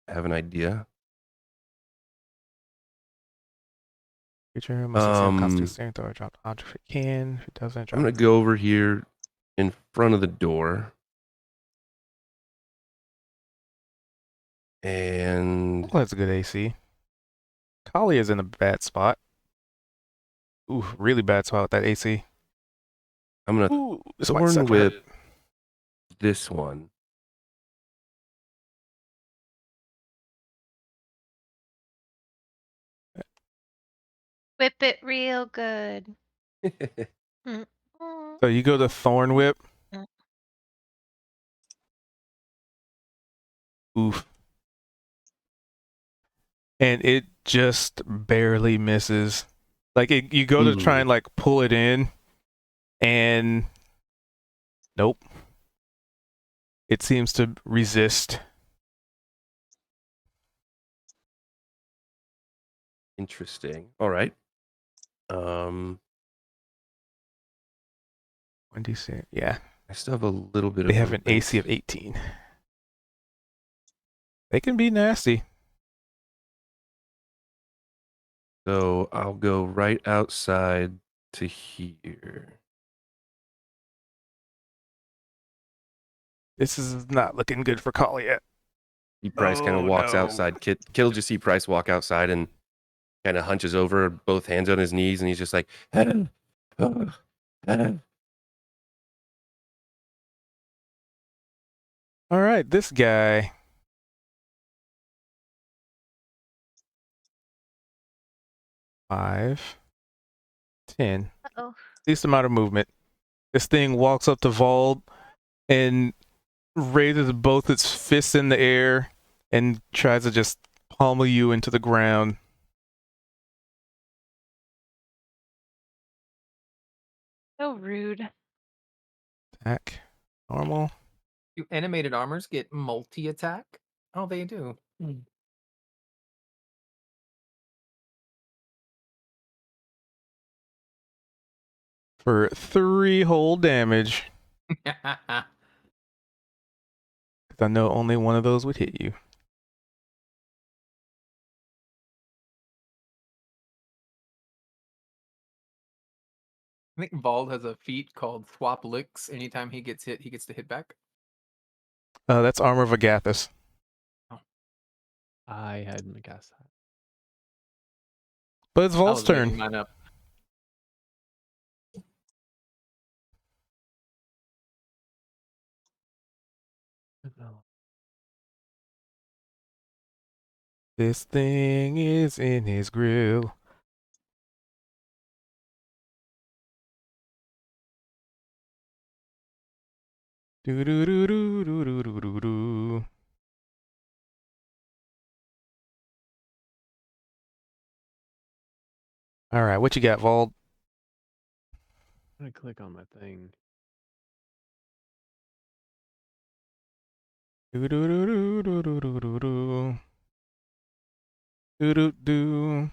have an idea. Creature must succeed on Constitution saving throw or drop the object if it can. If it doesn't, I'm drop gonna go over here in front of the door. And Oh, that's a good AC. Kali is in a bad spot. Ooh, really bad spot with that AC. I'm gonna Ooh, this might Thorn suck for her. Whip this one. Whip it real good. Mm. So you go to Thorn Whip. Mm. Oof. And it just barely misses. Like you go to try Ooh. and like pull it in, and nope. It seems to resist. Interesting. All right. 26. Yeah, I still have a little bit they of have an AC of movement. 18. They can be nasty. So I'll go right outside to here. This is not looking good for Collie yet. See Price kind of walks outside. Kit'll just see Price walk outside and kind of hunches over, both hands on his knees, and he's just like, All right, this guy. Five, 10. Uh-oh. Least amount of movement. This thing walks up to Vald and raises both its fists in the air and tries to just pummel you into the ground. So rude. Attack. Normal. Do animated armors get multi-attack? Oh, they do. For 3 whole damage. I 'Cause I know only one of those would hit you. think Vald has a feat called Swap Licks. Anytime he gets hit, he gets to hit back. That's Armor of Agathis. I hadn't guessed that. But it's I Vald's was making turn. mine up. No. This thing is in his grill. Do do do do do do do do do. All right, what you got, Vald? I'm gonna click on my thing. Do do do do do do do do do. Do do do.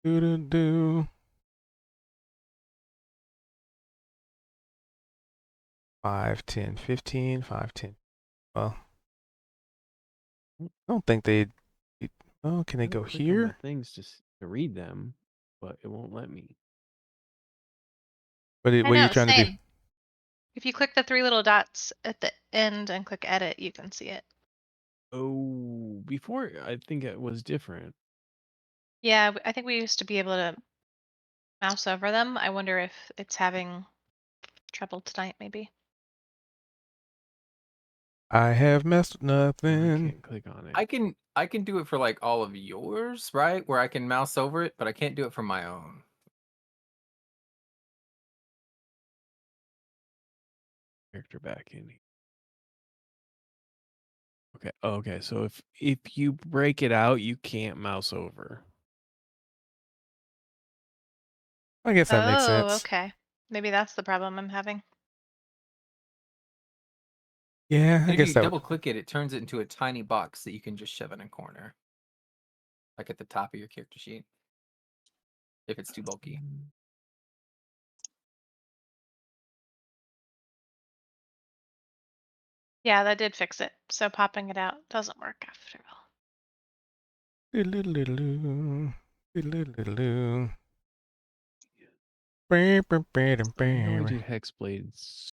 Do do do. 5, 10, 15, 5, 10. Well, I don't think they. Oh, can they I'm go gonna click on my here? things to read them, but it won't let me. What I are you know, trying to do? same. If you click the 3 little dots at the end and click edit, you can see it. Oh, before I think it was different. Yeah, I think we used to be able to mouse over them. I wonder if it's having trouble tonight, maybe. I have messed with Oh, I nothing. can't click on it. I can do it for like all of yours, right? Where I can mouse over it, but I can't do it for my own. Character back in. Okay. Okay. So if you break it out, you can't mouse over. I guess that makes Oh, sense. okay. Maybe that's the problem I'm having. Yeah, And I if guess you that double would. click it, it turns it into a tiny box that you can just shove in a corner. Like at the top of your character sheet. If it's too bulky. Yeah, that did fix it. So popping it out doesn't work after all. Diddle-diddle-doo. Diddle-diddle-doo. I can only do hex blades.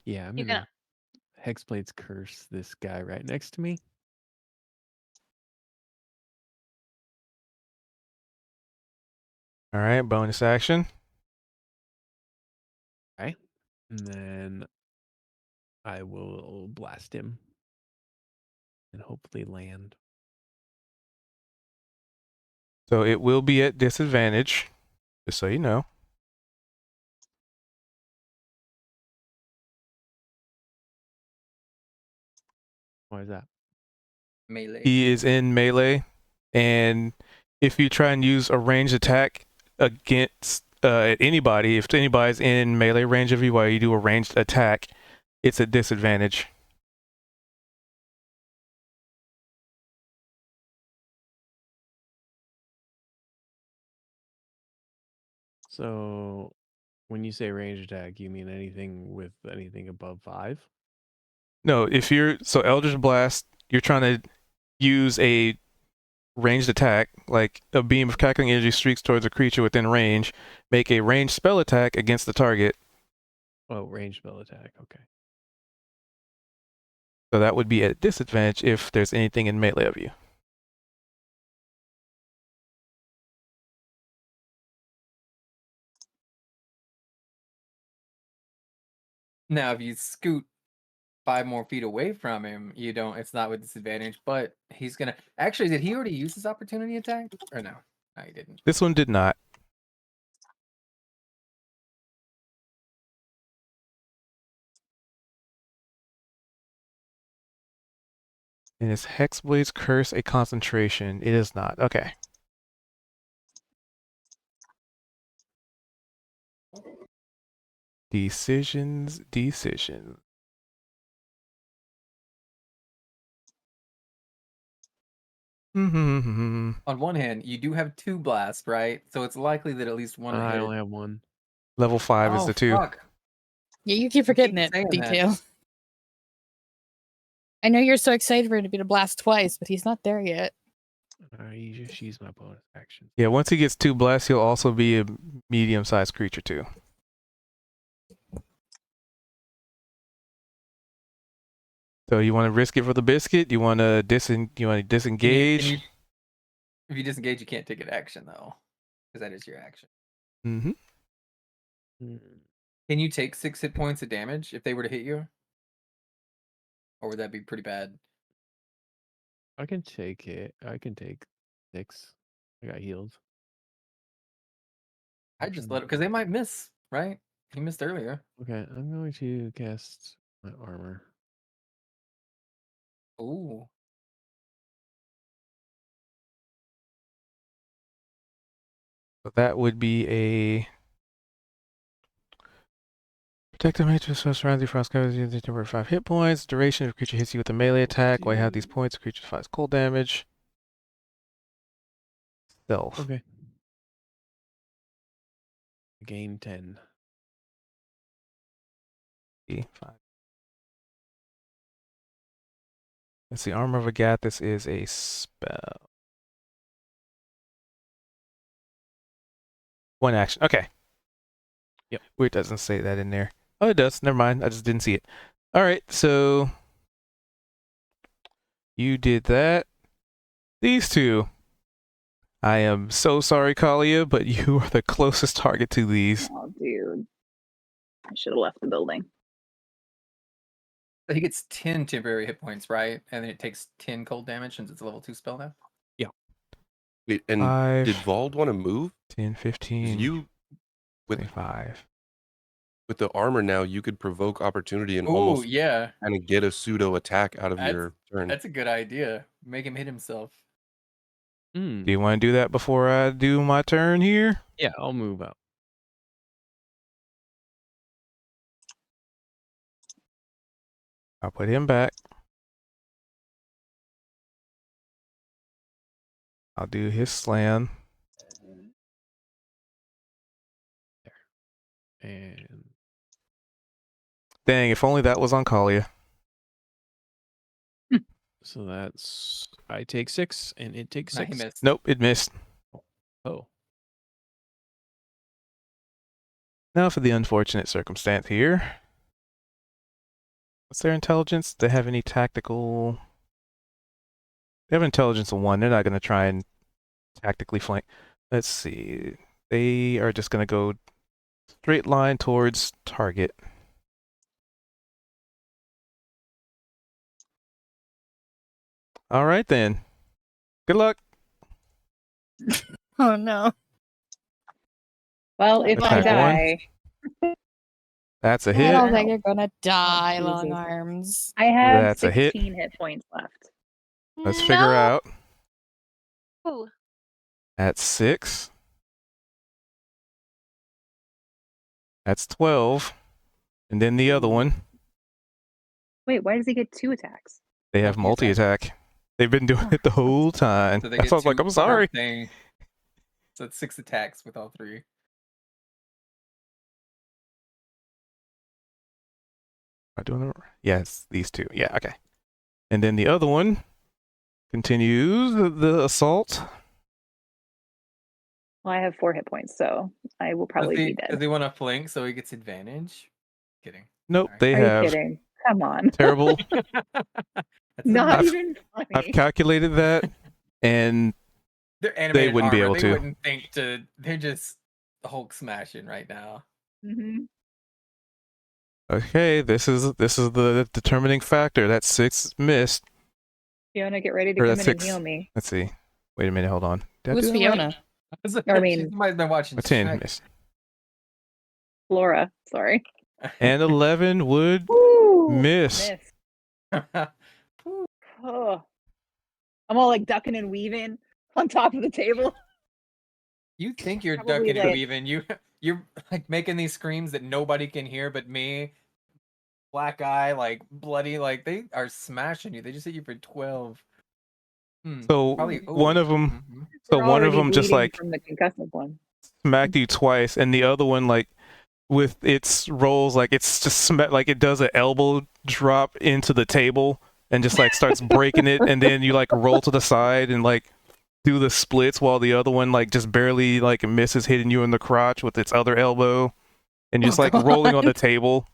Yeah, I'm You gonna can hex blades curse this guy right next to me. All right, bonus action. Okay. And then I will blast him. And hopefully land. So it will be at disadvantage, just so you know. Why is that? Melee. He is in melee, and if you try and use a ranged attack against anybody, if anybody's in melee range of you while you do a ranged attack, it's a disadvantage. So, when you say range attack, you mean anything with anything above 5? No, if you're so Eldritch Blast, you're trying to use a ranged attack, like a beam of crackling energy streaks towards a creature within range. Make a ranged spell attack against the target. Oh, range spell attack. Okay. So that would be at disadvantage if there's anything in melee of you. Now, if you scoot 5 more feet away from him, you don't. It's not with disadvantage, but he's gonna. Actually, did he already use his opportunity attack or no? No, he didn't. This one did not. And is Hexblade's Curse a concentration? It is not. Okay. Decisions. On one hand, you do have 2 blasts, right? So it's likely that at least one will I hit. only have 1. Level 5 is Oh, the 2. fuck. Yeah, you keep forgetting keep it. saying that. Detail. I know you're so excited for him to be to blast twice, but he's not there yet. You just use my bonus action. Yeah, once he gets 2 blasts, he'll also be a medium-sized creature too. So you want to risk it for the biscuit? You want to disengage? If you disengage, you can't take an action though, because that is your action. Mm-hmm. Can you take 6 hit points of damage if they were to hit you, or would that be pretty bad? I can take it. I can take 6. I got healed. I just let it because they might miss, right? He missed earlier. Okay, I'm going to cast my armor. Ooh. So that would be a protective matrix surrounds you frost covers you for 5 hit points. Duration if a creature hits you with a melee attack. While you have these points, the creature deals cold damage. Stealth. Okay. Gain 10. 5. Let's see. Armor of Agathis is a spell. 1 action. Okay. Yep. It doesn't say that in there. Oh, it does. Never mind. I just didn't see it. All right. So you did that. These two. I am so sorry, Kalia, but you are the closest target to these. Oh, dude. I should have left the building. So he gets 10 temporary hit points, right? And then it takes 10 cold damage since it's a level 2 spell now. Wait, and 5, did Vald want to move? 10, 'Cause 15, you, with 25. the armor now, you could provoke opportunity and Oh almost yeah, kind of get a pseudo attack out of your turn. that's a good idea. Make him hit himself. Hmm. Do you want to do that before I do my turn here? Yeah, I'll move out. I'll put him back. I'll do his slam. And Dang, if only that was on Kalia. so that's I take 6 and it takes Nah, he 6. missed. Nope, it missed. Oh. Now for the unfortunate circumstance here. What's their intelligence? Do they have any tactical? They have intelligence of 1. They're not going to try and tactically flank. Let's see. They are just going to go straight line towards target. All right then. Good luck. Oh no. Well, if I Attack die, That's a I hit. don't think you're gonna die, Jesus. long arms. I have That's a hit. 16 hit points left. Let's figure out. No. That's 6. That's 12. And then the other one. Wait, why does he get 2 attacks? They have Multi-attack. multi-attack. They've been doing it the whole time. So they That's get why I was like, 2 I'm sorry. per thing. So it's 6 attacks with all 3. I doing it? Yes, these two. Yeah, okay. And then the other one continues the assault. Well, I have 4 hit points, so I will probably be Does dead. he want to flank so he gets advantage? Kidding. Nope, Sorry. they Are you have kidding? Come on. terrible. That's Not I've- even I've funny. calculated that, and They're animated wouldn't be armor. able They to. wouldn't think to. They're just Hulk smashing right now. Hmm. okay, this is the determining factor. That 6 missed. Fiona, get ready to Or come that's in and 6. heal me. Let's see. Wait a minute. Hold on. Did I Who's do that right? Fiona? I mean- She might have been watching A 10 Shrek. missed. Flora, sorry. And 11 would Woo! miss. Oh. I'm all like ducking and weaving on top of the table. You think you're Probably ducking and like- weaving? You're like making these screams that nobody can hear but me. Black eye, like bloody, like they are smashing you. They just hit you for 12. So one of them, Mhm. so We're one of already them just bleeding like from the concussive one. smacked you twice, and the other one like with its rolls like it's just like it does an elbow drop into the table and just like starts breaking it, and then you like roll to the side and like do the splits while the other one like just barely like misses hitting you in the crotch with its other elbow, and just like rolling on the table.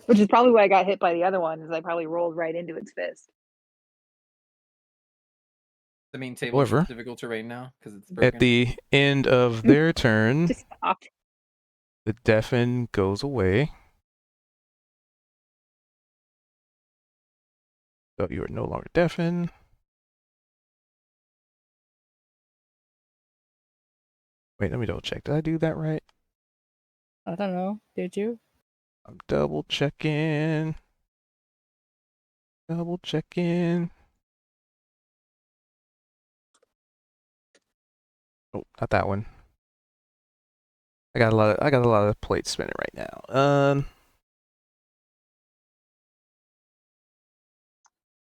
Which is probably why I got hit by the other one, is I probably rolled right into its fist. The main table However, is difficult terrain now because it's broken. At the end of their turn, Just stopped. the deafen goes away. So you are no longer deafen. Wait, let me double check. Did I do that right? I don't know. Did you? I'm double checking. Double checking. Oh, not that one. I got a lot of plates spinning right now.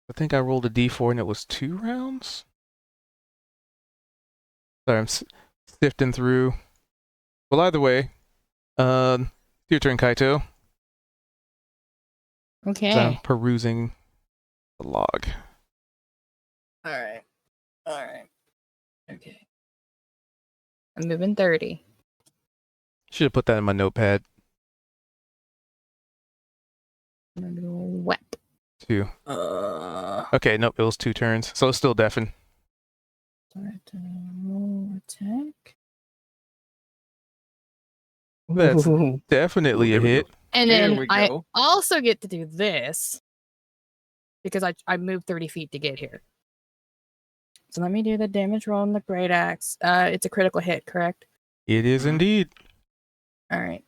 I think I rolled a d4 and it was 2 rounds. Sorry, I'm sifting through. Well, either way, your turn, Kaito. Okay. As I'm perusing the log. All right. Okay. I'm moving 30. Should have put that in my notepad. What? 2. Okay, nope, it was 2 turns. So it's still deafen. Start to roll attack. That's Ooh. definitely Ooh, a there we hit. go. And Here then we I go. also get to do this because I moved 30 feet to get here. So let me do the damage roll on the great axe. It's a critical hit, correct? It is Mhm. indeed. All right.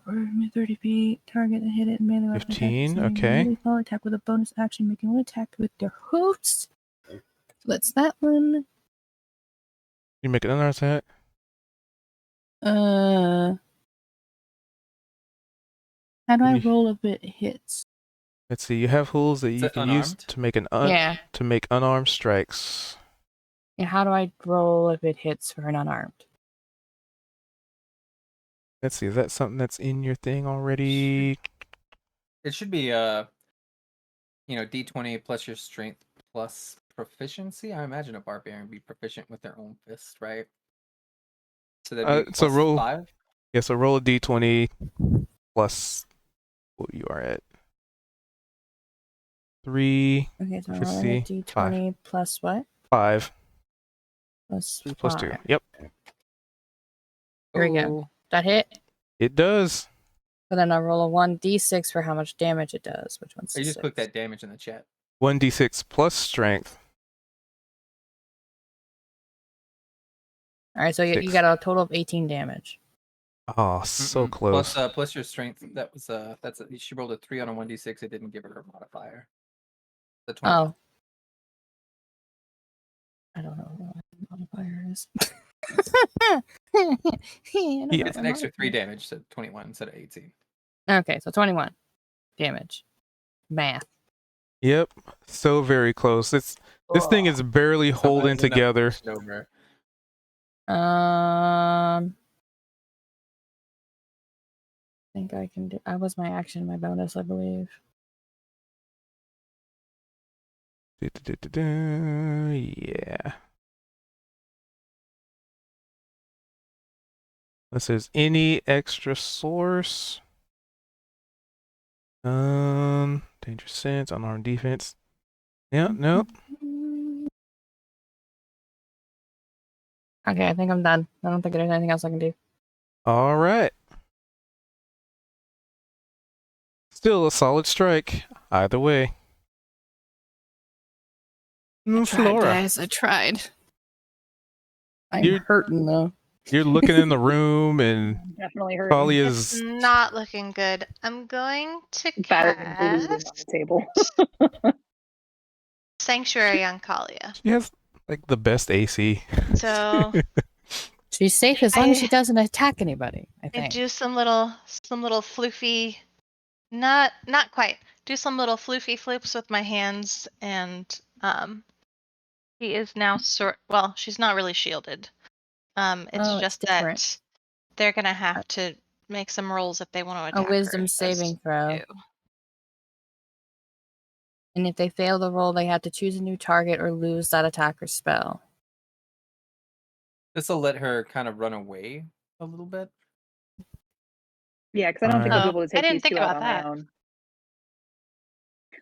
For 30 feet, target and hit it melee weapon attack. 15, Receiving a okay. melee follow attack with a bonus action, making one attack with their hoofs. So that's that one. You make another attack. How do I Maybe- roll if it hits? Let's see. You have hools that you it can use unarmed? to make Yeah. to make unarmed strikes. And how do I roll if it hits for an unarmed? Let's see. Is that something that's in your thing already? It should be D20 plus your strength plus proficiency. I imagine a barbarian would be proficient with their own fist, right? So that'd be So plus roll. 5. Yeah. So roll a d20 plus what you are at. 3, Okay, so I roll a proficiency, d20 plus what? 5. Plus 3 plus 2. 5. Yep. Here we go. That hit? It does. But then I roll a 1d6 for how much damage it does. Which one's You just six? put that damage in the chat. 1d6 plus strength. All right, so you 6. got a total of 18 damage. Oh, so Mm-mm. close. Plus your strength. That was she rolled a 3 on a 1d6. It didn't give her a modifier. The 20. Oh. I don't know what my modifier is. It's an extra 3 damage, so 21 instead of 18. Okay, so 21 damage. Math. Yep. So very close. This thing is barely holding Sometimes enough together. pushed over. think I can do. That was my action, my bonus, I believe. Yeah. Unless there's any extra source. Dangerous sense, unarmed defense. Yeah, nope. Okay, I think I'm done. I don't think there's anything else I can do. All right. Still a solid strike. Either way. Flora. Guys, I tried. I'm You're- hurting though. You're looking in the room and Definitely hurting. Polly It's is not looking good. I'm going to Better than bleeding on cast the table. Sanctuary on Kalia. she has like the best AC. So She's safe as long as I- she doesn't attack anybody, I I think. do some little floofy, not quite. Do some little floofy flips with my hands, and she is now she's not really shielded. It's It's just different. that they're gonna have to make some rolls if they want to A attack wisdom her. saving throw. Too. And if they fail the roll, they have to choose a new target or lose that attack or spell. This will let her kind of run away a little bit. Yeah, because I don't think I'll be able to I take didn't these think two out about on my that. own.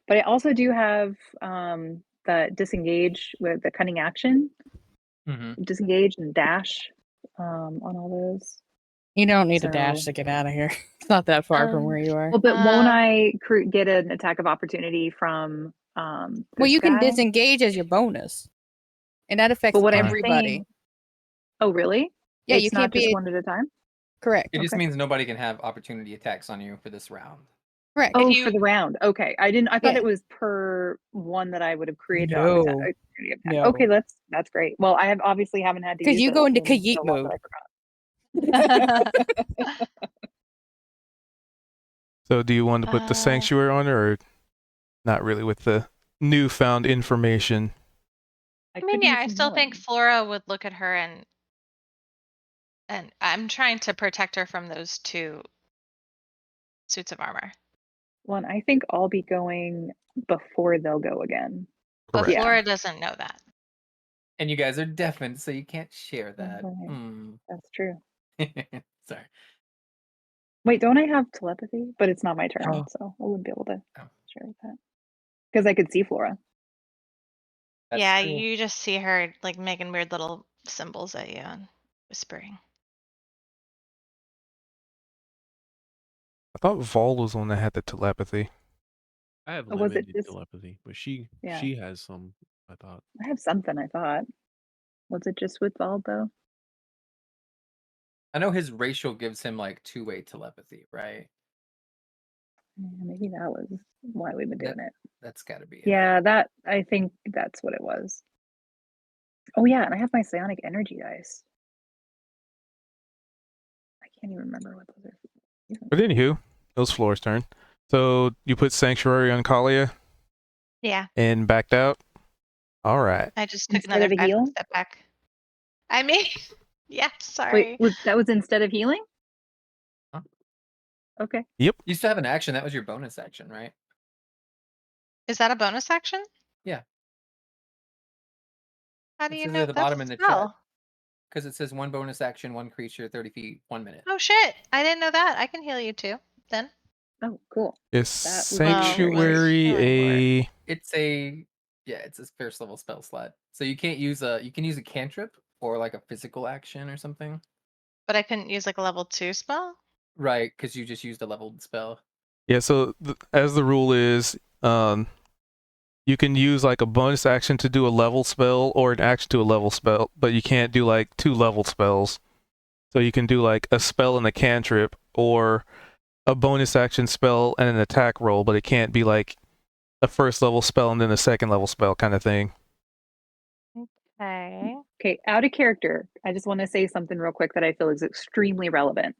But I also do have the disengage with the cunning action, disengage and dash on all those. You don't need a So- dash to get out of here. It's not that far from where you are. Well, but won't I get an attack of opportunity from Well, this you can guy? disengage as your bonus, and that affects But what I'm everybody. saying, oh really? Yeah, It's you not can't just be one at a time. correct. It just Okay. means nobody can have opportunity attacks on you for this round. Correct. Oh, you- for the round. Okay, I didn't. I thought Yeah. it was per one that I would have created. No. On opportunity attack. No. Okay, that's great. Well, I have obviously haven't had to use Because you it go into in Khajiit so long that mode. I forgot. So do you want to put the sanctuary on her, or not really with the newfound information? I mean, yeah, I still think Flora would look at her and I'm trying to protect her from those two suits of armor. Well, and I think I'll be going before they'll go again. But Correct. Flora doesn't know that. And you guys are deafened, so you can't share that. Okay. That's true. Sorry. Wait, don't I have telepathy? But it's not my turn, Oh. so I wouldn't be able to Oh. share with that. Because I could see Flora. That's yeah, true. you just see her like making weird little symbols at you and whispering. I thought Vol was the one that had the telepathy. I have Or was it limited just- telepathy, but she Yeah. has some. I thought. I have something, I thought. Was it just with Vald, though? I know his racial gives him like two-way telepathy, right? Yeah, maybe that was why we've been doing it. That's got to be it. Yeah, I think that's what it was. Oh yeah, and I have my psionic energy dice. I can't even remember what those are. But anywho, it was Flora's turn. So you put sanctuary on Kalia Yeah, and backed out. All right. I just took Instead of another a heal? step back. I mean, yeah, sorry. Wait, that was instead of healing? Huh? Okay. You used to have an action. That was your bonus action, right? Is that a bonus action? Yeah. How do It you says know at the that's bottom a in the spell? chat. Because it says one bonus action, one creature, 30 feet, 1 minute. Oh shit! I didn't know that. I can heal you too. Then. Oh, cool. Is That would be very sanctuary useful. It's a first level spell slot. So you can't use you can use a cantrip or like a physical action or something. But I couldn't use like a level 2 spell. Right, because you just used a leveled spell. Yeah, so as the rule is, you can use like a bonus action to do a level spell or an action to a level spell, but you can't do like 2 level spells. So you can do like a spell and a cantrip or a bonus action spell and an attack roll, but it can't be like a first level spell and then a second level spell kind of thing. Okay. Okay, out of character, I just want to say something real quick that I feel is extremely relevant.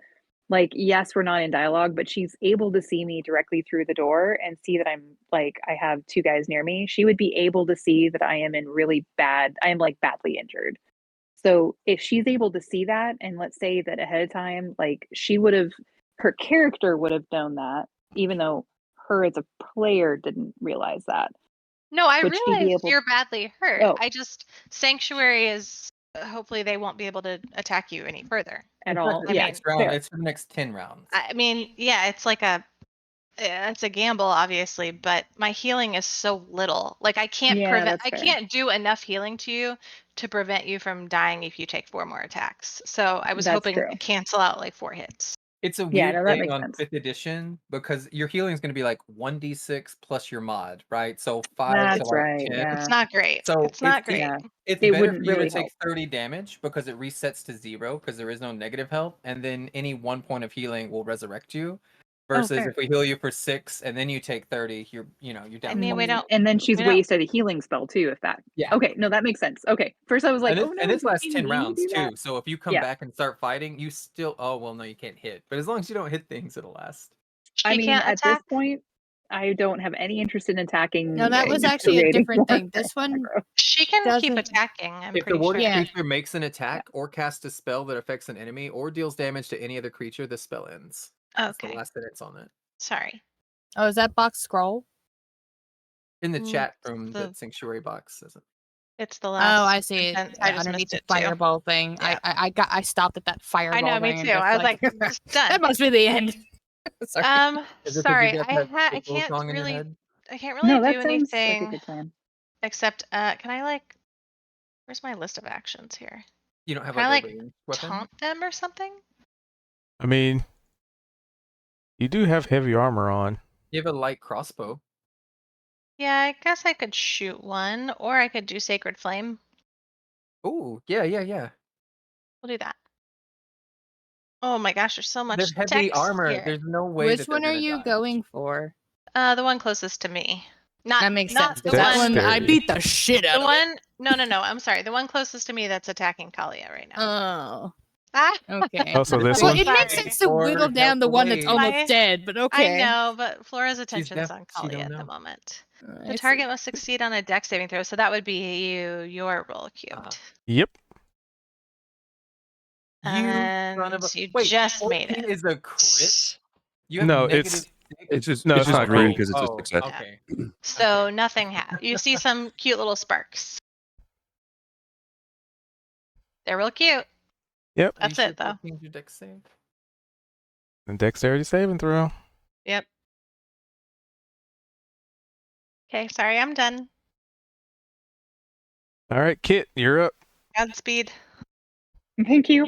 Like, yes, we're not in dialogue, but she's able to see me directly through the door and see that I'm like, I have 2 guys near me. She would be able to see that I am I am like badly injured. So if she's able to see that, and let's say that ahead of time, like she would have her character would have known that, even though her as a player didn't realize that. No, I Would she be realize able- you're badly hurt. Oh. I just Sanctuary is hopefully they won't be able to attack you any further. At It's all. not the Yeah, next round. fair. It's for the next 10 rounds. I mean, yeah, it's like it's a gamble, obviously, but my healing is so little. Like I can't Yeah, prevent. that's I fair. can't do enough healing to you to prevent you from dying if you take 4 more attacks. So I was That's hoping true. to cancel out like 4 hits. It's a Yeah, weird no, that thing makes on sense. 5th edition because your healing is going to be like 1d6 plus your mod, right? So 5 That's to like right. 10. Yeah. It's not great. So It's not great. Yeah. It's It better wouldn't for you to really take help. 30 damage because it resets to 0 because there is no negative health, and then any 1 point of healing will resurrect you. Versus fair. if we heal you for 6 and then you take 30, you're down. I mean, we don't. And then she's we don't- wasted a healing spell too. If that. Yeah. Okay. No, that makes sense. Okay. First, I was like, and oh no. this does lasts she 10 mean to rounds do that? too. So if you come Yeah. back and start fighting, you still. Oh well, no, you can't hit. But as long as you don't hit things, it'll last. I She mean, can't at attack. this point, I don't have any interest in attacking. No, that was and actually a creating different more thing. This one aggro. She can keep doesn't- attacking. I'm If the pretty warded sure. Yeah. creature makes an attack or casts a spell that affects an enemy or deals damage to any other creature, the spell ends. That's the Okay. last sentence on it. Sorry. Oh, is that box scroll? In the Mm, chat room, the- that Sanctuary box says it. It's the last. Oh, I see it. sentence. I just Underneath missed the it too. fireball thing. Yeah. I stopped at that fireball. I know, me thing and too. just I was like, it's that done. must be the end. Sorry. Is it 'cause you Sorry, got I that I April can't song in your really, head? I can't really No, that do sounds like a anything good plan. except, can I like, where's my list of actions here? You don't have Can I like a like ranged weapon? taunt them or something? I mean, you do have heavy armor on. You have a light crossbow. Yeah, I guess I could shoot one, or I could do Sacred Flame. Ooh, yeah. We'll do that. Oh my gosh, there's so much They're heavy text armor. here. There's no way Which that they're one are gonna you dodge. going for? The one closest to me. Not That makes not sense. the 'cause that one. one, I Scary. beat the shit out The of one. No. I'm sorry. The one closest to me that's attacking Kalia right it. now. Oh, Ah. okay. Oh, so this Well, one? it makes Sorry. sense to Or whittle down help the one that's away. almost I- dead, but I okay. know, but Flora's attention's deaf, on she Kalia don't at the know. moment. I The see. target must succeed on a dex saving throw, so that would be your roll cubed. Yep. You son And of a... you Wait, just made 14 it. is a crit? You have No, negative it's- 6? It's just No, it's it's just not green green. because it's a Oh, success. okay. So Okay. nothing You see some cute little sparks. They're real cute. Yep. Are you That's sure it, though. 14's your dex save? And dexterity saving throw. Yep. Okay, sorry, I'm done. All right, Kit, you're up. Godspeed. Thank you.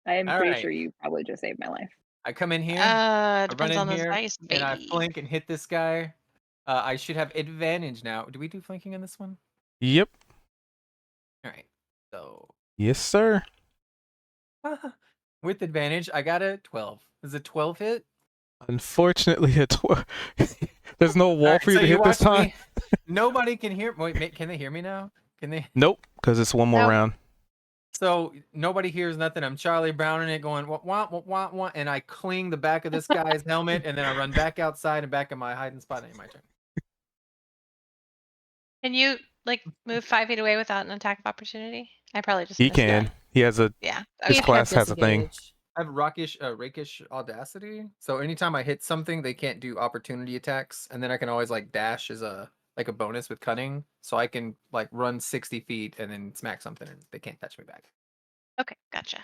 I am All pretty right. sure you probably just saved my life. I come in here, I run Depends in on those here, dice, and I baby. flank and hit this guy. I should have advantage now. Do we do flanking in this one? Yep. All right. So Yes, sir. with advantage, I got a 12. Is a 12 hit? Unfortunately, there's no wall Alright, for you so to hit this watch time. me. Nobody can hear. Wait, can they hear me now? Can they? Nope, because it's one more Nope. round. So nobody hears nothing. I'm Charlie Browning it, going wah wah wah wah wah, and I cling the back of this guy's helmet, and then I run back outside and back in my hiding spot. And my turn. Can you like move 5 feet away without an attack of opportunity? I probably just He missed can. that. He has a. Yeah. His Okay. class has a thing. Disadvantage. I have rakish audacity. So anytime I hit something, they can't do opportunity attacks, and then I can always like dash as a bonus with cunning, so I can like run 60 feet and then smack something, and they can't touch me back. Okay, gotcha.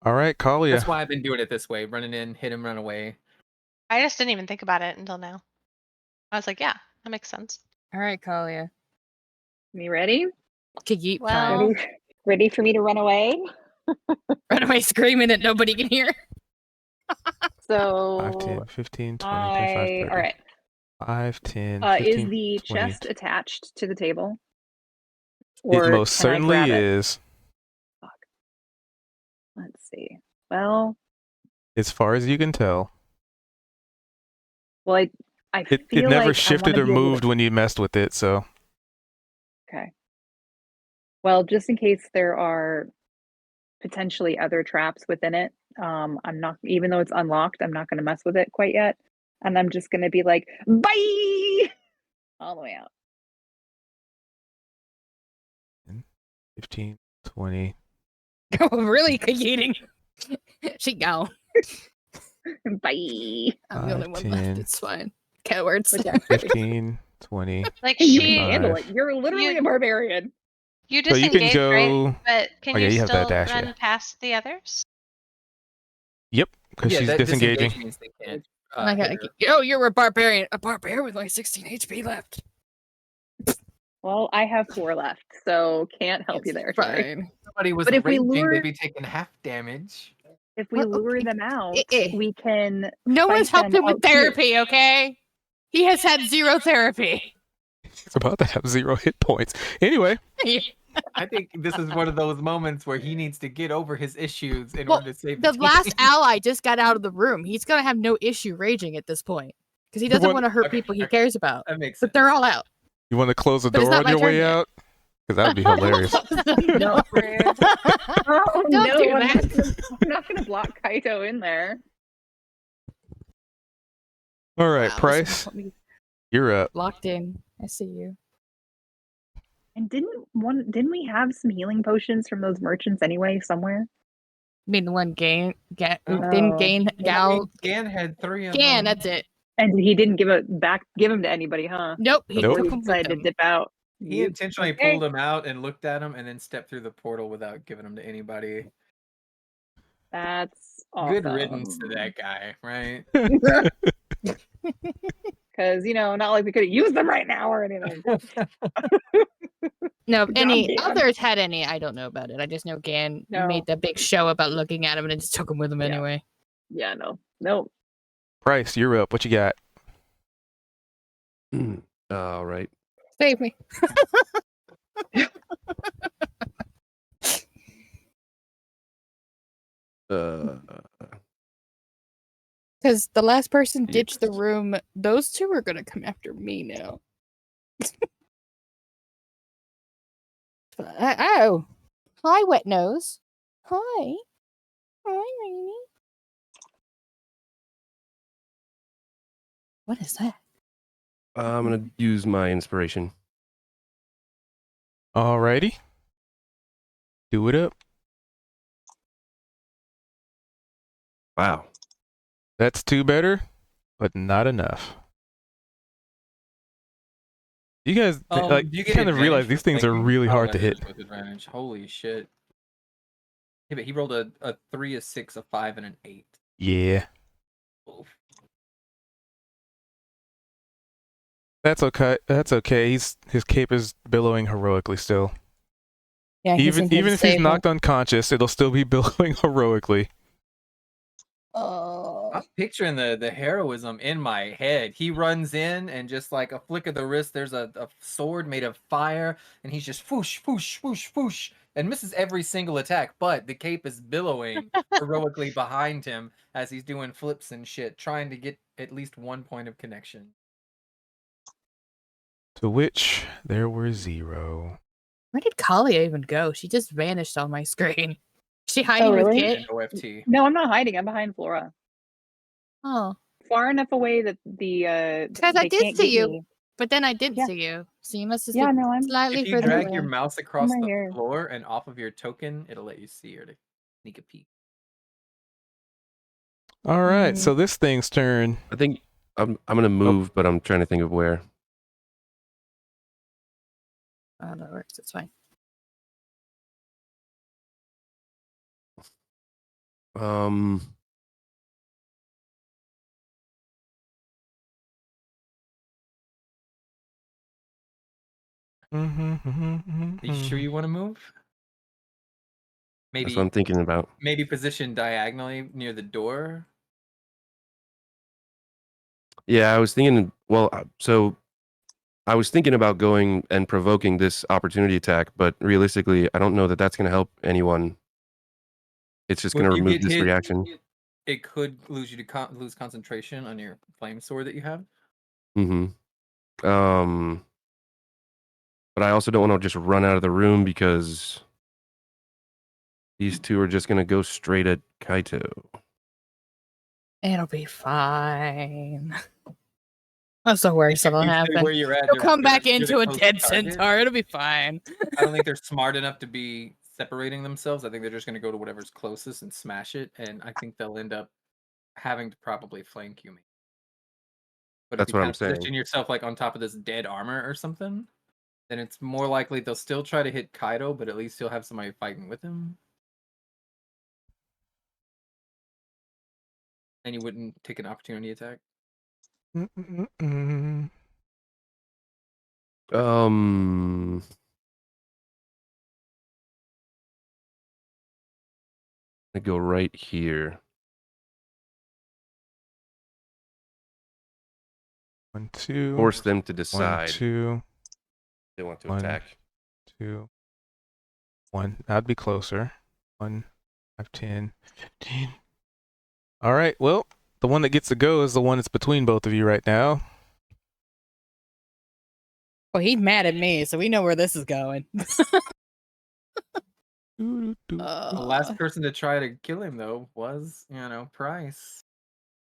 All right, Kalia. That's why I've been doing it this way: running in, hit him, run away. I just didn't even think about it until now. I was like, yeah, that makes sense. All right, Kalia. Me ready? Khajiit Well- time. Ready for me to run away? Run away screaming that nobody can hear. So 5, 10, 15, 20, 25, 30. all right. 5, 10, Is 15, the 20. chest attached to the table? It most can I certainly grab it? is. Let's see. Well, As far as you can tell. I It feel never like shifted I or wanna be able to- moved when you messed with it, so. Okay. Well, just in case there are potentially other traps within it, I'm not, even though it's unlocked, I'm not going to mess with it quite yet. And I'm just going to be like, bye! All the way out. 15, 20. Oh, really, Khajiiting. She gone. Bye. I'm the only 5, one 10. left. It's fine. Cowards. Which actually, 15, 20. Like you she, can handle it. 25. You're literally You- a barbarian. you So you can disengage, go. right? But can Oh, yeah, you you have that still dash, run yeah. past the others? Yep, because Yeah, she's that disengaging. disengage means they can't. Like, Hit her. oh, you're a barbarian. A barbarian with only 16 HP left. Well, I have 4 left, so can't help you It's there. Sorry. fine. Somebody was But if we raging, lure- they'd be taking half damage. If we Well, lure okay. them out, Eh. we can. No one's fight helped them him with out here. therapy, okay? He has had 0 therapy. He's about to have 0 hit points. Anyway, I think this is one of those moments where he needs to get over his issues in Well, order to save the team. last ally just got out of the room. He's gonna have no issue raging at this point because he doesn't What- want to hurt Okay, people he okay. cares about. That makes sense. But they're all out. you want to close the But it's door not on my your turn way yet. out? Because that would be hilarious. No. Oh Don't no! do I'm that. not gonna block Kaito in there. All right, Wow, Price, you're up. Locked in. I see you. And didn't we have some healing potions from those merchants anyway somewhere? I mean, the one didn't Oh. gain Gal. Gan had 3 of Gan, them. that's it. And he didn't give them to anybody, huh? Nope, he Nope. took He him with decided to him. dip out. He Yep. intentionally Okay. pulled him out and looked at him and then stepped through the portal without giving him to anybody. That's awesome. Good riddance to that guy, right? Because not like we could have used them right now or anything. No, if Good any job, Dan. others had any, I don't know about it. I just know Gan No. made the big show about looking at him and then just took him with him Yeah. anyway. Yeah, no. Price, you're up. What you got? All right. Save me. Because the last person ditched the room. Those two are going to come after me now. Oh. Hi, Wet Nose. Hi. Hi, Rainy. What is that? I'm gonna use my inspiration. Alrighty. Do it up. Wow. That's 2 better, but not enough. You guys You kind of realize advantage these for things are flanking? really Oh, hard to that is hit. with advantage. Holy shit. Yeah, but he rolled a 3, a 6, a 5, and an 8. Yeah. Oof. That's okay. That's okay. His cape is billowing heroically still. Yeah, Even if he's knocked unconscious, it'll still be billowing heroically. I'm picturing the heroism in my head. He runs in and just like a flick of the wrist, there's a sword made of fire, and he's just whoosh, whoosh, whoosh, whoosh, and misses every single attack, but the cape is billowing heroically behind him as he's doing flips and shit, trying to get at least 1 point of connection. To which there were 0. Where did Kalia even go? She just vanished on my screen. Is she hiding Oh, with really? Kit? And OFT. No, I'm not hiding. I'm behind Flora. Oh. Far enough away that the Because I they did can't see get you. me. But then I didn't Yeah. see you. So you must have Yeah, been no, I'm slightly If you further drag away. your mouse across right the here. floor and off of your token, it'll let you see her to sneak a peek. All right, Mm. so this thing's turn. I think I'm gonna move, but I'm trying to think of where. Oh, that works. It's fine. Mm-hmm. Are you sure you want to move? That's Maybe what I'm thinking about. maybe position diagonally near the door. Yeah, I was thinking. Well, so I was thinking about going and provoking this opportunity attack, but realistically, I don't know that that's going to help anyone. It's just Well, going to if you remove get this hit, reaction. It could lose you to lose concentration on your flame sword that you have. Mm-hmm. But I also don't want to just run out of the room because these two are just going to go straight at Kaito. It'll be fine. That's the worst that'll You stay happen. where you're at. He'll come back you're the into a closest dead target. centaur. It'll be fine. I don't think they're smart enough to be separating themselves. I think they're just going to go to whatever's closest and smash it, and I think they'll end up having to probably flank you. Maybe. But if That's you what kind I'm of position saying. yourself like on top of this dead armor or something, then it's more likely they'll still try to hit Kaido, but at least you'll have somebody fighting with him. And you wouldn't take an opportunity attack. Mm-mm-mm. I go right here. 1, 2. Force them to 1, decide 2. they want to 1, attack. 2. 1. That'd be closer. 1, 5, 10, 15. All right. Well, the one that gets to go is the one that's between both of you right now. Well, he's mad at me, so we know where this is going. The last person to try to kill him, though, was, Price.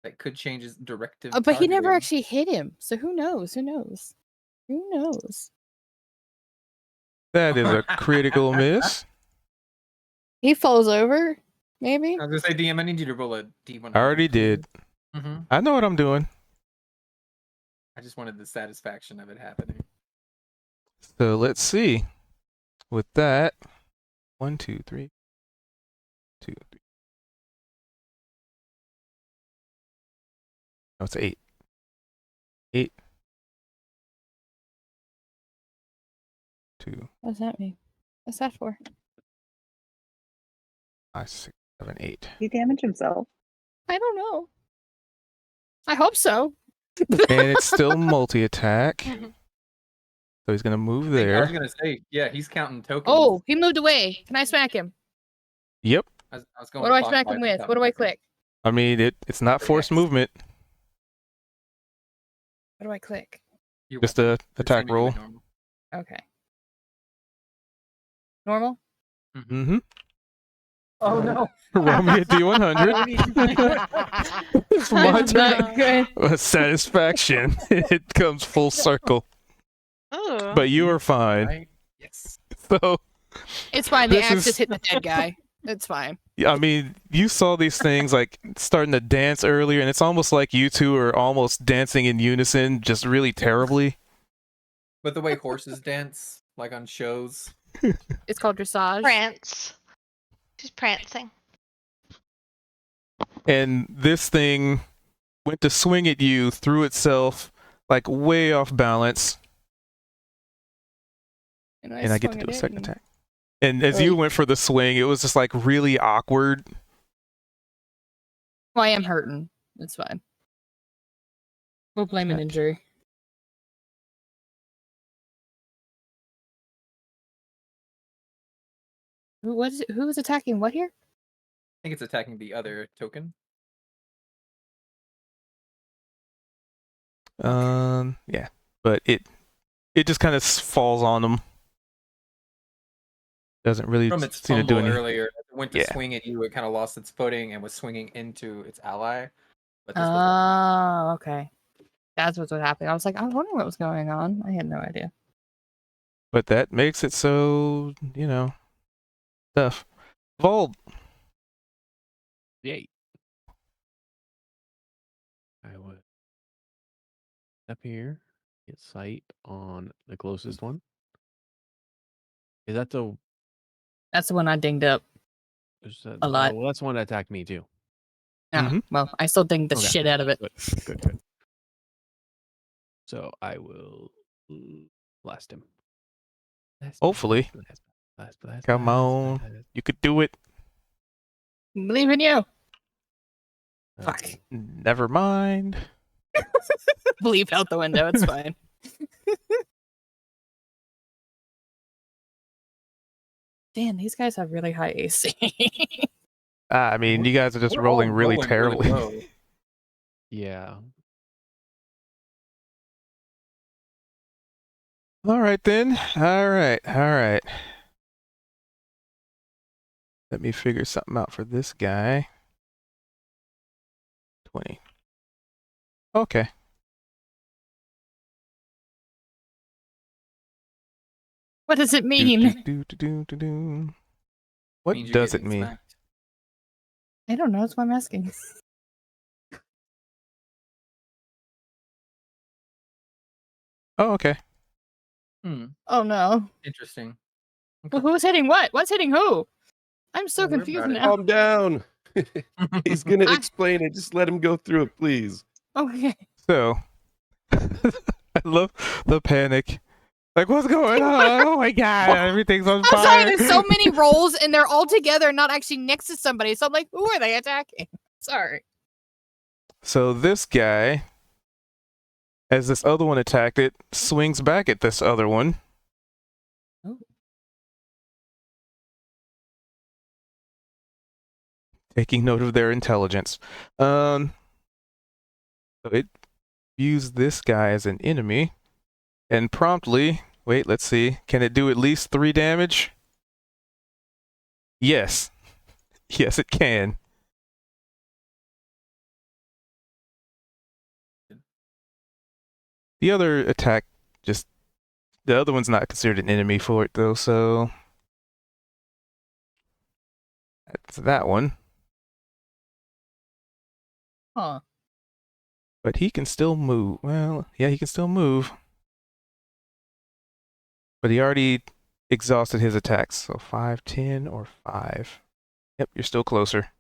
That could change his directive. But he never targeting. actually hit him, so who knows? Who knows? Who knows? That is a critical miss. He falls over, maybe? I was gonna say, DM, I need you to roll a D100. I already did. Mm-hmm. I know what I'm doing. I just wanted the satisfaction of it happening. So let's see. With that, 1, 2, 3, 2, 3. No, it's 8. 8. 2, What does that mean? What's that for? 5, 6, 7, 8. He damaged himself. I don't know. I hope so. And it's still multi-attack. So he's gonna move I was there. gonna say, yeah, he's counting tokens. Oh, he moved away. Can I smack him? Yep. I was going What do I smack him clockwise with? What do I click? I mean, it's not forced X. movement. What do I click? Your Just weapon. a attack Assuming you roll. would normal. Okay. Normal? Mm-hmm. Oh no! Roll me a D100. It's my That's not turn. good. Satisfaction. It comes full circle. Ooh. But you are fine. Right? Yes. So, It's fine. The This axe is- just hit the dead guy. It's fine. I mean, you saw these things like starting to dance earlier, and it's almost like you two are almost dancing in unison, just really terribly. But the way horses dance, like on shows. It's called dressage. Prance. She's prancing. And this thing went to swing at you, threw itself like way off balance, and I get to swung do a it second in. attack. And as you went for the swing, it was just like really awkward. Well, I am hurting. It's fine. We'll blame an Check. injury. Who was attacking what here? I think it's attacking the other token. Yeah, but it just kind of falls on them. Doesn't really From its seem to do fumble anything. earlier, it went to Yeah. swing at you. It kind of lost its footing and was swinging into its ally. But this Oh, okay. That's what's happening. I was wondering what was going on. I had no idea. But that makes it so, tough. Vold. Yay. I would up here, get sight on the closest one. Is that the That's the one I dinged up. A lot. well, that's the one that attacked me too. Mhm. Well, I still dinged the Okay. shit out of it. Good. So I will blast him. Hopefully. Blast, Come on. blast. You could do it. Believe in you. Uh, Fuck. Never mind. Believe out the window. It's fine. Damn, these guys have really high AC. I mean, you guys are just We're rolling all really rolling terribly. low. Yeah. All right, then. All right. Let me figure something out for this guy. 20. Okay. What does it mean? Do. What Means you're does it getting mean? smacked. I don't know. That's why I'm asking. Oh, okay. Oh no. Interesting. Well, who's hitting what? What's hitting who? I'm so Don't worry confused about it. now. Calm down. He's gonna I- explain it. Just let him go through it, please. Okay. So, I love the panic. Like, what's going on? Oh my god, everything's on I'm fire. sorry, there's so many rolls and they're all together, not actually next to somebody. So I'm like, who are they attacking? Sorry. So this guy, as this other one attacked it, swings back at this other one. Oh. Taking note of their intelligence. So it views this guy as an enemy, and promptly, wait, let's see, can it do at least 3 damage? Yes. Yes, it can. The other attack, the other one's not considered an enemy for it, though, so that's that one. Huh. But he can still move. Well, yeah, he can still move. But he already exhausted his attacks, so 5, 10, or 5. Yep, you're still closer.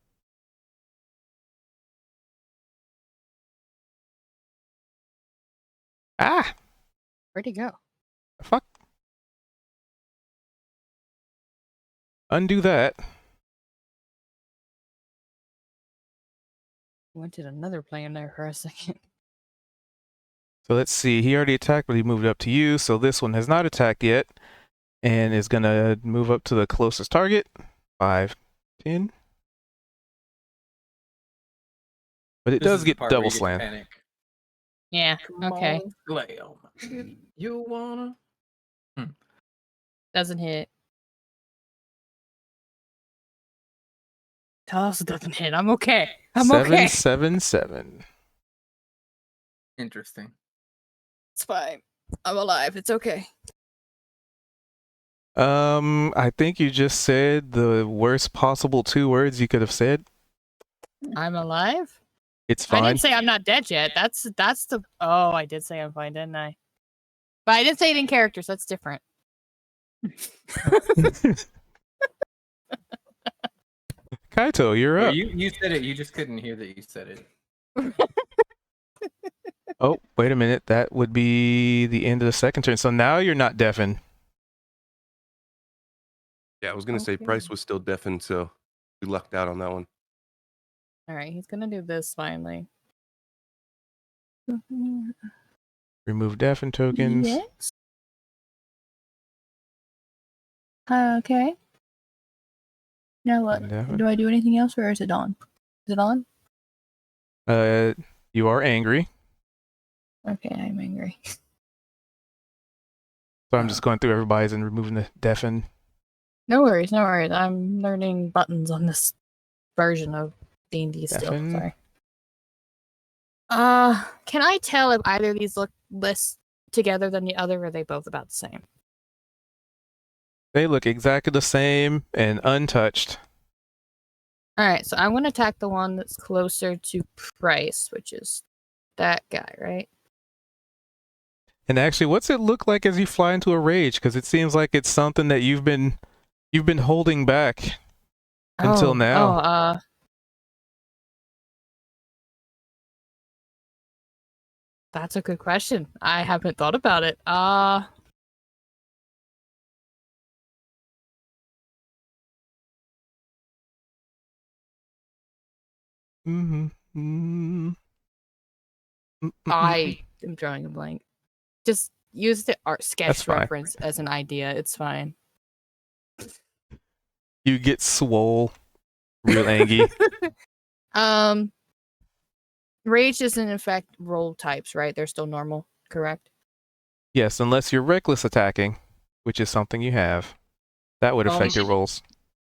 Ah! Where'd he go? Fuck. Undo that. Went to another plane there for a second. So let's see. He already attacked, but he moved up to you. So this one has not attacked yet. And is going to move up to the closest target. 5, 10. But it This does is the get part where double you get to slam. panic. Yeah. Come Okay. on, slam. You wanna? Doesn't hit. Toss doesn't hit. I'm okay. I'm okay. 777. Interesting. It's fine. I'm alive. It's okay. I think you just said the worst possible 2 words you could have said. I'm alive? It's I fine. didn't say I'm not dead yet. That's the Oh, I did say I'm fine, didn't I? But I didn't say it in characters. That's different. Kaito, you're Well, up. you said it. You just couldn't hear that you said it. Oh, wait a minute. That would be the end of the second turn. So now you're not deafened. Yeah, I was gonna say Okay. Price was still deafened, so we lucked out on that one. All right, he's gonna do this finally. Remove deafen tokens. Yes. Okay. Now what? Deafen. Do I do anything else, or is it on? Is it on? You are angry. Okay, I'm angry. So I'm just going through everybody's and removing the deafen. No worries, no worries. I'm learning buttons on this version of D&D still. Deafen. Sorry. Can I tell if either of these look less together than the other, or are they both about the same? They look exactly the same and untouched. Alright, so I'm gonna attack the one that's closer to Price, which is that guy, right? And actually, what's it look like as you fly into a rage? Because it seems like it's something that you've been holding back until now. That's a good question. I haven't thought about it. I am drawing a blank. Just use the art That's sketch fine. reference as an idea. It's fine. You get swole, real angry. Rage doesn't affect roll types, right? They're still normal, correct? Yes, unless you're reckless attacking, which is something you have. That would affect your rolls.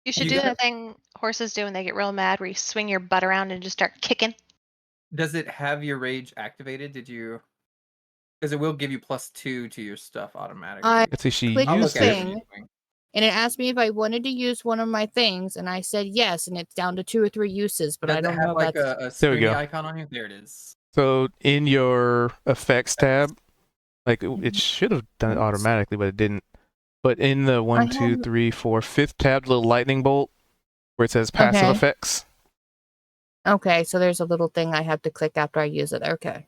You should You do got- that thing horses do when they get real mad, where you swing your butt around and just start kicking. Does it have your rage activated? Did you? Because it will give you +2 to your stuff automatically. Let's see, she Click I'll used look at it. it. when thing. you're doing- And it asked me if I wanted to use one of my things, and I said yes, and it's down to 2 or 3 uses, but Does I it don't have know like about a There we stringy go. icon on here? There it is. So in your effects tab, Like it should have done it automatically, but it didn't. But in the 1, 2, have- 3, 4, 5th tab, little lightning bolt where it says passive Okay. effects. Okay, so there's a little thing I have to click after I use it. Okay.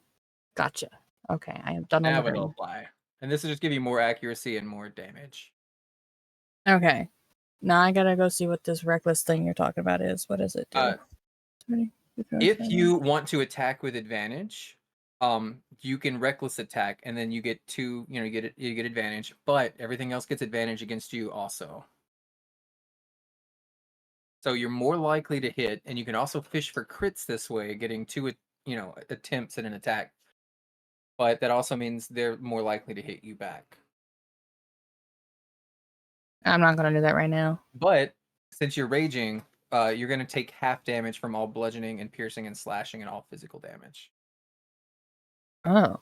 Gotcha. Okay, I am done on Now the it'll green. apply. And this will just give you more accuracy and more damage. Okay. Now I gotta go see what this reckless thing you're talking about is. What does it do? If you want to attack with advantage, you can reckless attack, and then you get you get advantage, but everything else gets advantage against you also. So you're more likely to hit, and you can also fish for crits this way, getting 2 attempts at an attack. But that also means they're more likely to hit you back. I'm not gonna do that right now. But since you're raging, you're going to take half damage from all bludgeoning and piercing and slashing and all physical damage, Oh.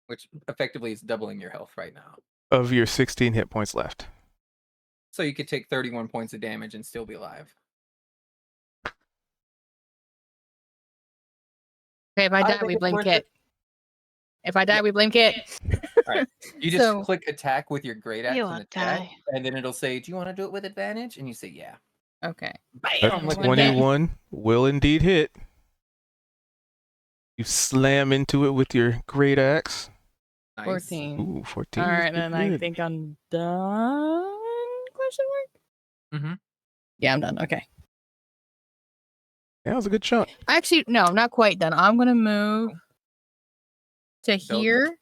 which effectively is doubling your health right now. Of your 16 hit points left. So you could take 31 points of damage and still be alive. Okay, if I I die, think we it's blame worth Kit. it. If I die, Yep. we blame Kit. Alright. You just So- click attack with your great axe You and won't attack, die. and then it'll say, "Do you want to do it with advantage?" And you say, "Yeah." Okay. Bam! But Look at that. 21 will indeed hit. You slam into it with your great axe. Nice. 14. Ooh, 14. All is right, then I good. think I'm done. Question mark? Mhm. Yeah, I'm done. Okay. That was a good chunk. Actually, no, I'm not quite done. I'm gonna move to So- here,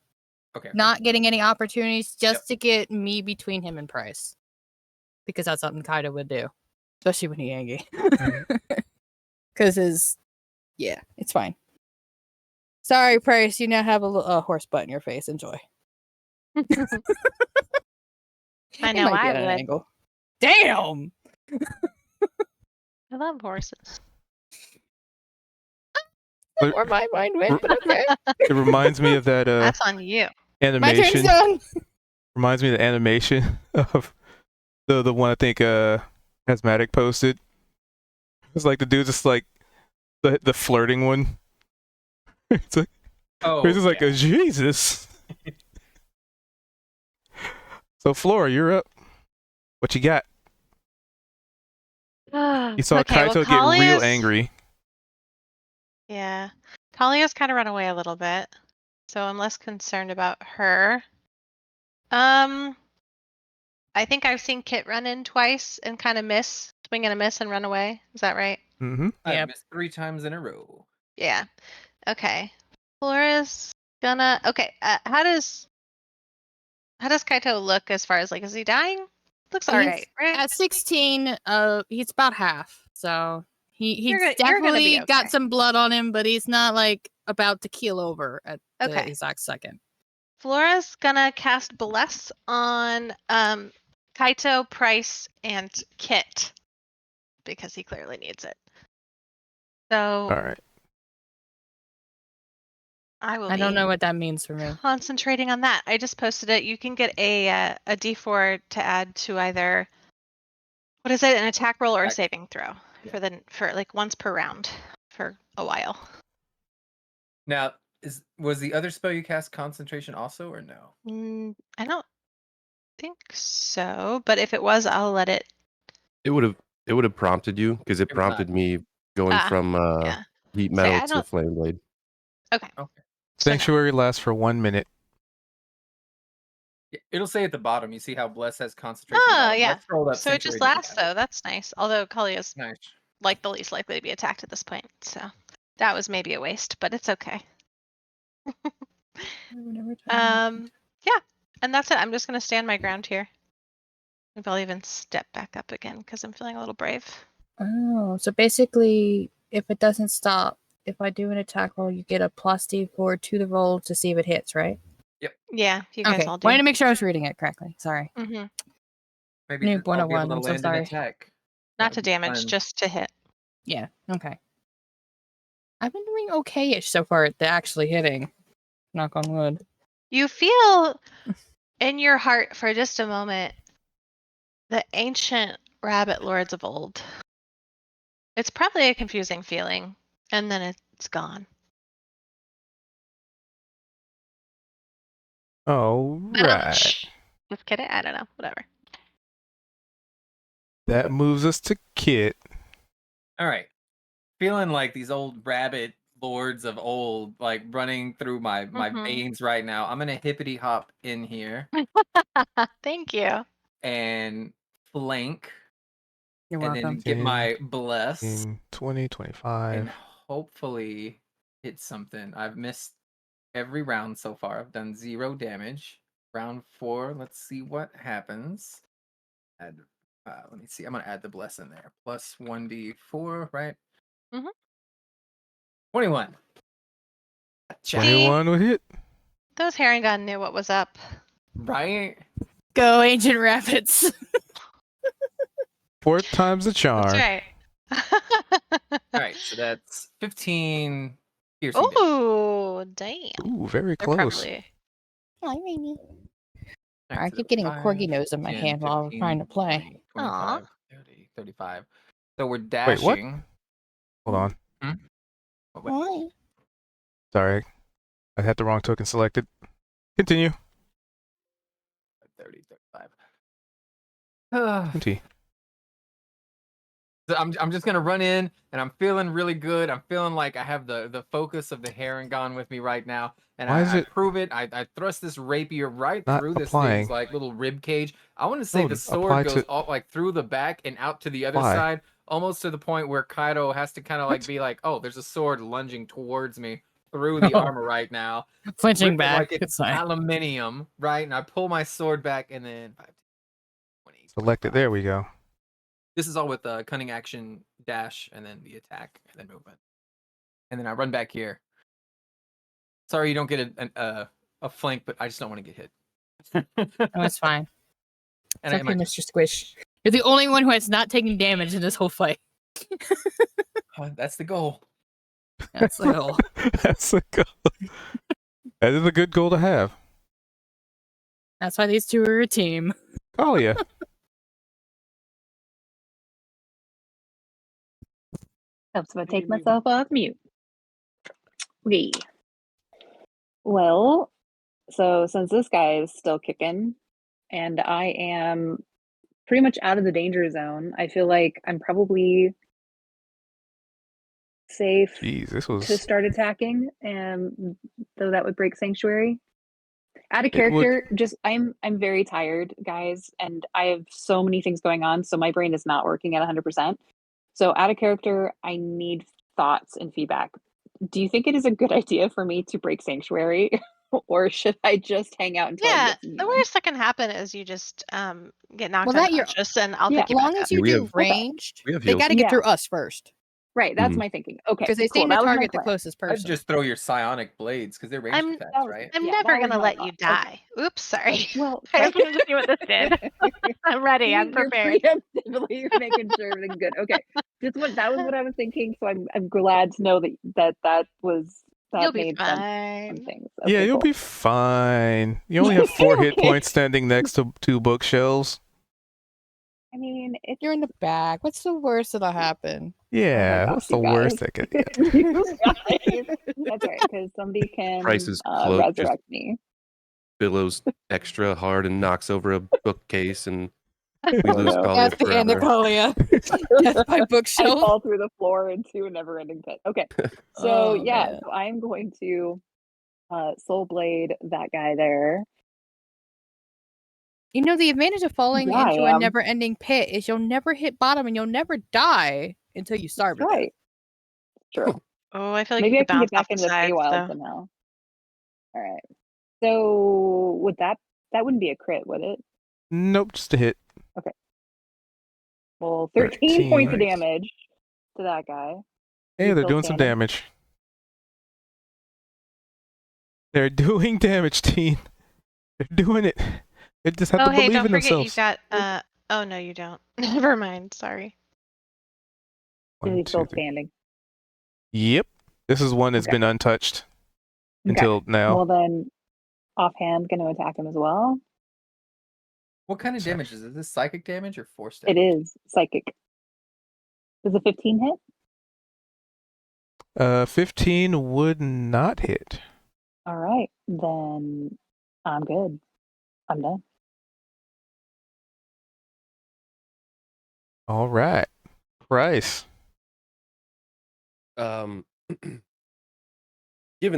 Okay. not getting any opportunities, just Yep. to get me between him and Price, because that's something Kaido would do, especially when he's angry. Because yeah, it's fine. Sorry, Price, you now have a horse butt in your face. Enjoy. I It know might be I at an would. angle. Damn. I love horses. But Where my mind went, but okay. it reminds me of that That's on you. My turn's animation. done. Reminds me of the animation of the one I think Asthmatic posted. It's like the dude just like the flirting one. It's like Oh, it's just like yeah. Jesus. So Flora, you're up. What you got? You saw Okay, well, Kaito get real Kalia's- angry. Yeah. Talia's kind of run away a little bit, so I'm less concerned about her. I think I've seen Kit run in twice and kind of swing and a miss and run away. Is that right? Mm-hmm. I've Yep. missed 3 times in a row. Yeah. Okay. Flora's gonna. Okay. How does Kaito look as far as like, is he dying? Looks He's alright, right? At 16, he's about half. So he's You're gonna be definitely okay. got some blood on him, but he's not like about to keel over at the Okay. exact second. Flora's gonna cast Bless on Kaito, Price, and Kit because he clearly needs it. So All right. I will. I don't be know what that means for me. concentrating on that. I just posted it. You can get a D4 to add to either what is it, an attack roll or a Attack. saving throw Yeah. for like once per round for a while. Now, was the other spell you cast concentration also, or no? I don't think so, but if it was, I'll let it. It would have prompted you because it It was not. prompted me going from Yeah. heat Say, metal I to don't- flame blade. Okay. Okay. So no. Sanctuary lasts for 1 minute. It'll say at the bottom. You see how Bless has concentration. Oh, bottom? I yeah. scrolled up So it just Sanctuary lasts to add it. though. That's nice. Although Kalia's Nice. like the least likely to be attacked at this point, so that was maybe a waste, but it's okay. Yeah, and that's it. I'm just gonna stand my ground here. Maybe I'll even step back up again because I'm feeling a little brave. Oh, so basically, if it doesn't stop, if I do an attack roll, you get a plus D4 to the roll to see if it hits, right? Yeah, you guys Okay. all do. Wanted to make sure I was reading it correctly. Sorry. Mm-hmm. Maybe Noob I'll be able 101, to I'm so land an sorry. attack. Not That to would be damage, fun. just to hit. Yeah. Okay. I've been doing okay-ish so far at the actually hitting. Knock on wood. You feel in your heart for just a moment the ancient rabbit lords of old. It's probably a confusing feeling, and then it's gone. All right. Just kidding. I don't know. Whatever. That moves us to Kit. All right. Feeling like these old rabbit lords of old, like running through my Mhm. veins right now. I'm gonna hippity hop in here Thank you. and flank, You're and welcome. then get 10, my bless, 20, and 25. hopefully hit something. I've missed every round so far. I've done 0 damage. Round 4. Let's see what happens. Add. Let me see. I'm gonna add the bless in there. Plus 1d4, right? Mhm. 21. See? 21 would hit. Those herring gun knew what was up. Right? Go ancient rabbits. 4 times the charm. That's right. All right, so that's 15 piercing damage. Oh, damn. Ooh, very They're close. probably. Hi, Rainy. All right, I so keep that's getting a 5, corgi nose in my 10, hand while I'm 15, trying to play. 20, 25, 30, 35. So we're Wait, what? dashing. Hold on. Oh, wait. Hi. Sorry. I had the wrong token selected. Continue. 30, 35. 20. So I'm just gonna run in, and I'm feeling really good. I'm feeling like I have the focus of the Harengon with me right now, and Why is I it prove it. I thrust this rapier right not through this applying? thing's like little rib cage. I want to say No, the apply sword goes to- all like through the back and out to the other Why? side, almost to the point where Kaido has to kind of like What? be like, "Oh, there's a sword lunging towards me through the armor right now." Flinching Rip it back. like it's It's fine. aluminium, right? And I pull my sword back, and then 5, 20, Select it. 25. There we go. This is all with cunning action, dash, and then the attack, and then movement. And then I run back here. Sorry you don't get a flank, but I just don't want to get hit. Oh, it's fine. And It's okay, Mr. Squish. You're the only one who has not taken damage in this whole fight. that's the goal. That's the whole. That's a goal. That is a good goal to have. That's why these two are a team. Oh, yeah. Helps if I take myself off mute. Okay. Well, so since this guy is still kicking and I am pretty much out of the danger zone, I feel like I'm probably safe Jeez, this to was... start attacking, though that would break Sanctuary. Out of It would... character, just I'm very tired, guys, and I have so many things going on, so my brain is not working at 100%. So out of character, I need thoughts and feedback. Do you think it is a good idea for me to break Sanctuary, or should I just hang out until I Yeah, get some the healing? worst that can happen is you just get knocked Well, that you're- unconscious, and I'll Yeah. pick you As back long up. as you We do have- ranged, we have they heals. got to get Yeah. through us first. Right, that's Mhm. my thinking. Okay, Because they cool. seem to That was my target the plan. closest I'd person. just throw your psionic blades because they're ranged I'm- attacks, That was- right? I'm Yeah, never that was gonna my let thought. you Okay. die. Oops, sorry. Well, I just wanted to see what this did. I'm ready. I'm You're prepared. preemptively making sure everything's good. Okay, that was what I was thinking. So I'm glad to know that You'll be made sense. Some fine. things. Yeah, Okay, you'll cool. be fine. You only have 4 hit Okay. points standing next to 2 bookshelves. I mean, it's You're in the back. What's the worst that'll happen? Yeah, gosh, what's the you worst guys. that could... You guys. That's right, because somebody can Price's cloak just- resurrect me. Billows extra hard and knocks over a bookcase, and we Oh, lose no. Kalia That's the forever. Anacolia. Death by I bookshelf. fall through the floor into a never-ending pit. Okay, so Oh, yeah, man. so I'm going to Soul Blade that guy there. You know, the advantage of falling Yeah, into I a am. never-ending pit is you'll never hit bottom and you'll never die until you starve That's to death. right. True. Oh, I feel like Maybe you I could can bounce get back off the into the sides, Feywild though. somehow. All right. So would that wouldn't be a crit, would it? Nope, just a hit. Well, 13 points of 13. damage to that guy. Hey, He's they're still doing some standing. damage. They're doing damage, teen. They're doing it. They just have Oh, to hey, believe don't in forget themselves. you've got. Oh no, you don't. Never mind. Sorry. Is 1, he 2, still 3. standing? Yep. This is one that's Okay. been untouched Okay. until now. Well, then, offhand, going to attack him as well. What kind of Sorry. damage is it? Is this psychic damage or force It damage? is psychic. Does a 15 hit? 15 would not hit. All right, then I'm good. I'm done. All right. Price. Given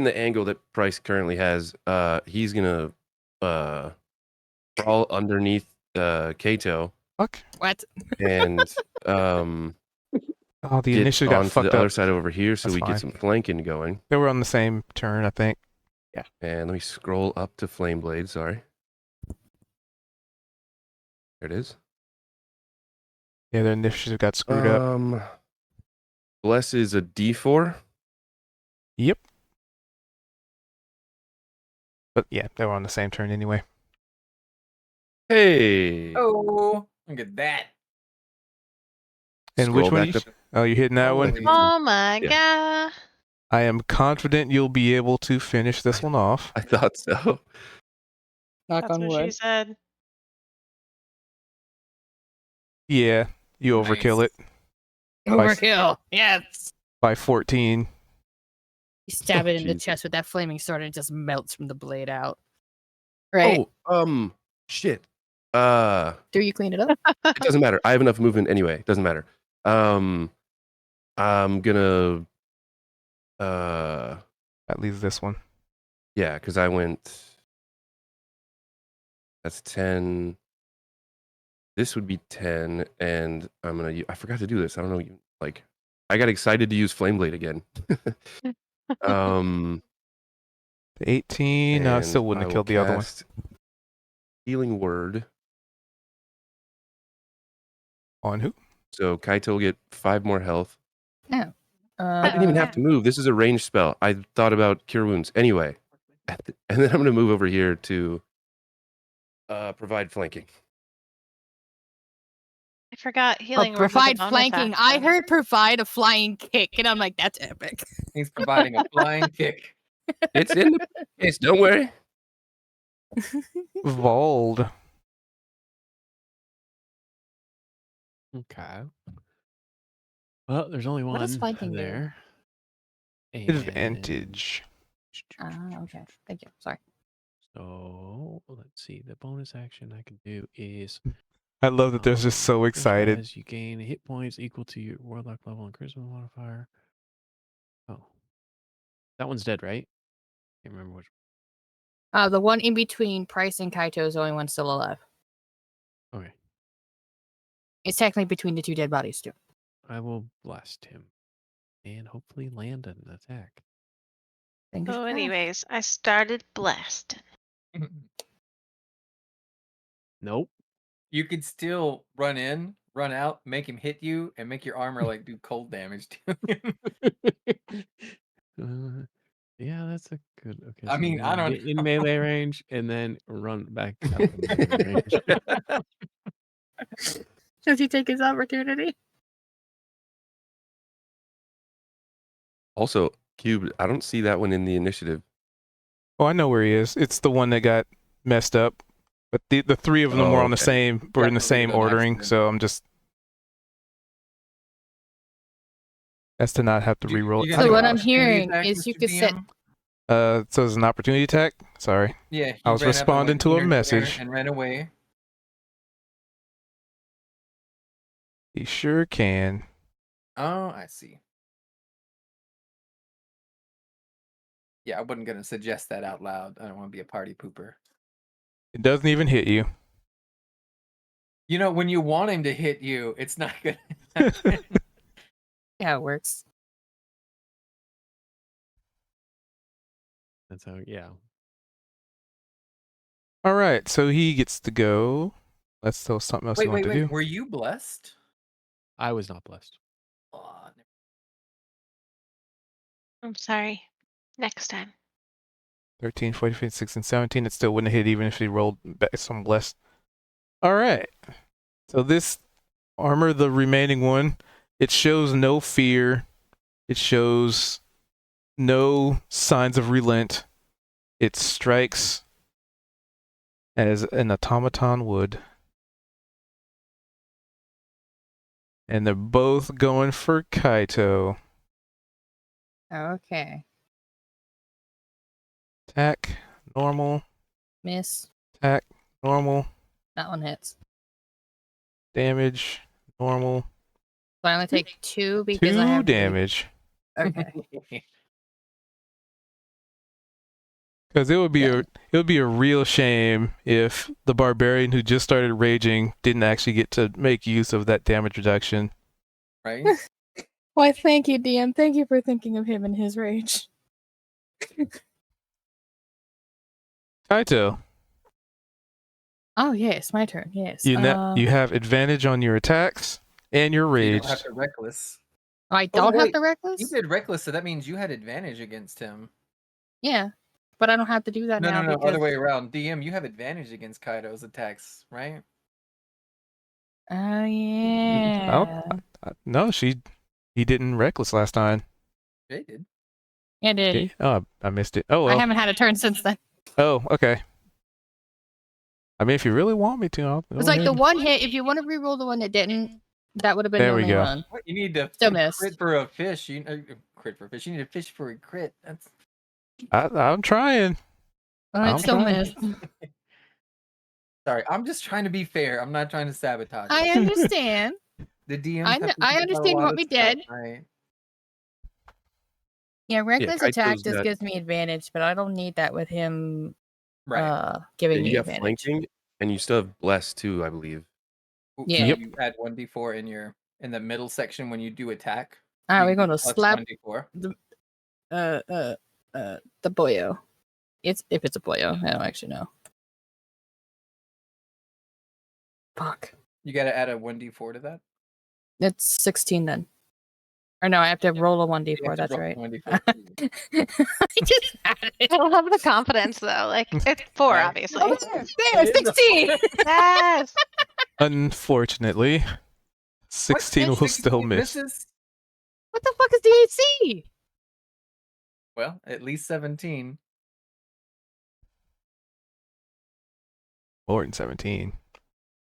the angle that Price currently has, he's gonna crawl underneath Kato Fuck. What? and Oh, the get initiative got onto the fucked other up. side over here so That's we fine. get some flanking going. They were on the same turn, I think. And let me scroll up to Flame Blade. Sorry. There it is. Yeah, their initiative got screwed up. Bless is a D4. Yep. But yeah, they were on the same turn anyway. Hey. Oh, look at that. And Scroll which one? back up. Oh, you hitting that one? Holy- Oh my Yeah. god. I am confident you'll be able to finish this one off. I thought so. Knock That's on what she wood. said. Yeah, you Nice. overkill it Overkill. Yes. by 14. You stab Oh, it in the Jesus. chest with that flaming sword and it just melts from the blade out. Right? Oh, shit. Do you clean it up? It doesn't matter. I have enough movement anyway. It doesn't matter. I'm gonna That leaves this one. yeah, because I went. That's 10. This would be 10, and I'm gonna. I forgot to do this. I don't know. Like, I got excited to use Flame Blade again. The 18. No, I and still wouldn't I have will killed the other one. cast Healing Word. On who? So Kaito will get 5 more health. No. I didn't even have to move. This is a ranged spell. I thought about Cure Wounds anyway, and then I'm gonna move over here to provide flanking. I forgot healing word was a provide bonus flanking. I action. heard provide a flying kick, and I'm like, that's epic. He's providing a flying kick. It's in the case. Don't worry. Vold. Okay. Well, there's only What does one flanking do? there. Advantage. Okay. Thank you. Sorry. So let's see. The bonus action I can do is I love that they're just so excited. as you gain hit points equal to your warlock level and charisma modifier. Oh, that one's dead, right? Can't remember which. The one in between Price and Kaito is the only one still alive. Okay, It's technically between the two dead bodies, too. I will blast him and hopefully land an attack. Fingers Oh, crossed. anyways, I started blasting. Nope. You could still run in, run out, make him hit you, and make your armor like do cold damage to him. Yeah, that's a good. Okay, I so mean, I'm I gonna don't get in know. melee range and then run back out of melee range. Does he take his opportunity? Also, Cube. I don't see that one in the initiative. Oh, I know where he is. It's the one that got messed up. But the three of them Oh, were on the okay. same. Were Yeah, in the those same would've been ordering. accident. So I'm just. That's to not have to You- reroll you it. gonna So do what an I'm opportunity hearing attack, is you Mr. could set. DM? So it's an opportunity attack. Sorry. Yeah, he I was ran up and responding went to a "Neener, neener," message. and ran away. He sure can. Oh, I see. Yeah, I wasn't gonna suggest that out loud. I don't want to be a party pooper. It doesn't even hit you. You know, when you want him to hit you, it's not gonna. Yeah, it works. That's how. Yeah. All right. So he gets to go. Let's tell something else you want to do. Were you blessed? I was not blessed. Oh, I'm sorry. Next time. 13, 14, 15, 16, 17. It still wouldn't have hit even if he rolled some blessed. All right. So this armor, the remaining one, it shows no fear. It shows no signs of relent. It strikes as an automaton would. And they're both going for Kaito. Okay. Attack, normal. Miss. Attack, normal. That one hits. Damage, normal. So I only take 2 because I 2 have damage. Okay. Because it would be Yeah. a real shame if the barbarian who just started raging didn't actually get to make use of that damage reduction. Right? Why, thank you, DM. Thank you for thinking of him and his rage. Kaito, Oh, yes, my turn. Yes. you have advantage on your attacks and your So you don't rage. have to reckless. I Oh, don't have wait, the reckless? You did reckless, so that means you had advantage against him. Yeah. But I don't have to do that No, now no, no, because... other way around. DM, you have advantage against Kaido's attacks, right? Oh, yeah. No, he didn't reckless last time. They did. I did. Okay. Oh, I missed it. Oh I well. haven't had a turn since then. Oh, okay. I mean, if you really want me to, I'll go It's like ahead. the one hit, if you want to reroll the one that didn't, that would have been There the we only go. one. What, you need to Still crit missed. for a fish. Crit for a fish. You need a fish for a crit. That's I'm trying. Oh, I'm it still trying. missed. sorry. I'm just trying to be fair. I'm not trying to sabotage. I it. understand. The DM. I understand you want me dead. Right. Yeah, reckless Kaito's attack just got- gives me advantage, but I don't need that with him Right. giving you me got advantage. flanking, and you still have bless too, I believe. So Yeah. Yep. You add 1d4 in the middle section when you do attack. Alright, You we're gonna plus slap 1d4. the boyo. If it's a boyo, I don't actually know. Fuck. You got to add a 1d4 to that. It's 16 then. Or no, I have to roll a 1d4, You have to that's roll right. 1d4. I just had it. I love the confidence though. Like it's 4, Right. obviously. Oh, there, 16! Yes. Unfortunately, 16 will 16 still miss. misses? What the fuck is DHC? Well, at least 17. More than 17.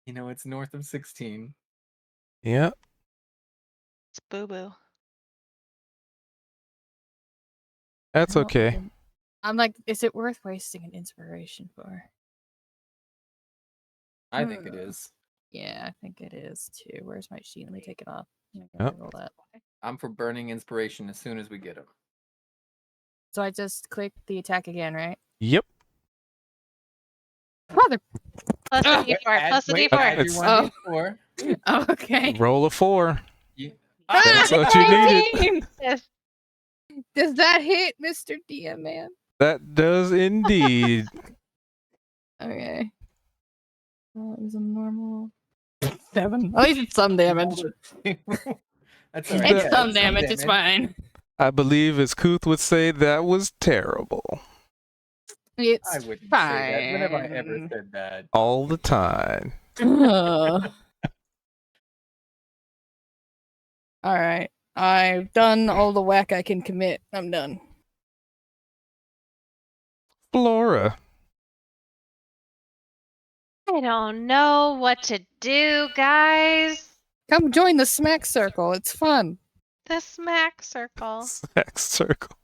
You know, it's north of 16. Yeah. It's boo boo. That's okay. I'm like, is it worth wasting an inspiration for? I think it is. Yeah, I think it is too. Where's my sheet? Let me take it off. I'm Oh. gonna roll that. I'm for burning inspiration as soon as we get him. So I just click the attack again, right? Yep. Mother. Plus a Ugh. D4. Plus a wait, D4. add your It's- 1d4. Oh, okay. Roll a 4. You- That's what you needed. 19! Yes. Does that hit, Mr. DM man? That does indeed. Okay. Well, it was a normal 7. At least it's some damage. That's all right. It's yeah, some damage. It's fine. I believe, as Kuth would say, that was terrible. It's I wouldn't fine. say that. When have I ever said that? All the time. All right. I've done all the whack I can commit. I'm done. Flora. I don't know what to do, guys. Come join the smack circle. It's fun. The smack circle. Sex circle.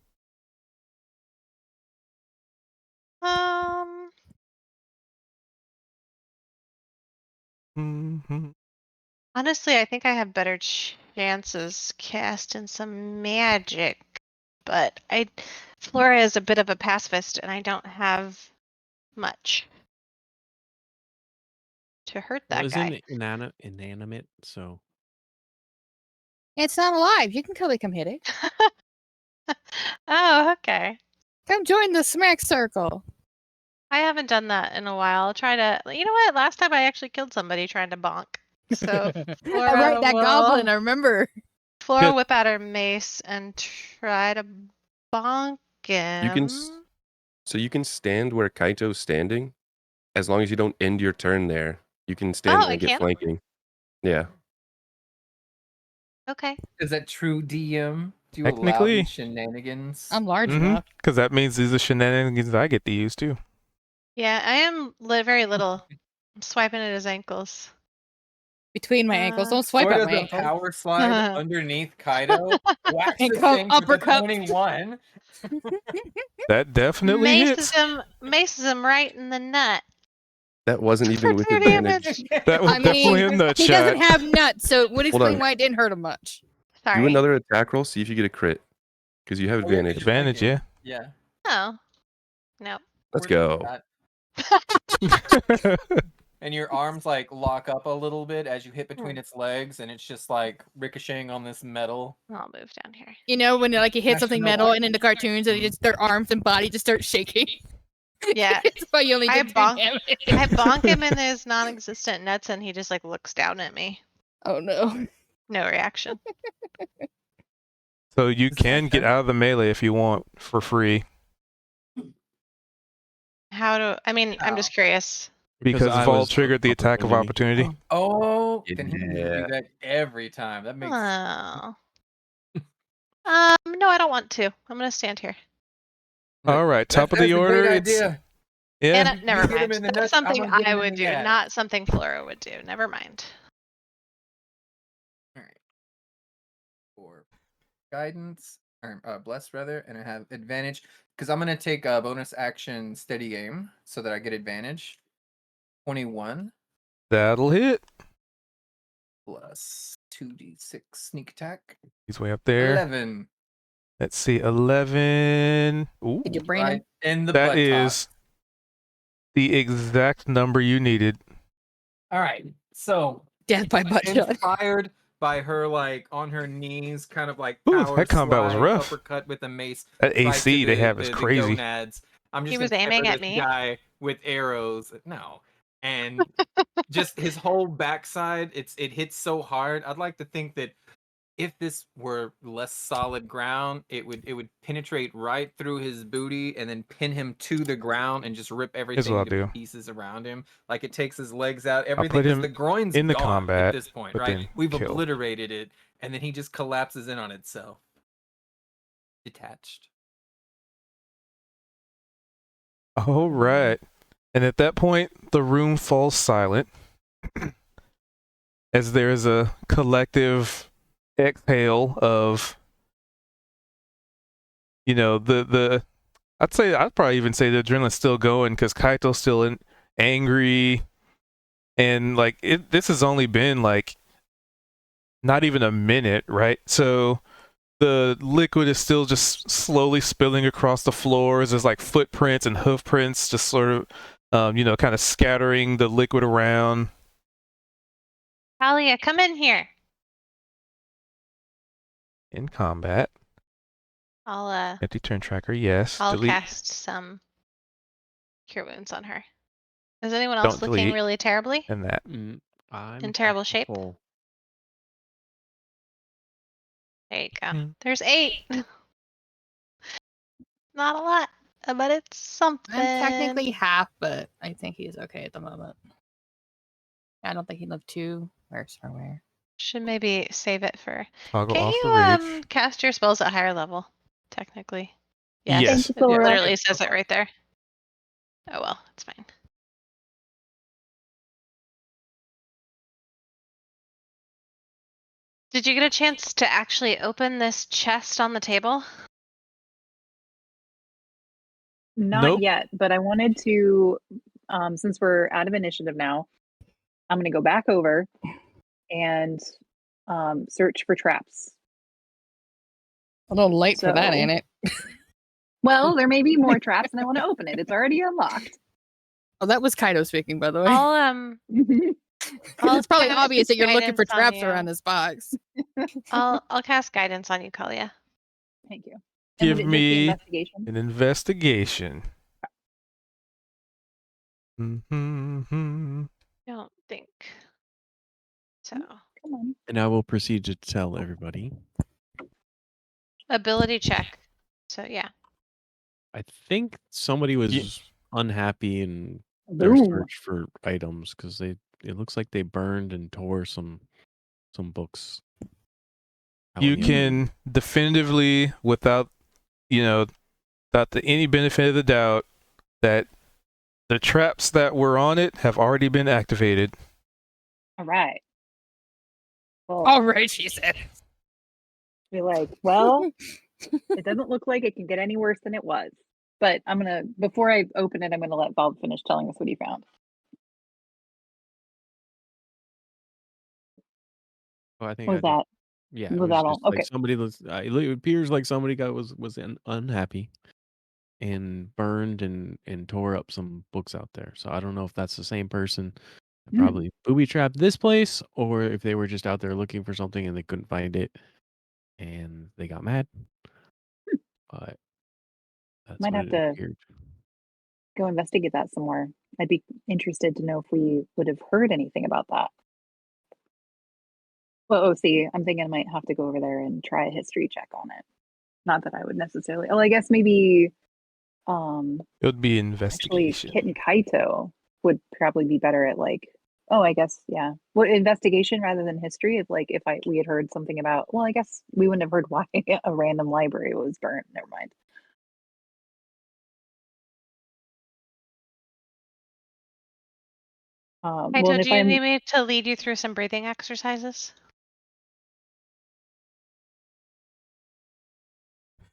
Mm-hmm. Honestly, I think I have better chances casting some magic, but Flora is a bit of a pacifist, and I don't have much to hurt that Well, isn't guy. it inanimate? So It's not alive. You can come hit it. Oh, okay. Come join the smack circle. I haven't done that in a while. I'll try to. You know what? Last time I actually killed somebody trying to bonk. So Flora Right, that will- goblin. I remember. Flora Good. whip out her mace and try to bonk him. You can So you can stand where Kaito's standing, as long as you don't end your turn there. You can stand Oh, there I and get can? flanking. Yeah. Okay. Is that true, DM? Do you allow Technically. these shenanigans? I'm large Mm-hmm. enough. Because that means these are shenanigans I get to use too. Yeah, I am very little. I'm swiping at his ankles. Between my ankles. Uh, Don't swipe Or at does my the ankles. power slide underneath Kaido, whacks And the go thing for the uppercut. 21. That definitely hits. Maces him right in the nut. That wasn't even For with 2 advantage. damage. That was I definitely a mean, nut he shot. doesn't have nuts, so it would Hold explain on. why it didn't hurt him much. Sorry. Do another attack roll. See if you get a crit, because you have Oh, yeah, 'cause advantage. you're Advantage, flanking. yeah. Yeah. Oh. Nope. Let's We're doing go. that. And your arms like lock up a little bit as you hit between its legs, and it's just like ricocheting on this metal. I'll move down here. You know, when like you hit Actually, something no, metal why- and in the cartoons and just their arms and body just start shaking. Yeah. It's why you only I did 2 bonk- damage. I bonk him in his non-existent nuts, and he just like looks down at me. Oh no. No reaction. So you Is that can get fair? out of the melee if you want for free How do I mean? I'm just curious. because I Vol was triggered the attack of opportunity. Oh, then he needs to Yeah. do that every time. That makes Oh. No, I don't want to. I'm gonna stand here. All right, top That's of the a order. great It's idea. yeah. And never get him mind. in the That's nuts, I'm something gonna get I him in would the do, ass. not something Flora would do. Never mind. All right. For guidance, or bless rather, and I have advantage because I'm gonna take a bonus action steady aim so that I get advantage. 21 That'll hit. plus 2d6 sneak attack. He's way up there. 11. Let's see, 11. Ooh, Did you brain him? Right in the that butt is the exact number you needed. All right. So Death by butt shot. inspired by her like on her knees, kind of like Ooh, power that combat was slide, rough. uppercut with a mace. That right AC to they the- have is the crazy. gonads. I'm just He was gonna aiming pepper at this me. guy with arrows. No, and just his whole backside. It hits so hard. I'd like to think that if this were less solid ground, it would penetrate right through his booty and then pin him to the ground and just rip everything what I'll to do. pieces around him. Like it takes his legs out, everything. put 'Cause him the groin's in the gone combat, at this point, but right? then We've kill. obliterated it, and then he just collapses in on itself. Detached. All right. And at that point, the room falls silent as there is a collective exhale of, you know, the I'd probably even say the adrenaline's still going because Kaito's still angry, and like this has only been like not even a minute, right? So the liquid is still just slowly spilling across the floors. There's like footprints and hoof prints just sort of, you know, kind of scattering the liquid around. Talia, come in here. In combat. I'll Empty turn tracker, yes. I'll Delete. cast some cure wounds on her. Is anyone else Don't looking delete. really terribly? And that. I'm In terrible at shape? full. There you go. Mm. There's 8. Not a lot, but it's something. I'm technically half, but I think he's okay at the moment. I don't think he lived 2. Where's where? Should maybe save it for. Toggle Can off you the rage. cast your spells at higher level? Technically. Yes. Thank you, It Flora. literally says it right there. Oh well, it's fine. Did you get a chance to actually open this chest on the table? Not Nope. yet, but I wanted to, since we're out of initiative now, I'm going to go back over and search for traps. A little late for that, So- ain't it? Well, there may be more traps, and I want to open it. It's already unlocked. Oh, that was Kaido speaking, by the way. It's probably cast obvious that you're looking for guidance on traps you. around this box. I'll cast guidance on you, Kalia. Thank you. Give would it just be me investigation? an investigation. Mm-hmm. Don't think so. Come on. And I will proceed to tell everybody. Ability check. So yeah. I think somebody was Ye- unhappy in their Boom. search for items because it looks like they burned and tore some books. out You in the open. can definitively, without any benefit of the doubt, that the traps that were on it have already been activated. All right. Well, All right, she said. be like, well, it doesn't look like it can get any worse than it was. But I'm gonna, before I open it, I'm gonna let Bob finish telling us what he found. Oh, I think What I was did. that? Yeah, it Was was that all? just like Okay. somebody was. It appears like somebody was unhappy and burned and tore up some books out there. So I don't know if that's the same person that Hmm. probably booby trapped this place, or if they were just out there looking for something and they couldn't find it and they got mad. But that's Might what have it to appeared. go investigate that some more. I'd be interested to know if we would have heard anything about that. Well, oh, see, I'm thinking I might have to go over there and try a history check on it. Not that I would necessarily. Oh, I guess maybe It would be actually investigation. Kit and Kaito would probably be better at like, oh, I guess, yeah. What, investigation rather than history? If like if we had heard something about, well, I guess we wouldn't have heard why a random library was burnt. Never mind. Well, Kaito, and if do you I'm need me to lead you through some breathing exercises?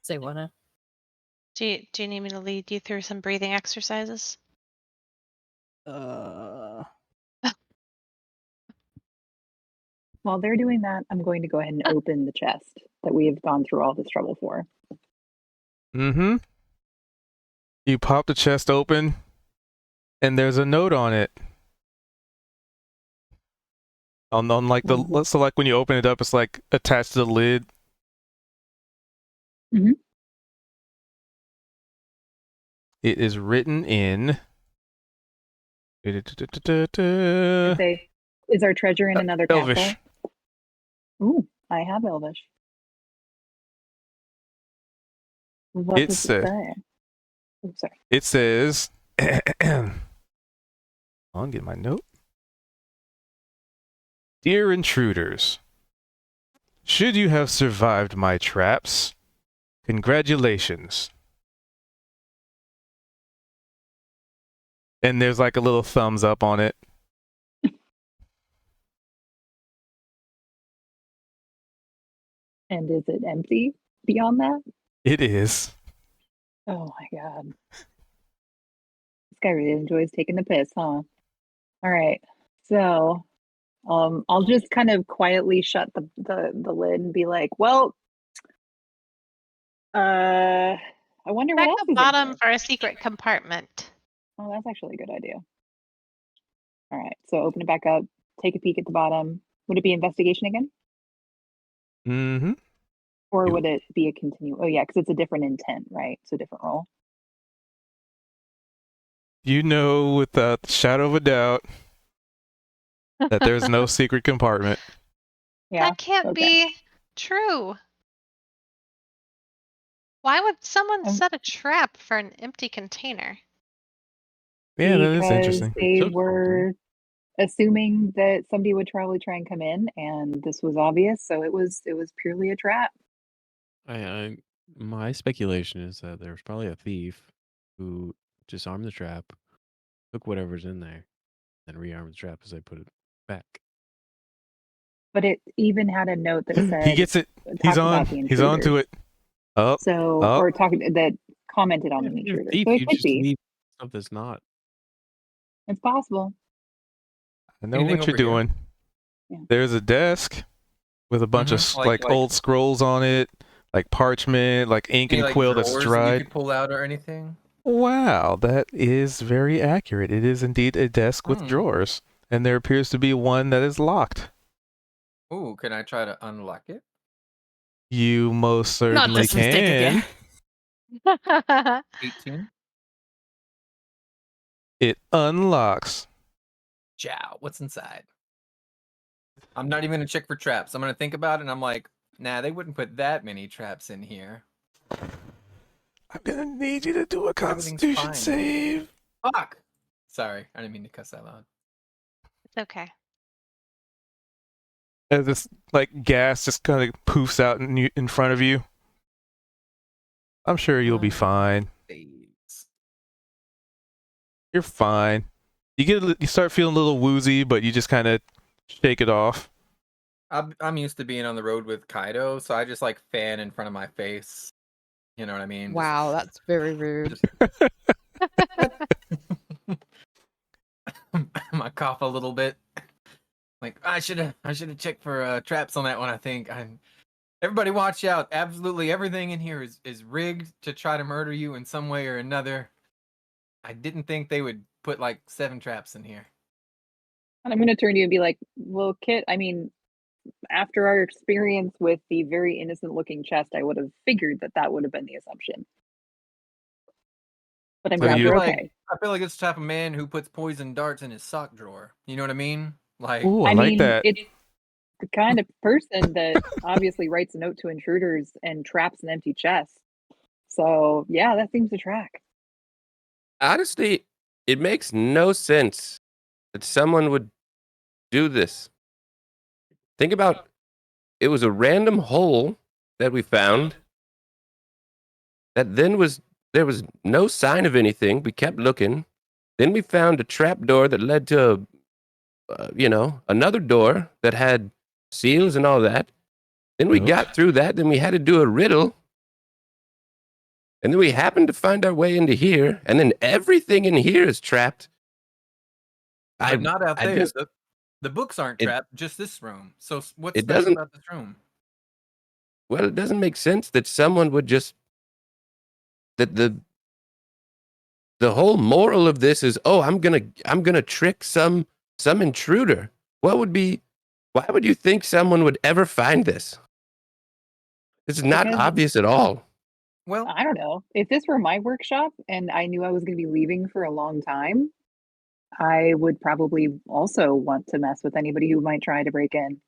Say what? Huh? Do you need me to lead you through some breathing exercises? while they're doing that, I'm going to go ahead and open the chest that we have gone through all this trouble for. Mm-hmm. You pop the chest open, and there's a note on it. On like Mhm. so like when you open it up, it's like attached to the lid. Mhm. It is written in. I say, is our treasure in another Elvish. castle? Ooh, I have Elvish. What does it say? Oh, sorry. It says, I'll get my note. Dear intruders, should you have survived my traps, congratulations. And there's like a little thumbs up on it. And is it empty beyond that? It is. Oh my god. This guy really enjoys taking the piss, huh? All right. So, I'll just kind of quietly shut the lid and be like, well, I wonder what Check else the is in bottom here. for a secret compartment. Oh, that's actually a good idea. All right. So open it back up, take a peek at the bottom. Would it be investigation again? Mm-hmm. Or would it be a continue? Oh yeah, because it's a different intent, right? So different role. You know without the shadow of a doubt that there's no secret compartment. Yeah. That can't Okay. be true. Why would someone set a trap for an empty container? Yeah, that is Because interesting. they Took were assuming that somebody would probably try and come in, and this was obvious, so it was purely a trap. My speculation is that there was probably a thief who disarmed the trap, took whatever's in there, then rearmed the trap as they put it back. But it even had a note that He said gets it. He's talked on. about the He's on to intruders. it. Up. So Up. or talking that commented on If the you're a intruders. thief, So it you could just be. leave stuff that's not. It's possible. I know Anything what you're over here? doing. Yeah. There's a desk with a bunch of Like old scrolls on it, like parchment, like ink any and like quill that's drawers that you dried. could pull out or anything? Wow, that is very accurate. It is indeed a desk with drawers, and there appears to be one that is locked. Ooh, can I try to unlock it? You most Not certainly this mistake can. again. 18. It unlocks. Ciao. What's inside? I'm not even gonna check for traps. I'm gonna think about it and I'm like, nah, they wouldn't put that many traps in here. I'm gonna need you to do a Everything's Constitution fine. save. Fuck! Sorry, I didn't mean to cuss that loud. It's okay. As this like gas just kind of poofs out in front of you. I'm sure you'll be fine. Saves. You're fine. You start feeling a little woozy, but you just kind of shake it off. I'm used to being on the road with Kaido, so I just like fan in front of my face. You know what I mean? Wow, that's very rude. Just I cough a little bit. Like I should have checked for traps on that one. I think. Everybody watch out. Absolutely everything in here is rigged to try to murder you in some way or another. I didn't think they would put like 7 traps in here. And I'm going to turn to you and be like, well, Kit, I mean, after our experience with the very innocent looking chest, I would have figured that that would have been the assumption. But I'm So glad you- you're like, okay. I feel like it's the type of man who puts poison darts in his sock drawer. You know what I mean? Like, Ooh, I I like mean, that. it's the kind of person that obviously writes a note to intruders and traps an empty chest. So, yeah, that seems to track. Honestly, it makes no sense that someone would do this. Think about it was a random hole that we found that then there was no sign of anything. We kept looking. Then we found a trap door that led to another door that had seals and all that. Then we Nope. got through that. Then we had to do a riddle. And then we happened to find our way into here. And then everything in here is trapped. but not out I there. just The books aren't It- trapped, just this room. So what's it special doesn't- about this room? well, it doesn't make sense that someone would just that the whole moral of this is, oh, I'm gonna trick some intruder. Why would you think someone would ever find this? It's not Because- obvious at all. Well, I don't know. If this were my workshop and I knew I was going to be leaving for a long time, I would probably also want to mess with anybody who might try to break in.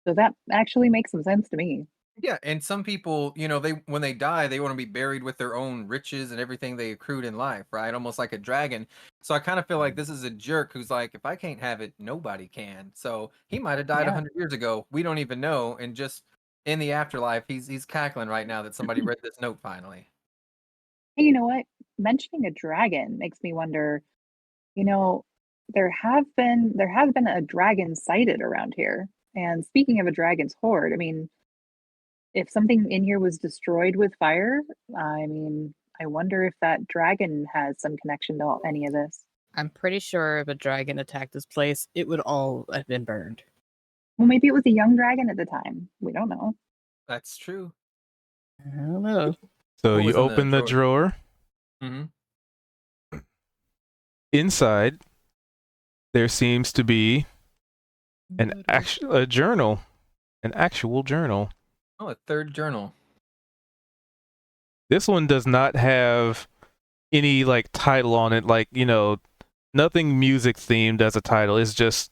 So that actually makes some sense to me. yeah, and some people, they when they die, they want to be buried with their own riches and everything they accrued in life, right? Almost like a dragon. So I kind of feel like this is a jerk who's like, if I can't have it, nobody can. So he might have died Yeah. 100 years ago. We don't even know, and just in the afterlife, he's cackling right now that somebody read this note finally. Hey, you know what? Mentioning a dragon makes me wonder, you know, there has been a dragon sighted around here. And speaking of a dragon's hoard, I mean, if something in here was destroyed with fire, I mean, I wonder if that dragon has some connection to any of this. I'm pretty sure if a dragon attacked this place, it would all have been burned. Well, maybe it was a young dragon at the time. We don't know. That's true. I don't know. So What you was in the open the drawer. Mm-hmm. Inside, there seems to be a journal, an actual journal. Oh, a third journal. This one does not have any like title on it, like nothing music themed as a title. It's just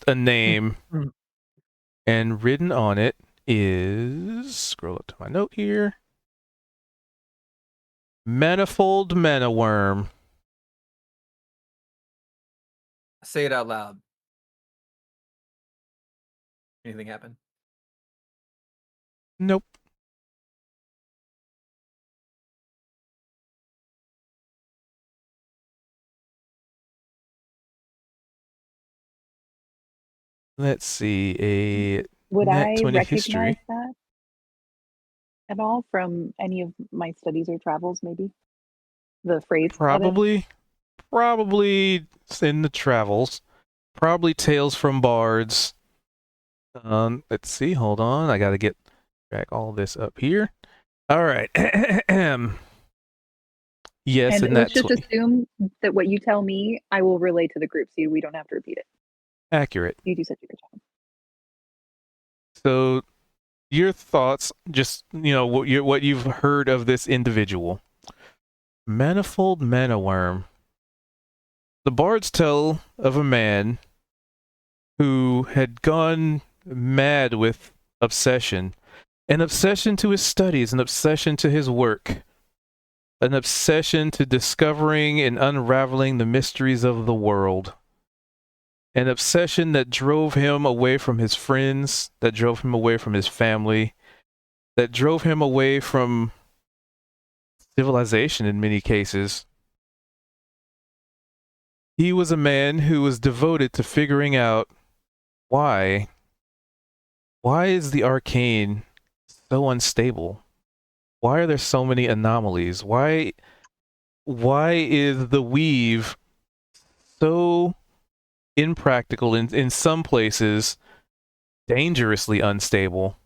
a name, and written on it is, scroll up to my note here, Manifold Manaworm. Say it out loud. Anything happen? Nope. Let's see, a Would Nat I 20 recognize history. that at all from any of my studies or travels, maybe? The phrase? of it? Probably in the travels. Probably Tales from Bards. Let's see, hold on. I gotta drag all this up here. All right. Yes, And and let's that's just assume that what you tell me, I will relay to the group so we don't have to repeat it. accurate. You do such a good job. So, your thoughts, just what you've heard of this individual, Manifold Manaworm. The bards tell of a man who had gone mad with obsession, an obsession to his studies, an obsession to his work, an obsession to discovering and unraveling the mysteries of the world. An obsession that drove him away from his friends, that drove him away from his family, that drove him away from civilization in many cases. He was a man who was devoted to figuring out why is the arcane so unstable? Why are there so many anomalies? Why is the weave so impractical in some places, dangerously unstable,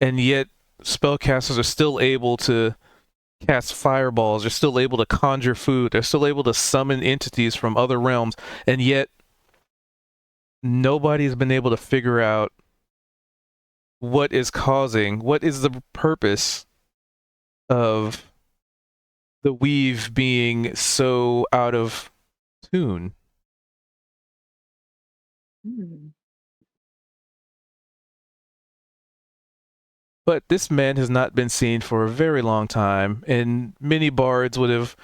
and yet spellcasters are still able to cast fireballs, they're still able to conjure food, they're still able to summon entities from other realms, and yet nobody's been able to figure out what is the purpose of the weave being so out of tune. Hmm. But this man has not been seen for a very long time, and many bards would have,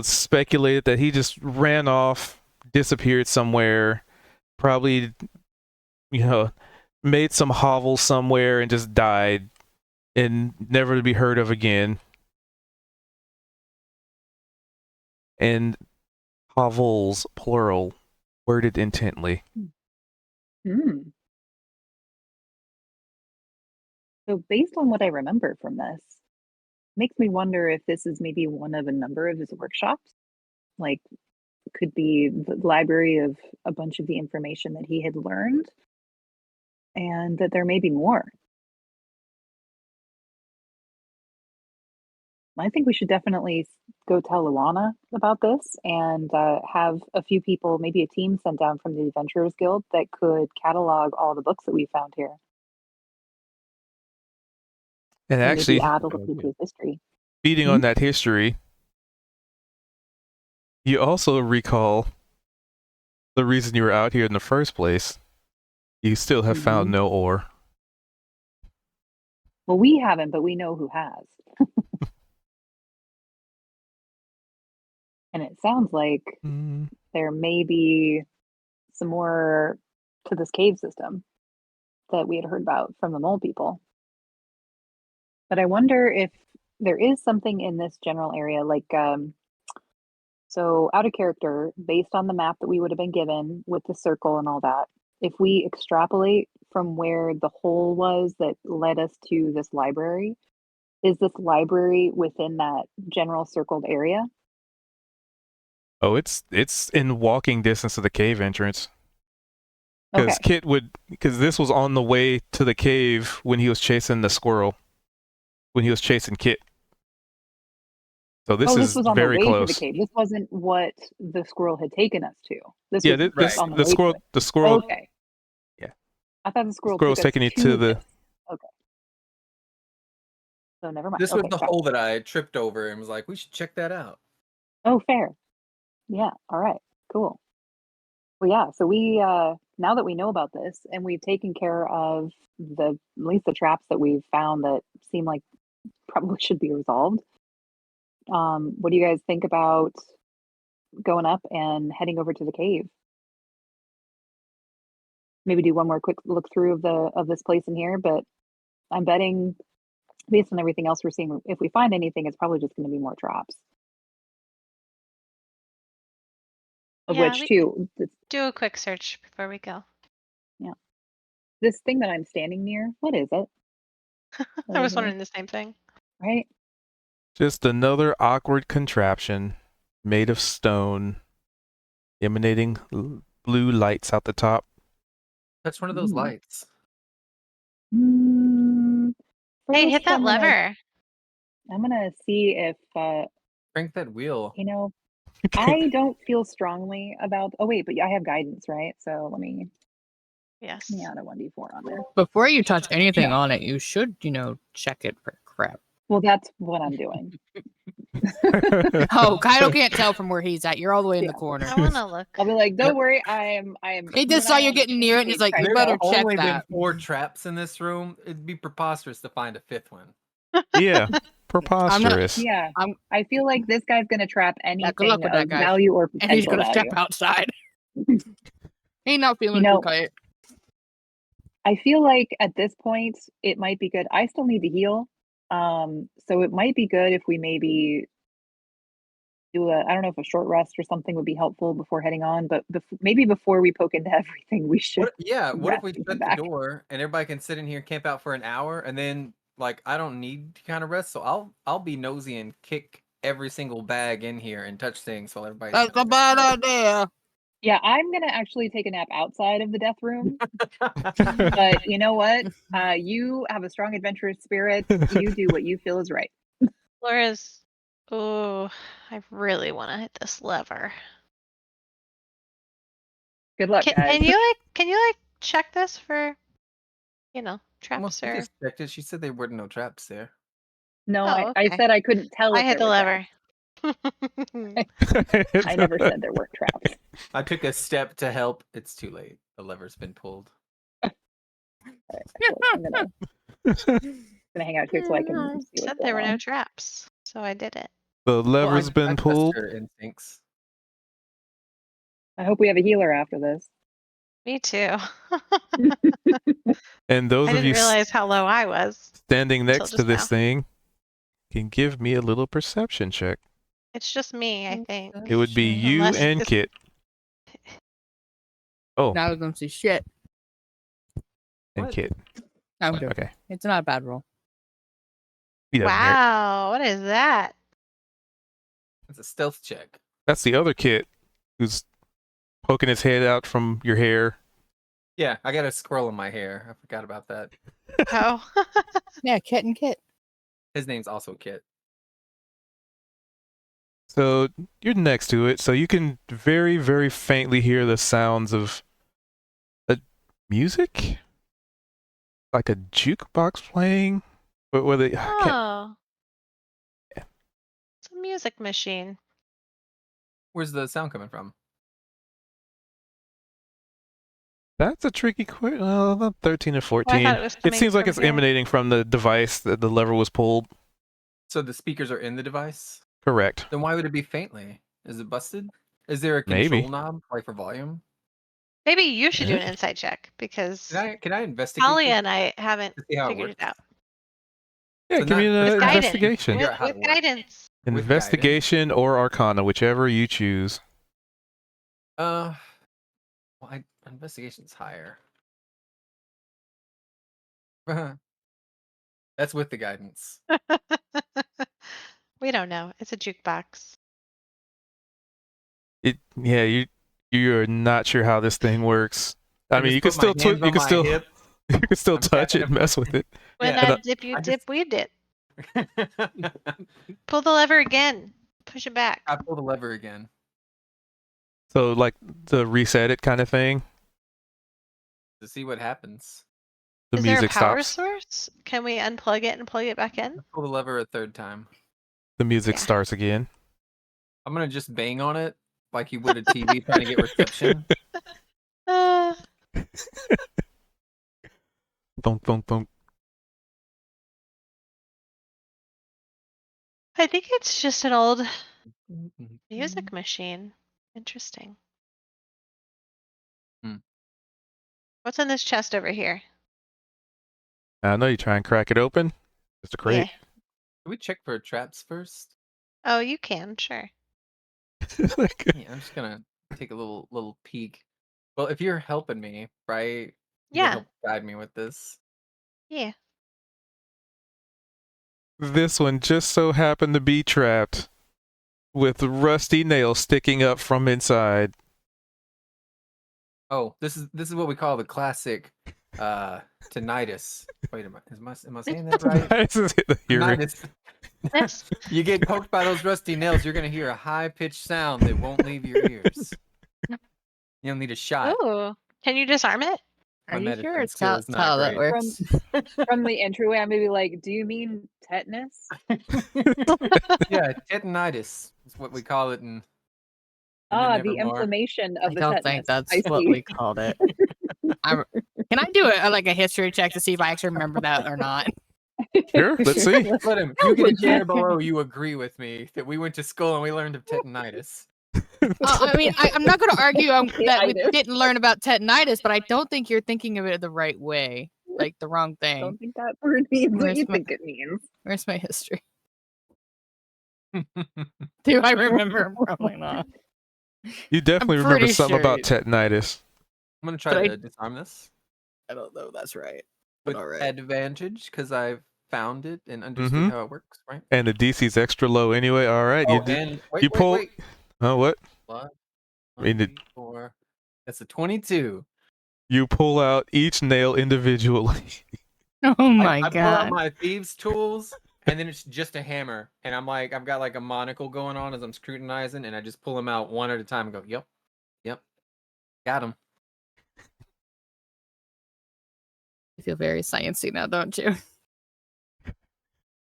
speculated that he just ran off, disappeared somewhere, probably, made some hovel somewhere and just died, and never to be heard of again. And hovels, plural, worded intently. Hmm. So based on what I remember from this, makes me wonder if this is maybe one of a number of his workshops. Like, could be the library of a bunch of the information that he had learned, and that there may be more. I think we should definitely go tell Luana about this and have a few people, maybe a team sent down from the Adventurers Guild that could catalog all the books that we found here And and maybe actually, add a little bit to his history. feeding on that history, you also recall the reason you were out here in the first place. You still have found no ore. Well, we haven't, but we know who has. And it sounds like there may be some more to this cave system that we had heard about from the mole people. But I wonder if there is something in this general area, like, so out of character, based on the map that we would have been given with the circle and all that, if we extrapolate from where the hole was that led us to this library, is this library within that general circled area? Oh, it's in walking distance of the cave entrance. Because Okay. because this was on the way to the cave when he was chasing the squirrel, when he was chasing Kit. So this This is was on the very way to the close. cave. This wasn't what the squirrel had taken us to. This Yeah, was just on the the way to it. squirrel. Okay. Yeah, I thought the the squirrel squirrel's took us taking you to to the. this. Okay. So never mind. This was Okay, the gotcha. hole that I tripped over and was like, we should check that out. Oh, fair. Yeah. All right. Cool. Well, yeah. So we now that we know about this and we've taken care of at least the traps that we've found that seem like probably should be resolved. What do you guys think about going up and heading over to the cave? Maybe do one more quick look through of this place in here, but I'm betting based on everything else we're seeing, if we find anything, it's probably just going to be more traps. Of Yeah, which we too, do a quick search before we go. yeah. This thing that I'm standing near, what is it? I was wondering the same thing. Right? Just another awkward contraption made of stone, emanating blue lights out the top. That's one of those lights. Hey, hit that I'm lever. gonna see if Crank that wheel. I don't feel strongly about. Oh wait, but I have guidance, right? So let me. Yes. Let me add a 1d4 on there. Before you touch anything on it, you should, check it for crap. Well, that's what I'm doing. Oh, Kaido can't tell from where he's at. You're all the way in the corner. I want to look. I'll be like, don't worry, I am. He just saw you getting near it, and he's like, you better There's check only been that. 4 traps in this room. It'd be preposterous to find a 5th one. Yeah, preposterous. Yeah, I feel like this guy's gonna trap anything good luck with that, of guy. value or And he's potential gonna value. step outside. He's not feeling too tight. I feel like at this point it might be good. I still need to heal, so it might be good if we maybe do I don't know if a short rest or something would be helpful before heading on, but maybe before we poke into everything, we should. What if we rest and shut come the back. door and everybody can sit in here, camp out for an hour, and then like I don't need to kind of rest, so I'll be nosy and kick every single bag in here and touch things while everybody's. That's a bad idea. Yeah, I'm gonna actually take a nap outside of the death room. But you know what? You have a strong adventurous spirit. You do what you feel is right. Flora's. Oh, I really want to hit this lever. Good luck, guys. Can you check this for, Well, traps she or? just checked it. She said there were no traps there. No, Oh, I okay. said I couldn't tell. I if hit there the were lever. traps. I never said there weren't traps. I took a step to help. It's too late. The lever's been pulled. All right, so I'm gonna hang out here so I can see what's Said there were going no on. traps, so I did it. The lever's I been trust pulled. her instincts. I hope we have a healer after this. Me too. And those I of didn't you realize how low I was. standing until next to just this now. thing can give me a little perception check. It's just me, I think. It would be you Unless and this- Kit. Oh, Now we're gonna see shit. and What? Kit. I'm good. Okay. It's not a bad roll. He doesn't hear it. Wow, what is that? It's a stealth check. That's the other Kit who's poking his head out from your hair. Yeah, I got a squirrel in my hair. I forgot about that. Oh. Yeah, Kit and Kit. His name's also Kit. So you're next to it, so you can very, very faintly hear the sounds of music, like a jukebox playing. But whether Oh. It's a music machine. Where's the sound coming from? that's a tricky question. Well, about 13 or Oh, I 14. thought it was It coming seems like from it's here. emanating from the device that the lever was pulled. So the speakers are in the device? Correct. Then why would it be faintly? Is it busted? Is there a control Maybe. knob, like for volume? Maybe you should do Eh? an insight check because Can I investigate Holly this and I haven't to see how it figured works? it out. Yeah, So give me not- an with guidance. investigation. Figure out how With it works. guidance. With Investigation or Arcana, whichever you choose. Well, investigation's higher. That's with the guidance. We don't know. It's a jukebox. You're not sure how this thing works. I mean, just you can put my still hands you on can my still hip. you can still I'm touch tapping it, and it. mess with it. When Yeah. dip you I dip, just- we dip. I Pull the lever again. Push it back. pull the lever again. So like the reset it kind of thing. To see what happens. The Is there a music power stops. source? Can we unplug it and plug it back in? Pull the lever a third time. The music Yeah. starts again. I'm gonna just bang on it like you would a TV trying to get reception. Uh, Thunk, thunk, thunk. I think it's just an old Mm-hmm. music machine. Interesting. Hmm. What's in this chest over here? I know you try and crack it open. Just a crate. Can we check for traps first? Oh, you can, sure. Like, Yeah, I'm just gonna take a little peek. Well, if you're helping me, right? You can Yeah. help guide me with this. Yeah. this one just so happened to be trapped with rusty nails sticking up from inside. Oh, this is what we call the classic tinnitus. Wait a minute, am I saying that right? This is the hearing. Tinnitus. That's You get poked by those rusty nails, you're gonna hear a high-pitched sound that won't leave your ears. You'll need a shot. ooh. Can you disarm it? My Are you sure medicine it's skill how, is not how that great. works? From the entryway, I'm gonna be like, "Do you mean tetanus?" Yeah, tetanitis is what we call it in Ah, the Nevermore. inflammation I of the don't tetanus. think that's I what see. we called it. Can I do like a history check to see if I actually remember that or not? Sure, let's see. Let him. You get a chair below. You agree with me that we went to school and we learned of tetanitis. I mean, I'm not going to argue that we Tetanitis. didn't learn about tetanitis, but I don't think you're thinking of it the right way, like the wrong I thing. don't think that word means what Where's you my- think it means. Where's my history? Do I remember? Probably not. You definitely remember pretty something sure about you- tetanitis. I'm gonna try But I- to disarm this I don't know. That's right. with alright. advantage because I've found it and understood how it works, right? And the DC's extra low anyway. All right, Oh, and you pull. wait. Oh, what? What? I mean, 4. That's a 22. You pull out each nail individually. Oh my I pull out god. my thieves' tools, and then it's just a hammer, and I've got like a monocle going on as I'm scrutinizing, and I just pull them out one at a time and go, yep, got him. You feel very sciencey now, don't you?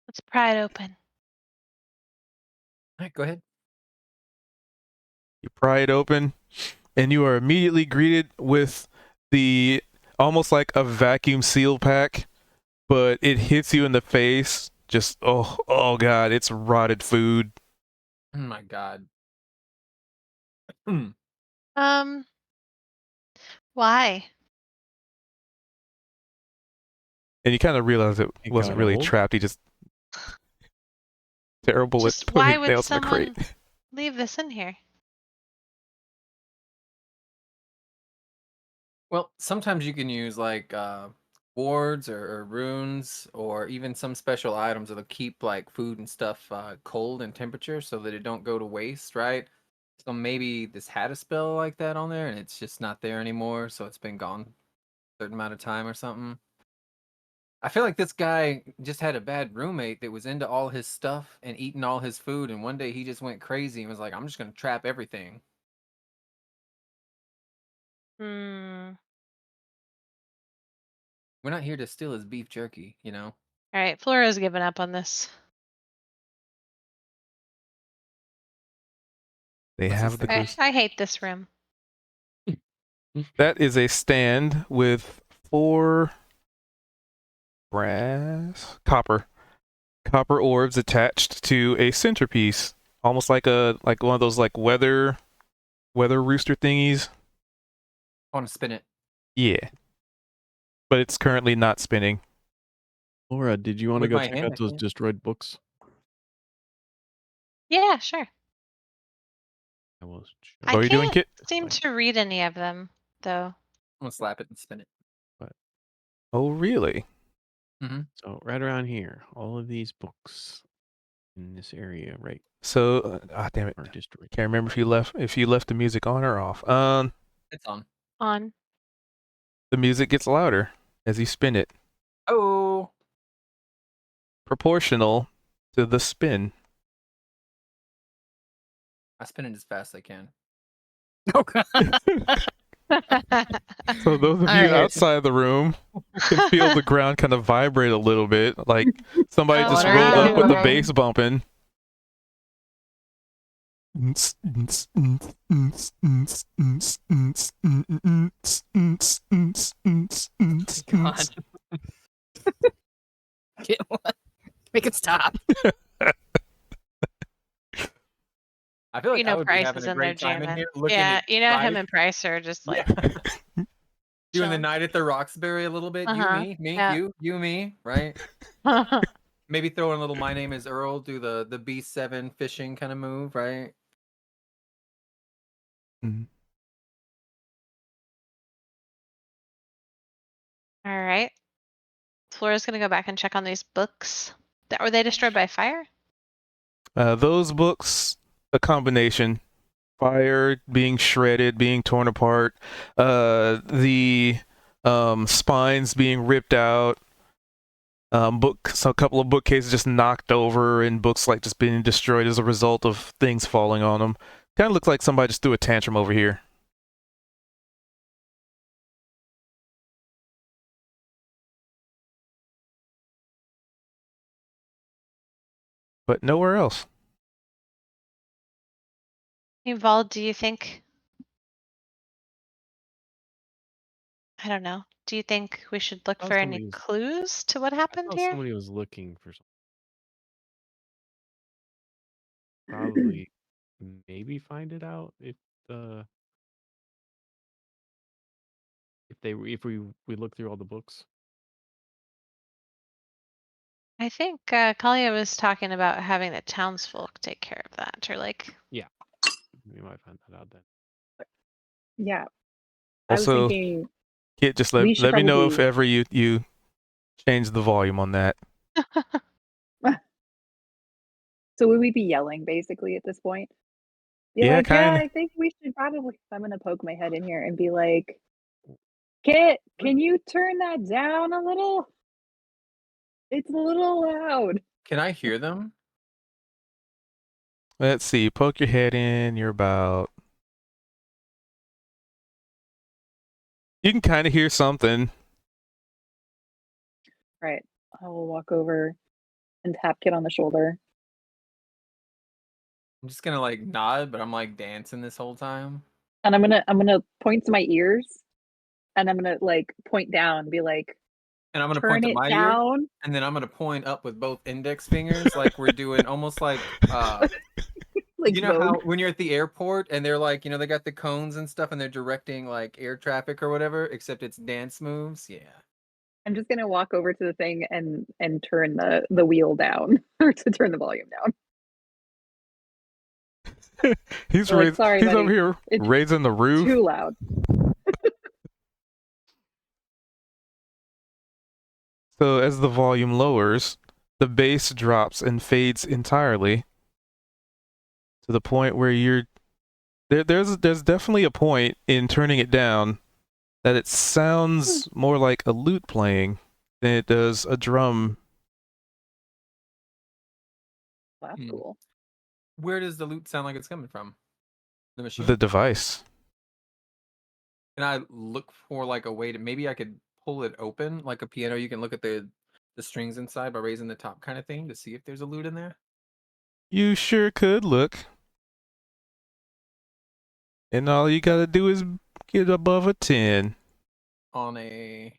Let's pry it open. All right, go ahead. You pry it open, and you are immediately greeted with the almost like a vacuum seal pack, but it hits you in the face. Just oh god, it's rotted food. Oh my god. Why? And you kind of realize it It wasn't got really old? trapped. He just terrible Just at why putting would nails in a crate. someone leave this in here? Well, sometimes you can use like wards or runes or even some special items that'll keep like food and stuff cold and temperature so that it don't go to waste, right? So maybe this had a spell like that on there and it's just not there anymore, so it's been gone a certain amount of time or something. I feel like this guy just had a bad roommate that was into all his stuff and eating all his food, and one day he just went crazy and was like, I'm just gonna trap everything. Hmm. We're not here to steal his beef jerky, you know? All right, Flora's given up on this. They What's have this the thing? goose. I hate this room. That is a stand with 4 copper orbs attached to a centerpiece, almost like one of those like weather rooster thingies. I want to spin it. Yeah, but it's currently not spinning. Laura, did you want to With go my check hand, out I those can't. destroyed books? Yeah, sure. I will show I What are you doing, can't Kit? seem to read any of them, though. I'm gonna slap it and spin it. Oh, really? So right around here, all of these books in this area, right, So, damn it, are destroyed. can't remember if you left the music on or off. It's on. On. The music gets louder as you spin it, Oh, proportional to the spin. I spin it as fast as I can. Oh god. So those of you Alright. outside the room can feel the ground kind of vibrate a little bit, like somebody Oh, just what are rolled you up with the doing? bass bumping. God. Get one. Make it stop. I feel like You know, I would be Price having is a in there great time in jamming. here looking Yeah, at you know, him life. and Price are just like Yeah. Doing the chilling. night at the Roxbury a little bit. Uh-huh. You, me, Yeah. you, me, right? Maybe throw in a little "My name is Earl," do the B7 fishing kind of move, right? All right. Flora's gonna go back and check on these books. Were they destroyed by fire? Those books, a combination. Fire, being shredded, being torn apart, the spines being ripped out, so a couple of bookcases just knocked over, and books like just being destroyed as a result of things falling on them. Kind of looks like somebody just threw a tantrum over here. But nowhere else. Yuval, do you think? I don't know. Do you think we should look Oh, for any somebody was- clues to what I happened thought here? somebody was looking for something. Probably, maybe find it out if we look through all the books. I think Kalia was talking about having the townsfolk take care of that, or like. We might find that out then. Yeah. I was Also, thinking Kit, just we let should let me know if probably ever you change the volume on that. so would we be yelling basically at this point? Be Yeah, like, yeah, kind of. I think we should probably I'm gonna poke my head in here and be like, Kit, can you turn that down a little? It's a little loud. Can I hear them? Let's see. Poke your head in. You're about. You can kind of hear something. Right. I will walk over and tap Kit on the shoulder. I'm just gonna like nod, but I'm like dancing this whole time. And I'm gonna point to my ears and I'm gonna like point down and be like, And I'm gonna turn point to it my ear, down. and then I'm gonna point up with both index fingers, like we're doing almost like Like you know how Vogue. when you're at the airport and they're like, they got the cones and stuff and they're directing like air traffic or whatever, except it's dance moves. Yeah. I'm just gonna walk over to the thing and turn the wheel down or to turn the volume down. He's We're like, sorry, He's over buddy. here It's raising the roof. too loud. So as the volume lowers, the bass drops and fades entirely to the point where there's definitely a point in turning it down that it sounds more like a lute playing than it does a drum. That's Hmm. cool. Where does the lute sound like it's coming from? The machine? The device. Can I look for like a way to maybe I could pull it open like a piano? You can look at the strings inside by raising the top kind of thing to see if there's a lute in there. You sure could look. And all you gotta do is get above a 10. On a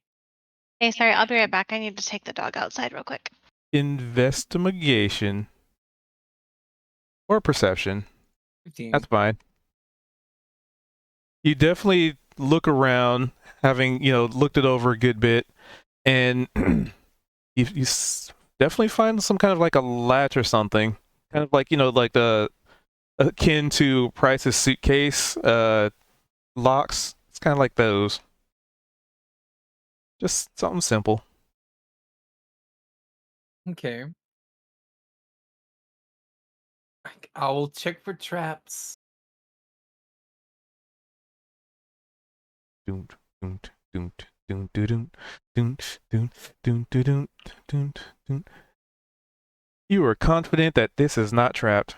Hey, sorry, I'll be right back. I need to take the dog outside real quick. Investigation. Or perception. 15. That's fine. You definitely look around, having, looked it over a good bit, and you definitely find some kind of like a latch or something. Kind of like, like the akin to Price's suitcase locks. It's kind of like those. Just something simple. Okay. I will check for traps. Doom, doom, doom, doom, doom, doom, doom, doom, doom, doom, doom. You are confident that this is not trapped.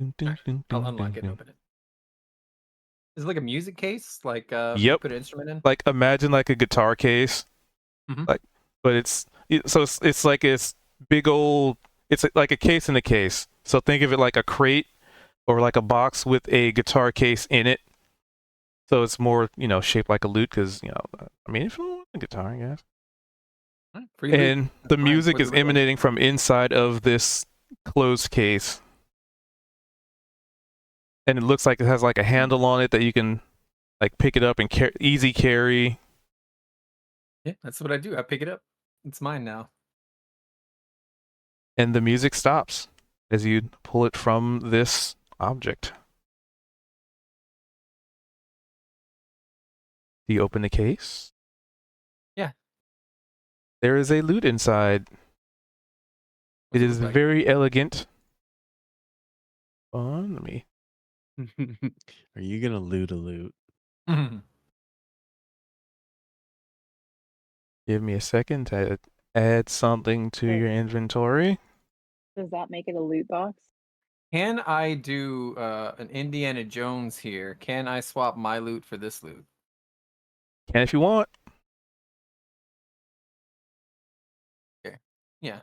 I'll unlock it and open it. Is it like a music case? Like you Yep. put an instrument in? Like imagine like a guitar case, Mhm. like, but it's like it's big old. It's like a case in a case. So think of it like a crate or like a box with a guitar case in it. So it's more shaped like a lute because I mean if you want a guitar, I guess. Free loot. And the Fine, music for is the loot. emanating from inside of this closed case. And it looks like it has like a handle on it that you can like pick it up and easy carry. Yeah, that's what I do. I pick it up. It's mine now. And the music stops as you pull it from this object. Do you open the case? Yeah. There is a lute inside. What's It it is look like? very elegant. Let me. Are you gonna loot a loot? Give me a second to add something to Okay. your inventory. Does that make it a loot box? Can I do an Indiana Jones here? Can I swap my loot for this loot? Can if you want. Okay. Yeah.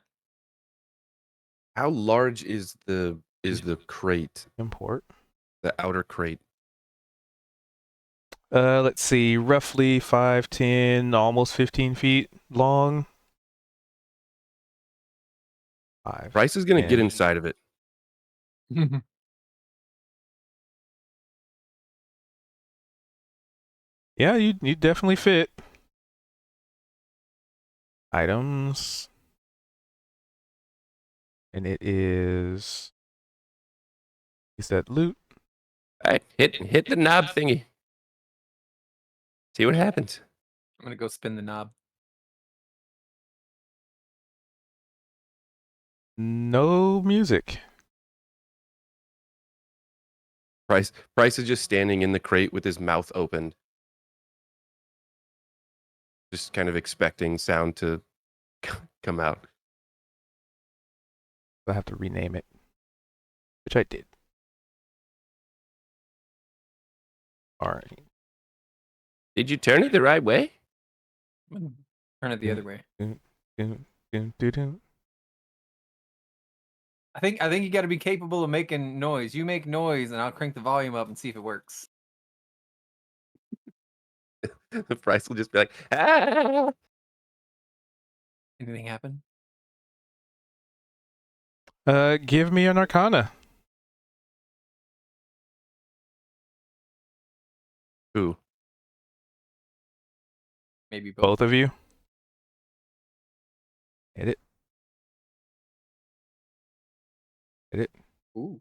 How large is the crate, Import. the outer crate? Let's see, roughly 5, 10, almost 15 feet long. 5. Bryce is gonna get 10. inside of it. Yeah, you definitely fit. Items. And it is. He said loot. All right, hit the knob thingy. See what happens. I'm gonna go spin the knob. No music. Price is just standing in the crate with his mouth open, just kind of expecting sound to come out. I have to rename it, which I did. All right. Did you turn it the right way? I'm gonna turn it the other way. Dun, dun, dun, dun. I think you got to be capable of making noise. You make noise, and I'll crank the volume up and see if it works. The Price will just be like, ah. Anything happen? Give me an Arcana. Who? Maybe both. Both of you. Hit it. Hit it. Ooh.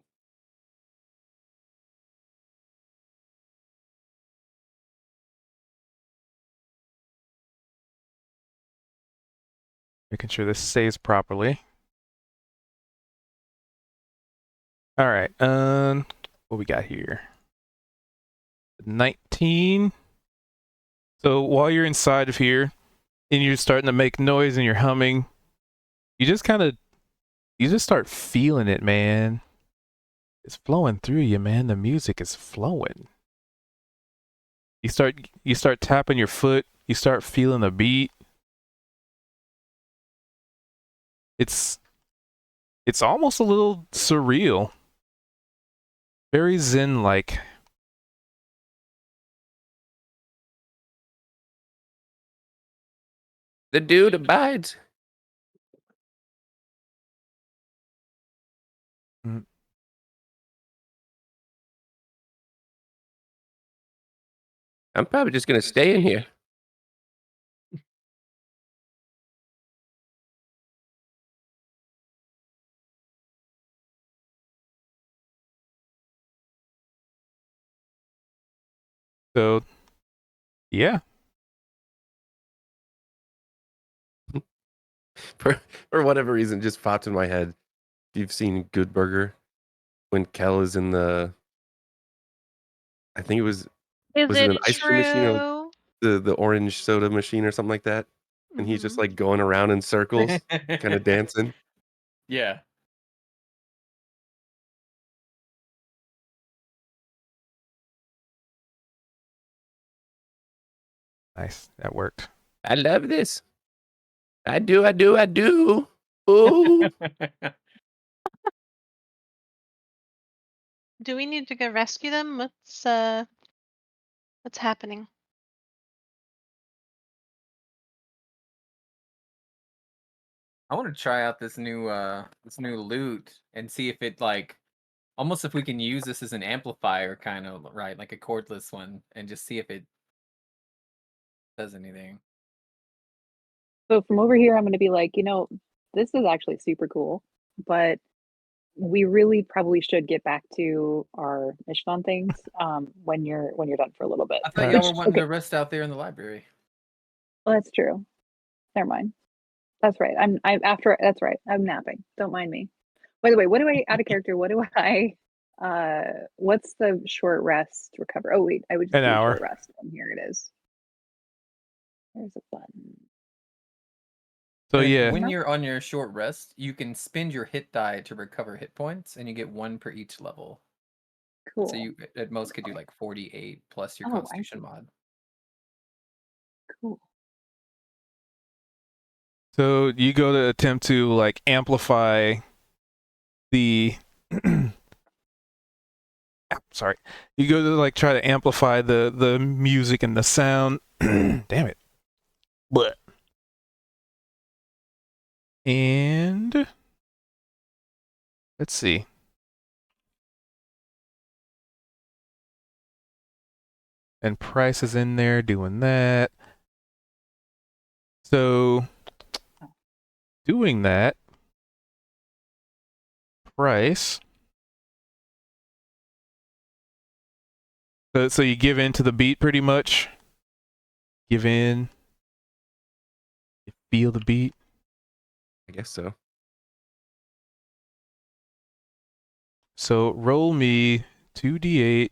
Making sure this saves properly. All right. What we got here? 19. So while you're inside of here and you're starting to make noise and you're humming, you just start feeling it, man. It's flowing through you, man. The music is flowing. You start tapping your foot, you start feeling the beat. It's almost a little surreal. Very zen-like. The dude abides. Mm. I'm probably just gonna stay in here. So, yeah. For whatever reason, just popped in my head. You've seen Good Burger when Kel is in the. I think it was Is it it an ice cream machine or true? the orange soda machine or something like that, and he's just Mhm. like going around in circles, kind of dancing. Yeah. Nice. That worked. I love this. I do. Ooh. Do we need to go rescue them? What's happening? I want to try out this new loot and see if it like almost if we can use this as an amplifier kind of, right? Like a cordless one, and just see if it does anything. So from over here, I'm going to be like, this is actually super cool, but we really probably should get back to our mission on things when you're done for a little bit. I thought Which- y'all were wanting okay. to rest out there in the library. Well, that's true. Never mind. That's right. That's right. I'm napping. Don't mind me. By the way, what do I out of character? What's the short rest recover? Oh wait, I would just An do hour. short rest. And here it is. There's a button. So And yeah. when you're on your short rest, you can spend your hit die to recover hit points, and you get 1 per each level. Cool. So you at most could do like 48 plus your Oh, I Constitution see. mod. Cool. So you go to attempt to like amplify the sorry. You go to like try to amplify the music and the sound. Damn it. But and let's see. And Price is in there doing that. So doing that, Price. So you give in to the beat pretty much? Give in. You feel the beat? I guess so. So roll me 2d8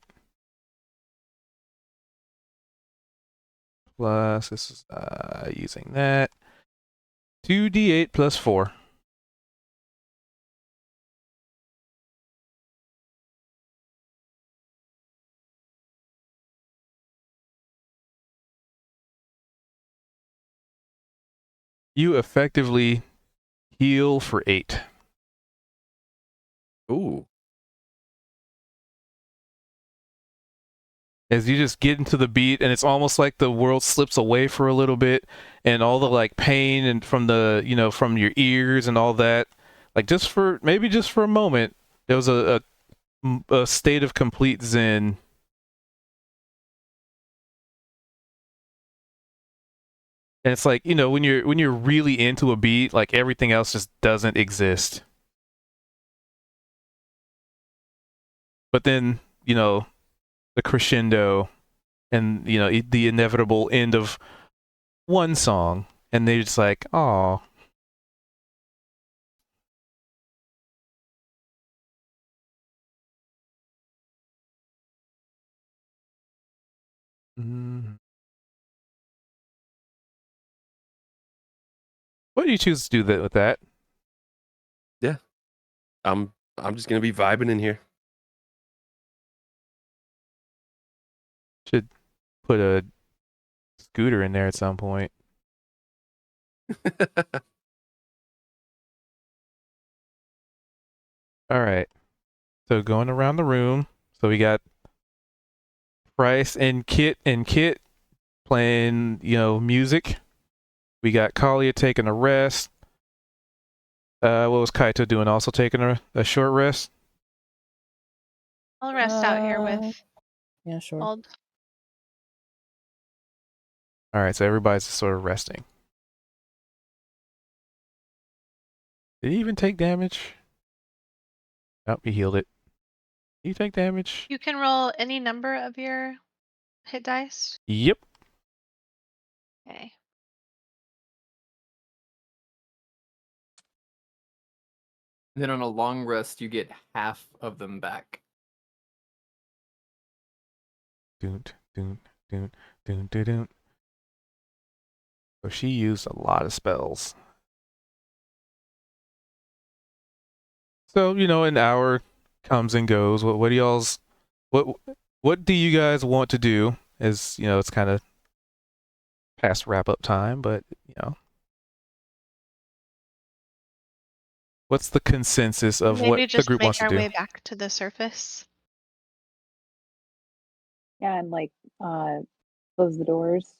plus, this is using that. 2d8 plus 4. You effectively heal for 8. Ooh. As you just get into the beat, and it's almost like the world slips away for a little bit, and all the like pain and from the, you know, from your ears and all that, like just for a moment, there was a state of complete zen. And it's like, you know, when you're really into a beat, like everything else just doesn't exist. But then, you know, the crescendo and, you know, the inevitable end of one song, and they're just like, oh. What do you choose to do that with that? Yeah. I'm just gonna be vibing in here. Should put a scooter in there at some point. All right. So going around the room. So we got Price and Kit playing, you know, music. We got Kalia taking a rest. What was Kaito doing? Also taking a short rest? I'll rest out here with Yeah, sure. old. All right, so everybody's just sort of resting. Did he even take damage? Nope, he healed it. Did he take damage? You can roll any number of your hit dice. Yep. Okay. Then on a long rest, you get half of them back. Doon, doon, doon, doon, doon, doon. So she used a lot of spells. So, you know, an hour comes and goes. What do y'all's what do you guys want to do? As, you know, it's kind of past wrap up time, but, you know, what's the consensus of Maybe what the just group make wants to our do? way back to the surface. Yeah, and like close the doors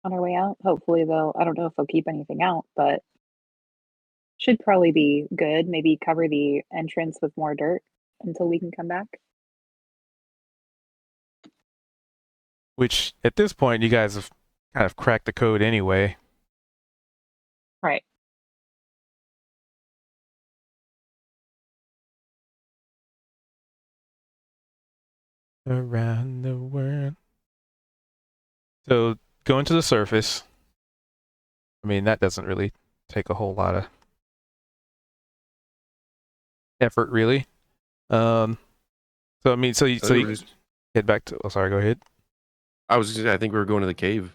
on our way out. Hopefully I don't know if they'll keep anything out, but should probably be good. Maybe cover the entrance with more dirt until we can come back. Which at this point you guys have kind of cracked the code anyway. Right. Around the world. So going to the surface. I mean, that doesn't really take a whole lot of effort, really. So I mean, so you just, head back to. Oh, sorry. Go ahead. I was just, I think we were going to the cave.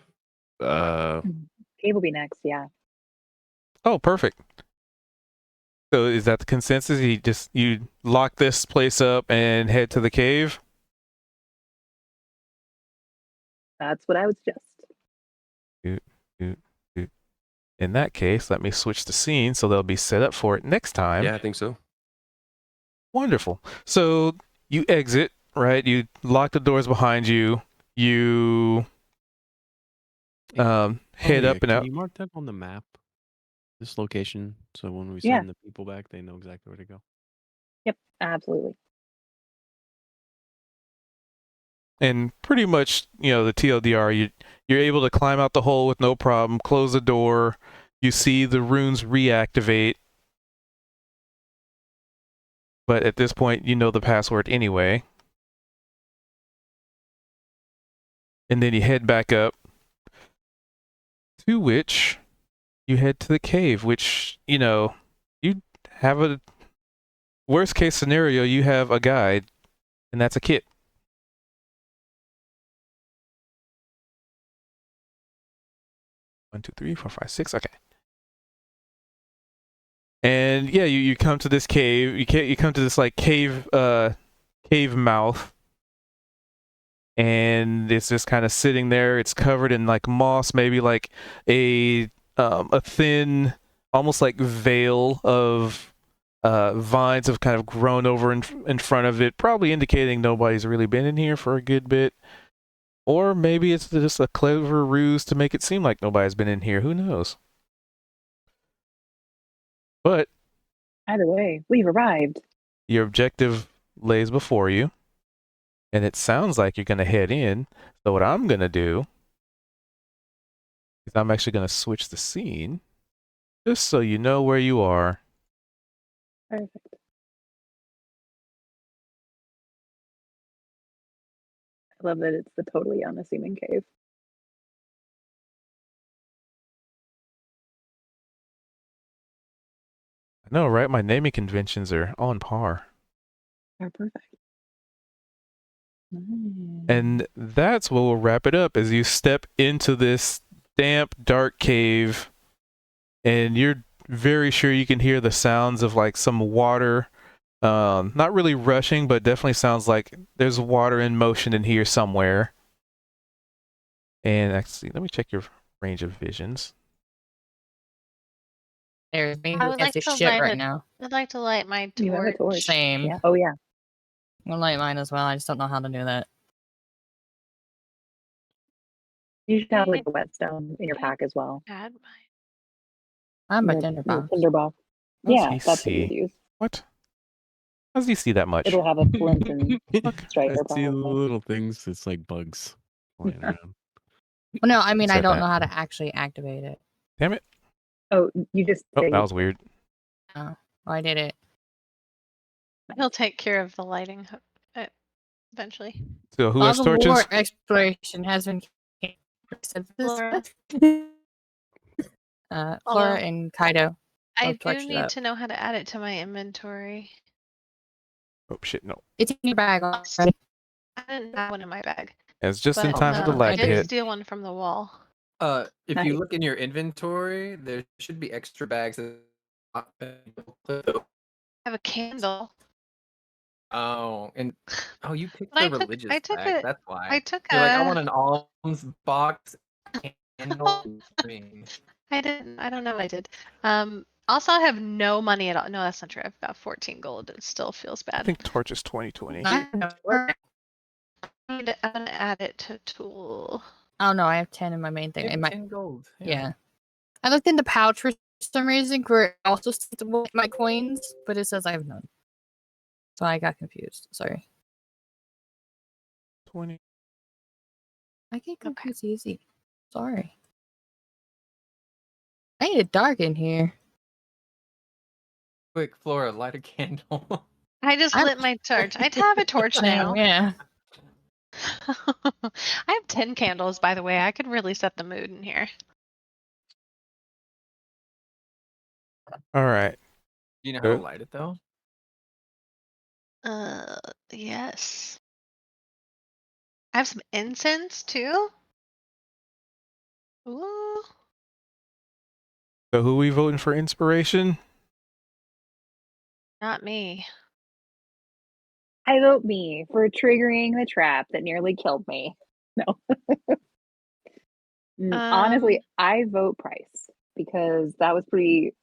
Cave will be next, yeah. Oh, perfect. So is that the consensus? You lock this place up and head to the cave? That's what I would suggest. Doot, doot, doot. In that case, let me switch the scene so they'll be set up for it next time. Yeah, I think so. Wonderful. So you exit, right? You lock the doors behind you. You head up and Can out. you mark that on the map? This location, so when we Yeah. send the people back, they know exactly where to go. Yep, absolutely. And pretty much, you know, the TLDR, you're able to climb out the hole with no problem, close the door, you see the runes reactivate. But at this point, you know the password anyway. And then you head back up, to which you head to the cave, which, you know, you have a worst case scenario, you have a guide, and that's a kit. One, two, three, four, five, six. Okay. And yeah, you come to this cave. You come to this like cave mouth, and it's just kind of sitting there. It's covered in like moss, maybe like a thin, almost like veil of vines have kind of grown over in front of it, probably indicating nobody's really been in here for a good bit. Or maybe it's just a clever ruse to make it seem like nobody's been in here. Who knows? But Either way, we've arrived. your objective lays before you, and it sounds like you're going to head in. So what I'm going to do is I'm actually going to switch the scene just so you know where you are. Perfect. I love that it's the totally unassuming cave. I know, right? My naming conventions are on par. Are perfect. Nice. And that's what will wrap it up as you step into this damp, dark cave, and you're very sure you can hear the sounds of like some water. Not really rushing, but definitely sounds like there's water in motion in here somewhere. And actually, let me check your range of visions. There's me I who would gets like this to shit light right it. now. I'd like to light my You have a torch. torch. Same. Yeah. Oh yeah. I'm gonna light mine as well. I just don't know how to do that. You should have like a whetstone in your pack as well. Add my. I'm a Your tinderbox. tinderbox. How does Yeah, he that's what see? you'd use. What? How does he see that much? It'll have a flint and I striker see the probably. little things. It's like bugs flying around. Well, no, I mean I Said don't that. know how to actually activate it. Damn it. Oh, you just Oh, say that was weird. Oh, I did it. He'll take care of the lighting eventually. So who All has the torches? war exploration has been. Flora. Flora Although- and Kaido. I I'll do torch it need up. to know how to add it to my inventory. Oh shit, no. It's in your bag already. I didn't have one in my bag. It's just in But, time for the I lag to I did hit. steal one from the wall. If you Nice. look in your inventory, there should be extra bags. I have a candle. Oh, and you picked But the religious I took bag. it. That's why. I took You're like, I a- want an alms box candle ring. I didn't. I don't know what I did. Also, I have no money at all. No, that's not true. I've got 14 gold. It still feels I bad. think torch is 2020. I I'm gonna add it to tool. Oh no, I have 10 in my main thing. You In have my 10 gold. yeah. I looked in the pouch for some reason where it also says my coins, but it says I have none. So I got confused. Sorry. 20. I get confused easy. Sorry. I need it dark in here. Quick, Flora, light a candle. I just I'm- lit my torch. I have a torch now. Yeah. I have 10 candles, by the way. I could really set the mood in here. All right. You know how to Good. light it though? Yes. I have some incense too. Ooh. So who we voting for inspiration? Not me. I vote me for triggering the trap that nearly killed me. No. Honestly, I vote Price because that was pretty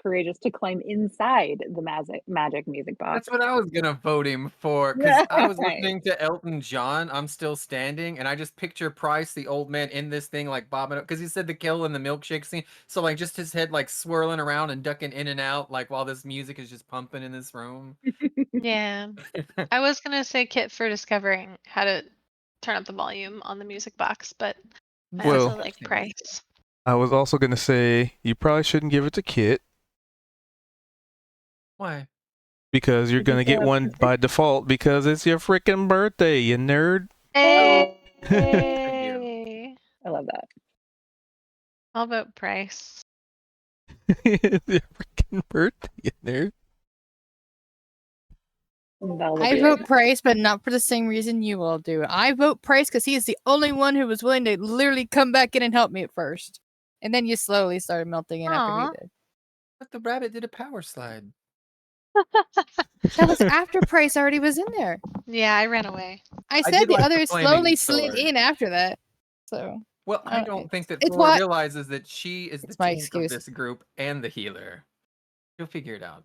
courageous to climb inside the magic music box. That's what I was gonna vote him for because I was Right. listening to Elton John. I'm still standing, and I just picture Price, the old man, in this thing like bobbing up because he said the kill in the milkshake scene. So like just his head like swirling around and ducking in and out like while this music is just pumping in this room. Yeah. I was gonna say Kit for discovering how to turn up the volume on the music box, but I Well- also like Price. I was also going to say you probably shouldn't give it to Kit. Why? Because you're Did you gonna fill get out one by default because it's your freaking birthday, you nerd. Hey. I love that. I'll vote Price. It's your freaking birthday, you nerd. Val will I be vote right Price, but not for the same reason you all do. I vote Price because he is the only one who was willing to literally come back in and help me at first. And then you slowly started melting in after he Aw. did. But the rabbit did a power slide. That was after Price already was in there. Yeah, I ran away. I I said did the like the others flaming slowly slid sword. in after that. So Well, I Uh, don't think that it's Flora what- realizes that she is the It's my tank of excuse. this group and the healer. You'll figure it out.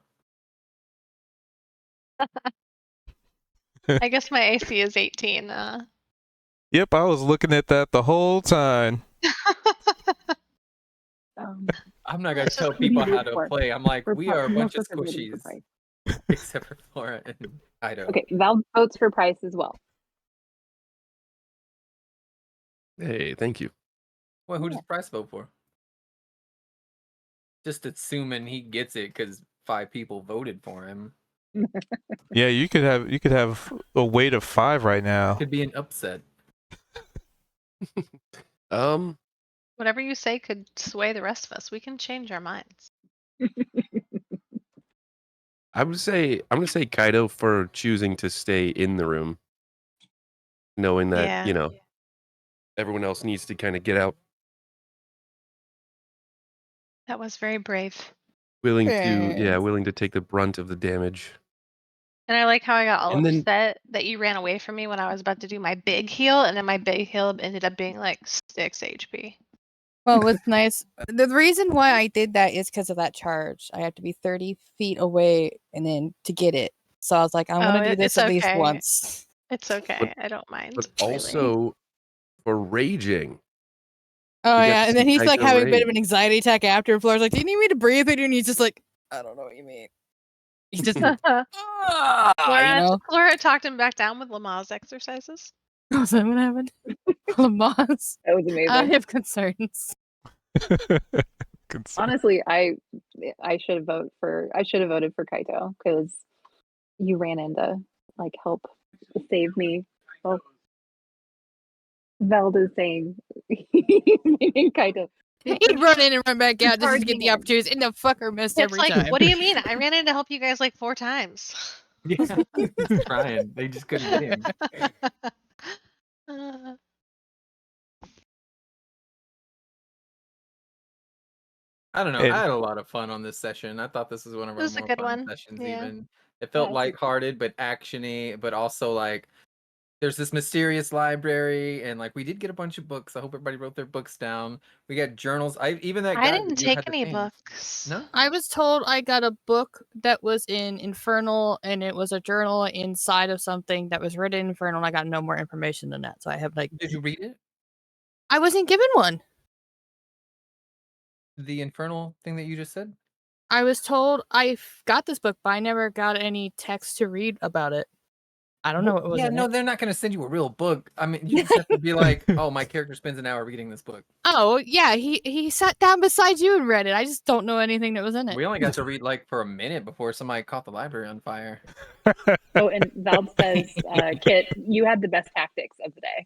I guess my AC is 18. Yep, I was looking at that the whole time. I'm not gonna Let's tell just- Who do you people how vote to for? play. I'm like, we are a Most bunch of of us are voting for squishies, Price. except for Flora and Ido. Okay, Val votes for Price as well. Hey, thank you. Well, who does Price vote for? Just assuming he gets it because 5 people voted for him. Yeah, you could have a weight of 5 right now. Could be an upset. Whatever you say could sway the rest of us. We can change our minds. I'm gonna say Kaido for choosing to stay in the room, knowing that Yeah. everyone else needs to kind of get out, That was very brave. willing Yes. to take the brunt of the damage. And I like how I got all And then- upset that you ran away from me when I was about to do my big heal, and then my big heal ended up being like 6 HP. Well, what's nice, the reason why I did that is because of that charge. I have to be 30 feet away and then to get it. So I was like, I'm Oh, gonna do this it's at least okay. once. It's okay. I don't mind. But really. also for raging. Oh We got yeah, to and then see he's like Kaito having a bit of rage. an anxiety attack after. And Flora's like, "Do you need me to breathe?" And he's just like, "I don't know what you mean." He's just, Flora talked him back down with Lamaze exercises. Was that what happened? Lamas. That was amazing. I have concerns. Honestly, I should have voted for Kaito because you ran in to like help save me. Well, Velda's saying maybe Kaito. He'd run in and run back out just to charging get the in. opportunities, and the fucker missed It's every like, time. what do you mean? I ran in to help you guys like 4 times. Yeah, he's trying. They just couldn't get him. I don't know. And- I had a lot of fun on this session. I thought this was one of our This is a more good fun one. sessions. Yeah. Even it felt Yeah, lighthearted but actiony, but also like there's this mysterious library, and like we did get a bunch of books. I hope everybody wrote their books down. We got journals. I even that I guy didn't that you take had the any things. books. No, I was told I got a book that was in Infernal, and it was a journal inside of something that was written in Infernal, and I got no more information than that. So I have like, did you read it? I wasn't given one. The infernal thing that you just said. I was told I got this book, but I never got any text to read about it. I don't know what was Yeah, in no, it. they're not going to send you a real book. I mean, you just have to be like, oh, my character spends an hour reading this book. Oh yeah, he sat down beside you and read it. I just don't know anything that was in it. We only got to read like for a minute before somebody caught the library on fire. Oh, and Val says, Kit, you had the best tactics of the day.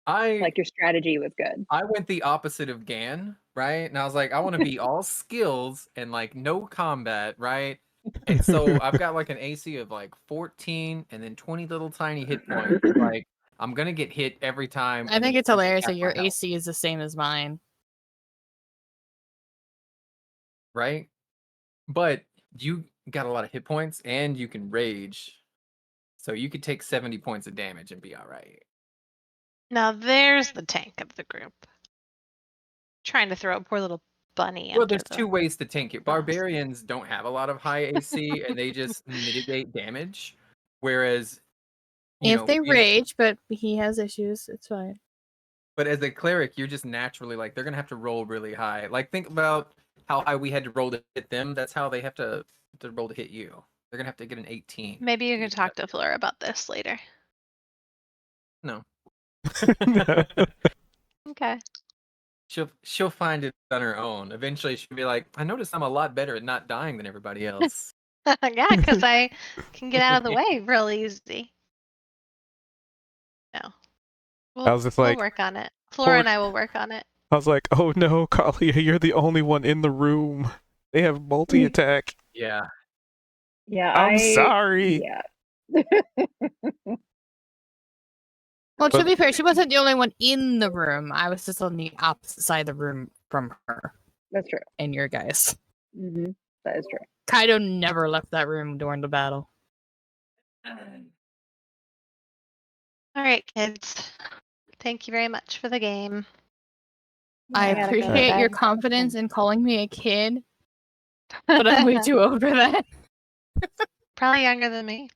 Like your strategy was good. I went the opposite of Gan, right? And I was like, I want to be all skills and like no combat, right? And so I've got like an AC of like 14 and then 20 little tiny hit points. Like I'm gonna get hit every time. I and think then it's hilarious half that your my health, AC is the same as mine. right? But you got a lot of hit points and you can rage. So you could take 70 points of damage and be all right. Now there's the tank of the group. Trying to throw a poor little bunny. Well, under there's the 2 ways to tank it. bus. Barbarians don't have a lot of high AC and they just mitigate damage. Whereas, If they rage, but he has issues, it's fine. But as a cleric, you're just naturally like, they're going to have to roll really high. Like, think about how high we had to roll to hit them. That's how they have to roll to hit you. They're going to have to get an 18. Maybe you can talk to Flora about this later. No. Okay. She'll find it on her own. Eventually, she'll be like, I noticed I'm a lot better at not dying than everybody else. Yeah, because I can get out of the way real easy. No. I was just We'll like, work on it. Flora poor- and I will work on it. I was like, oh no, Kalia, you're the only one in the room. They have multi-attack. Yeah. Yeah, I'm sorry. Yeah. Well, to But- be fair, she wasn't the only one in the room. I was just on the opposite side of the room from her That's true. and your guys. Hmm. That is true. Kaido never left that room during the battle. All right, kids. Thank you very much for the game. I gotta go to appreciate your bed. confidence in calling me a kid, but I'm way too old for that. Probably younger than me.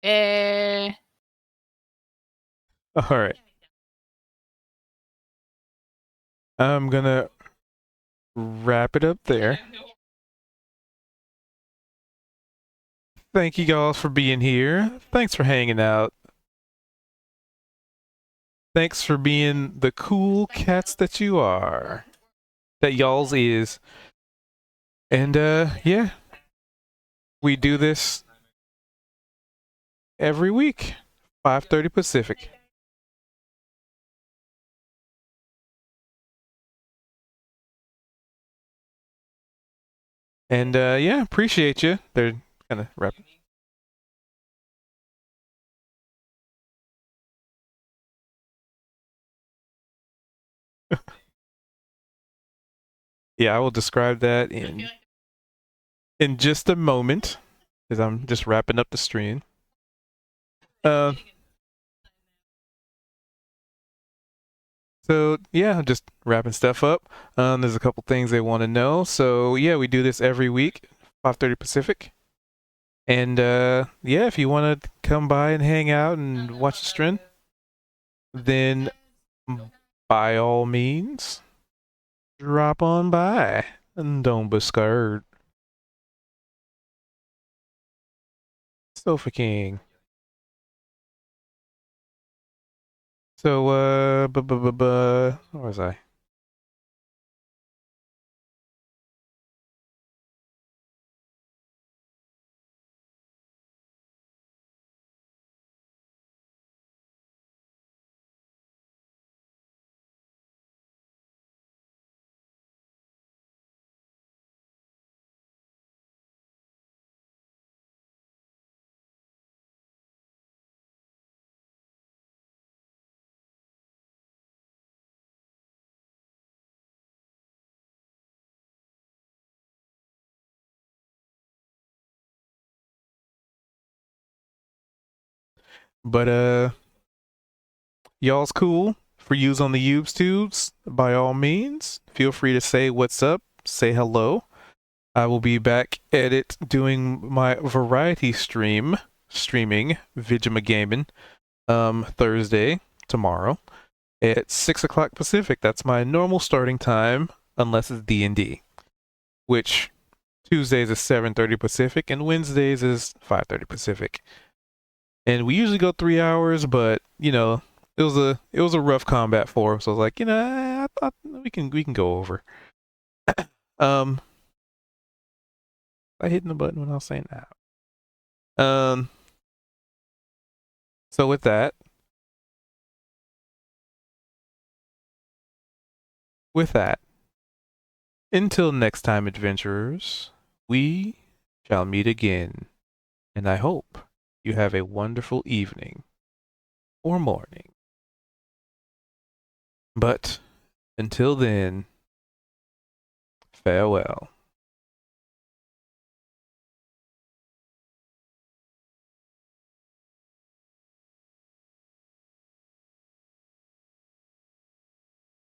Eh, All right. I'm gonna wrap it up there. Thank you guys for being here. Thanks for hanging out. Thanks for being the cool cats that you are. That y'all's is. And yeah. We do this every week. 5:30 Pacific. And yeah, appreciate you. They're kind of wrapping. Yeah, I will describe that in just a moment, because I'm just wrapping up the stream. So yeah, just wrapping stuff up. There's a couple things they want to know. So yeah, we do this every week, 5:30 Pacific. And yeah, if you want to come by and hang out and watch the stream, then by all means, drop on by and don't be scared. Sofa King. So where was I? But y'all's cool for use on the YouTubes. By all means, feel free to say what's up, say hello. I will be back at it doing my variety streaming Vigima Gaming Thursday tomorrow at 6 o'clock Pacific. That's my normal starting time unless it's D&D, which Tuesdays is 7:30 Pacific and Wednesdays is 5:30 Pacific. And we usually go 3 hours, but you know, it was a rough combat for him, so I was like, you know, I thought we can go over. I hitting the button when I was saying that. So with that, until next time, adventurers, we shall meet again, and I hope you have a wonderful evening or morning. But until then, farewell.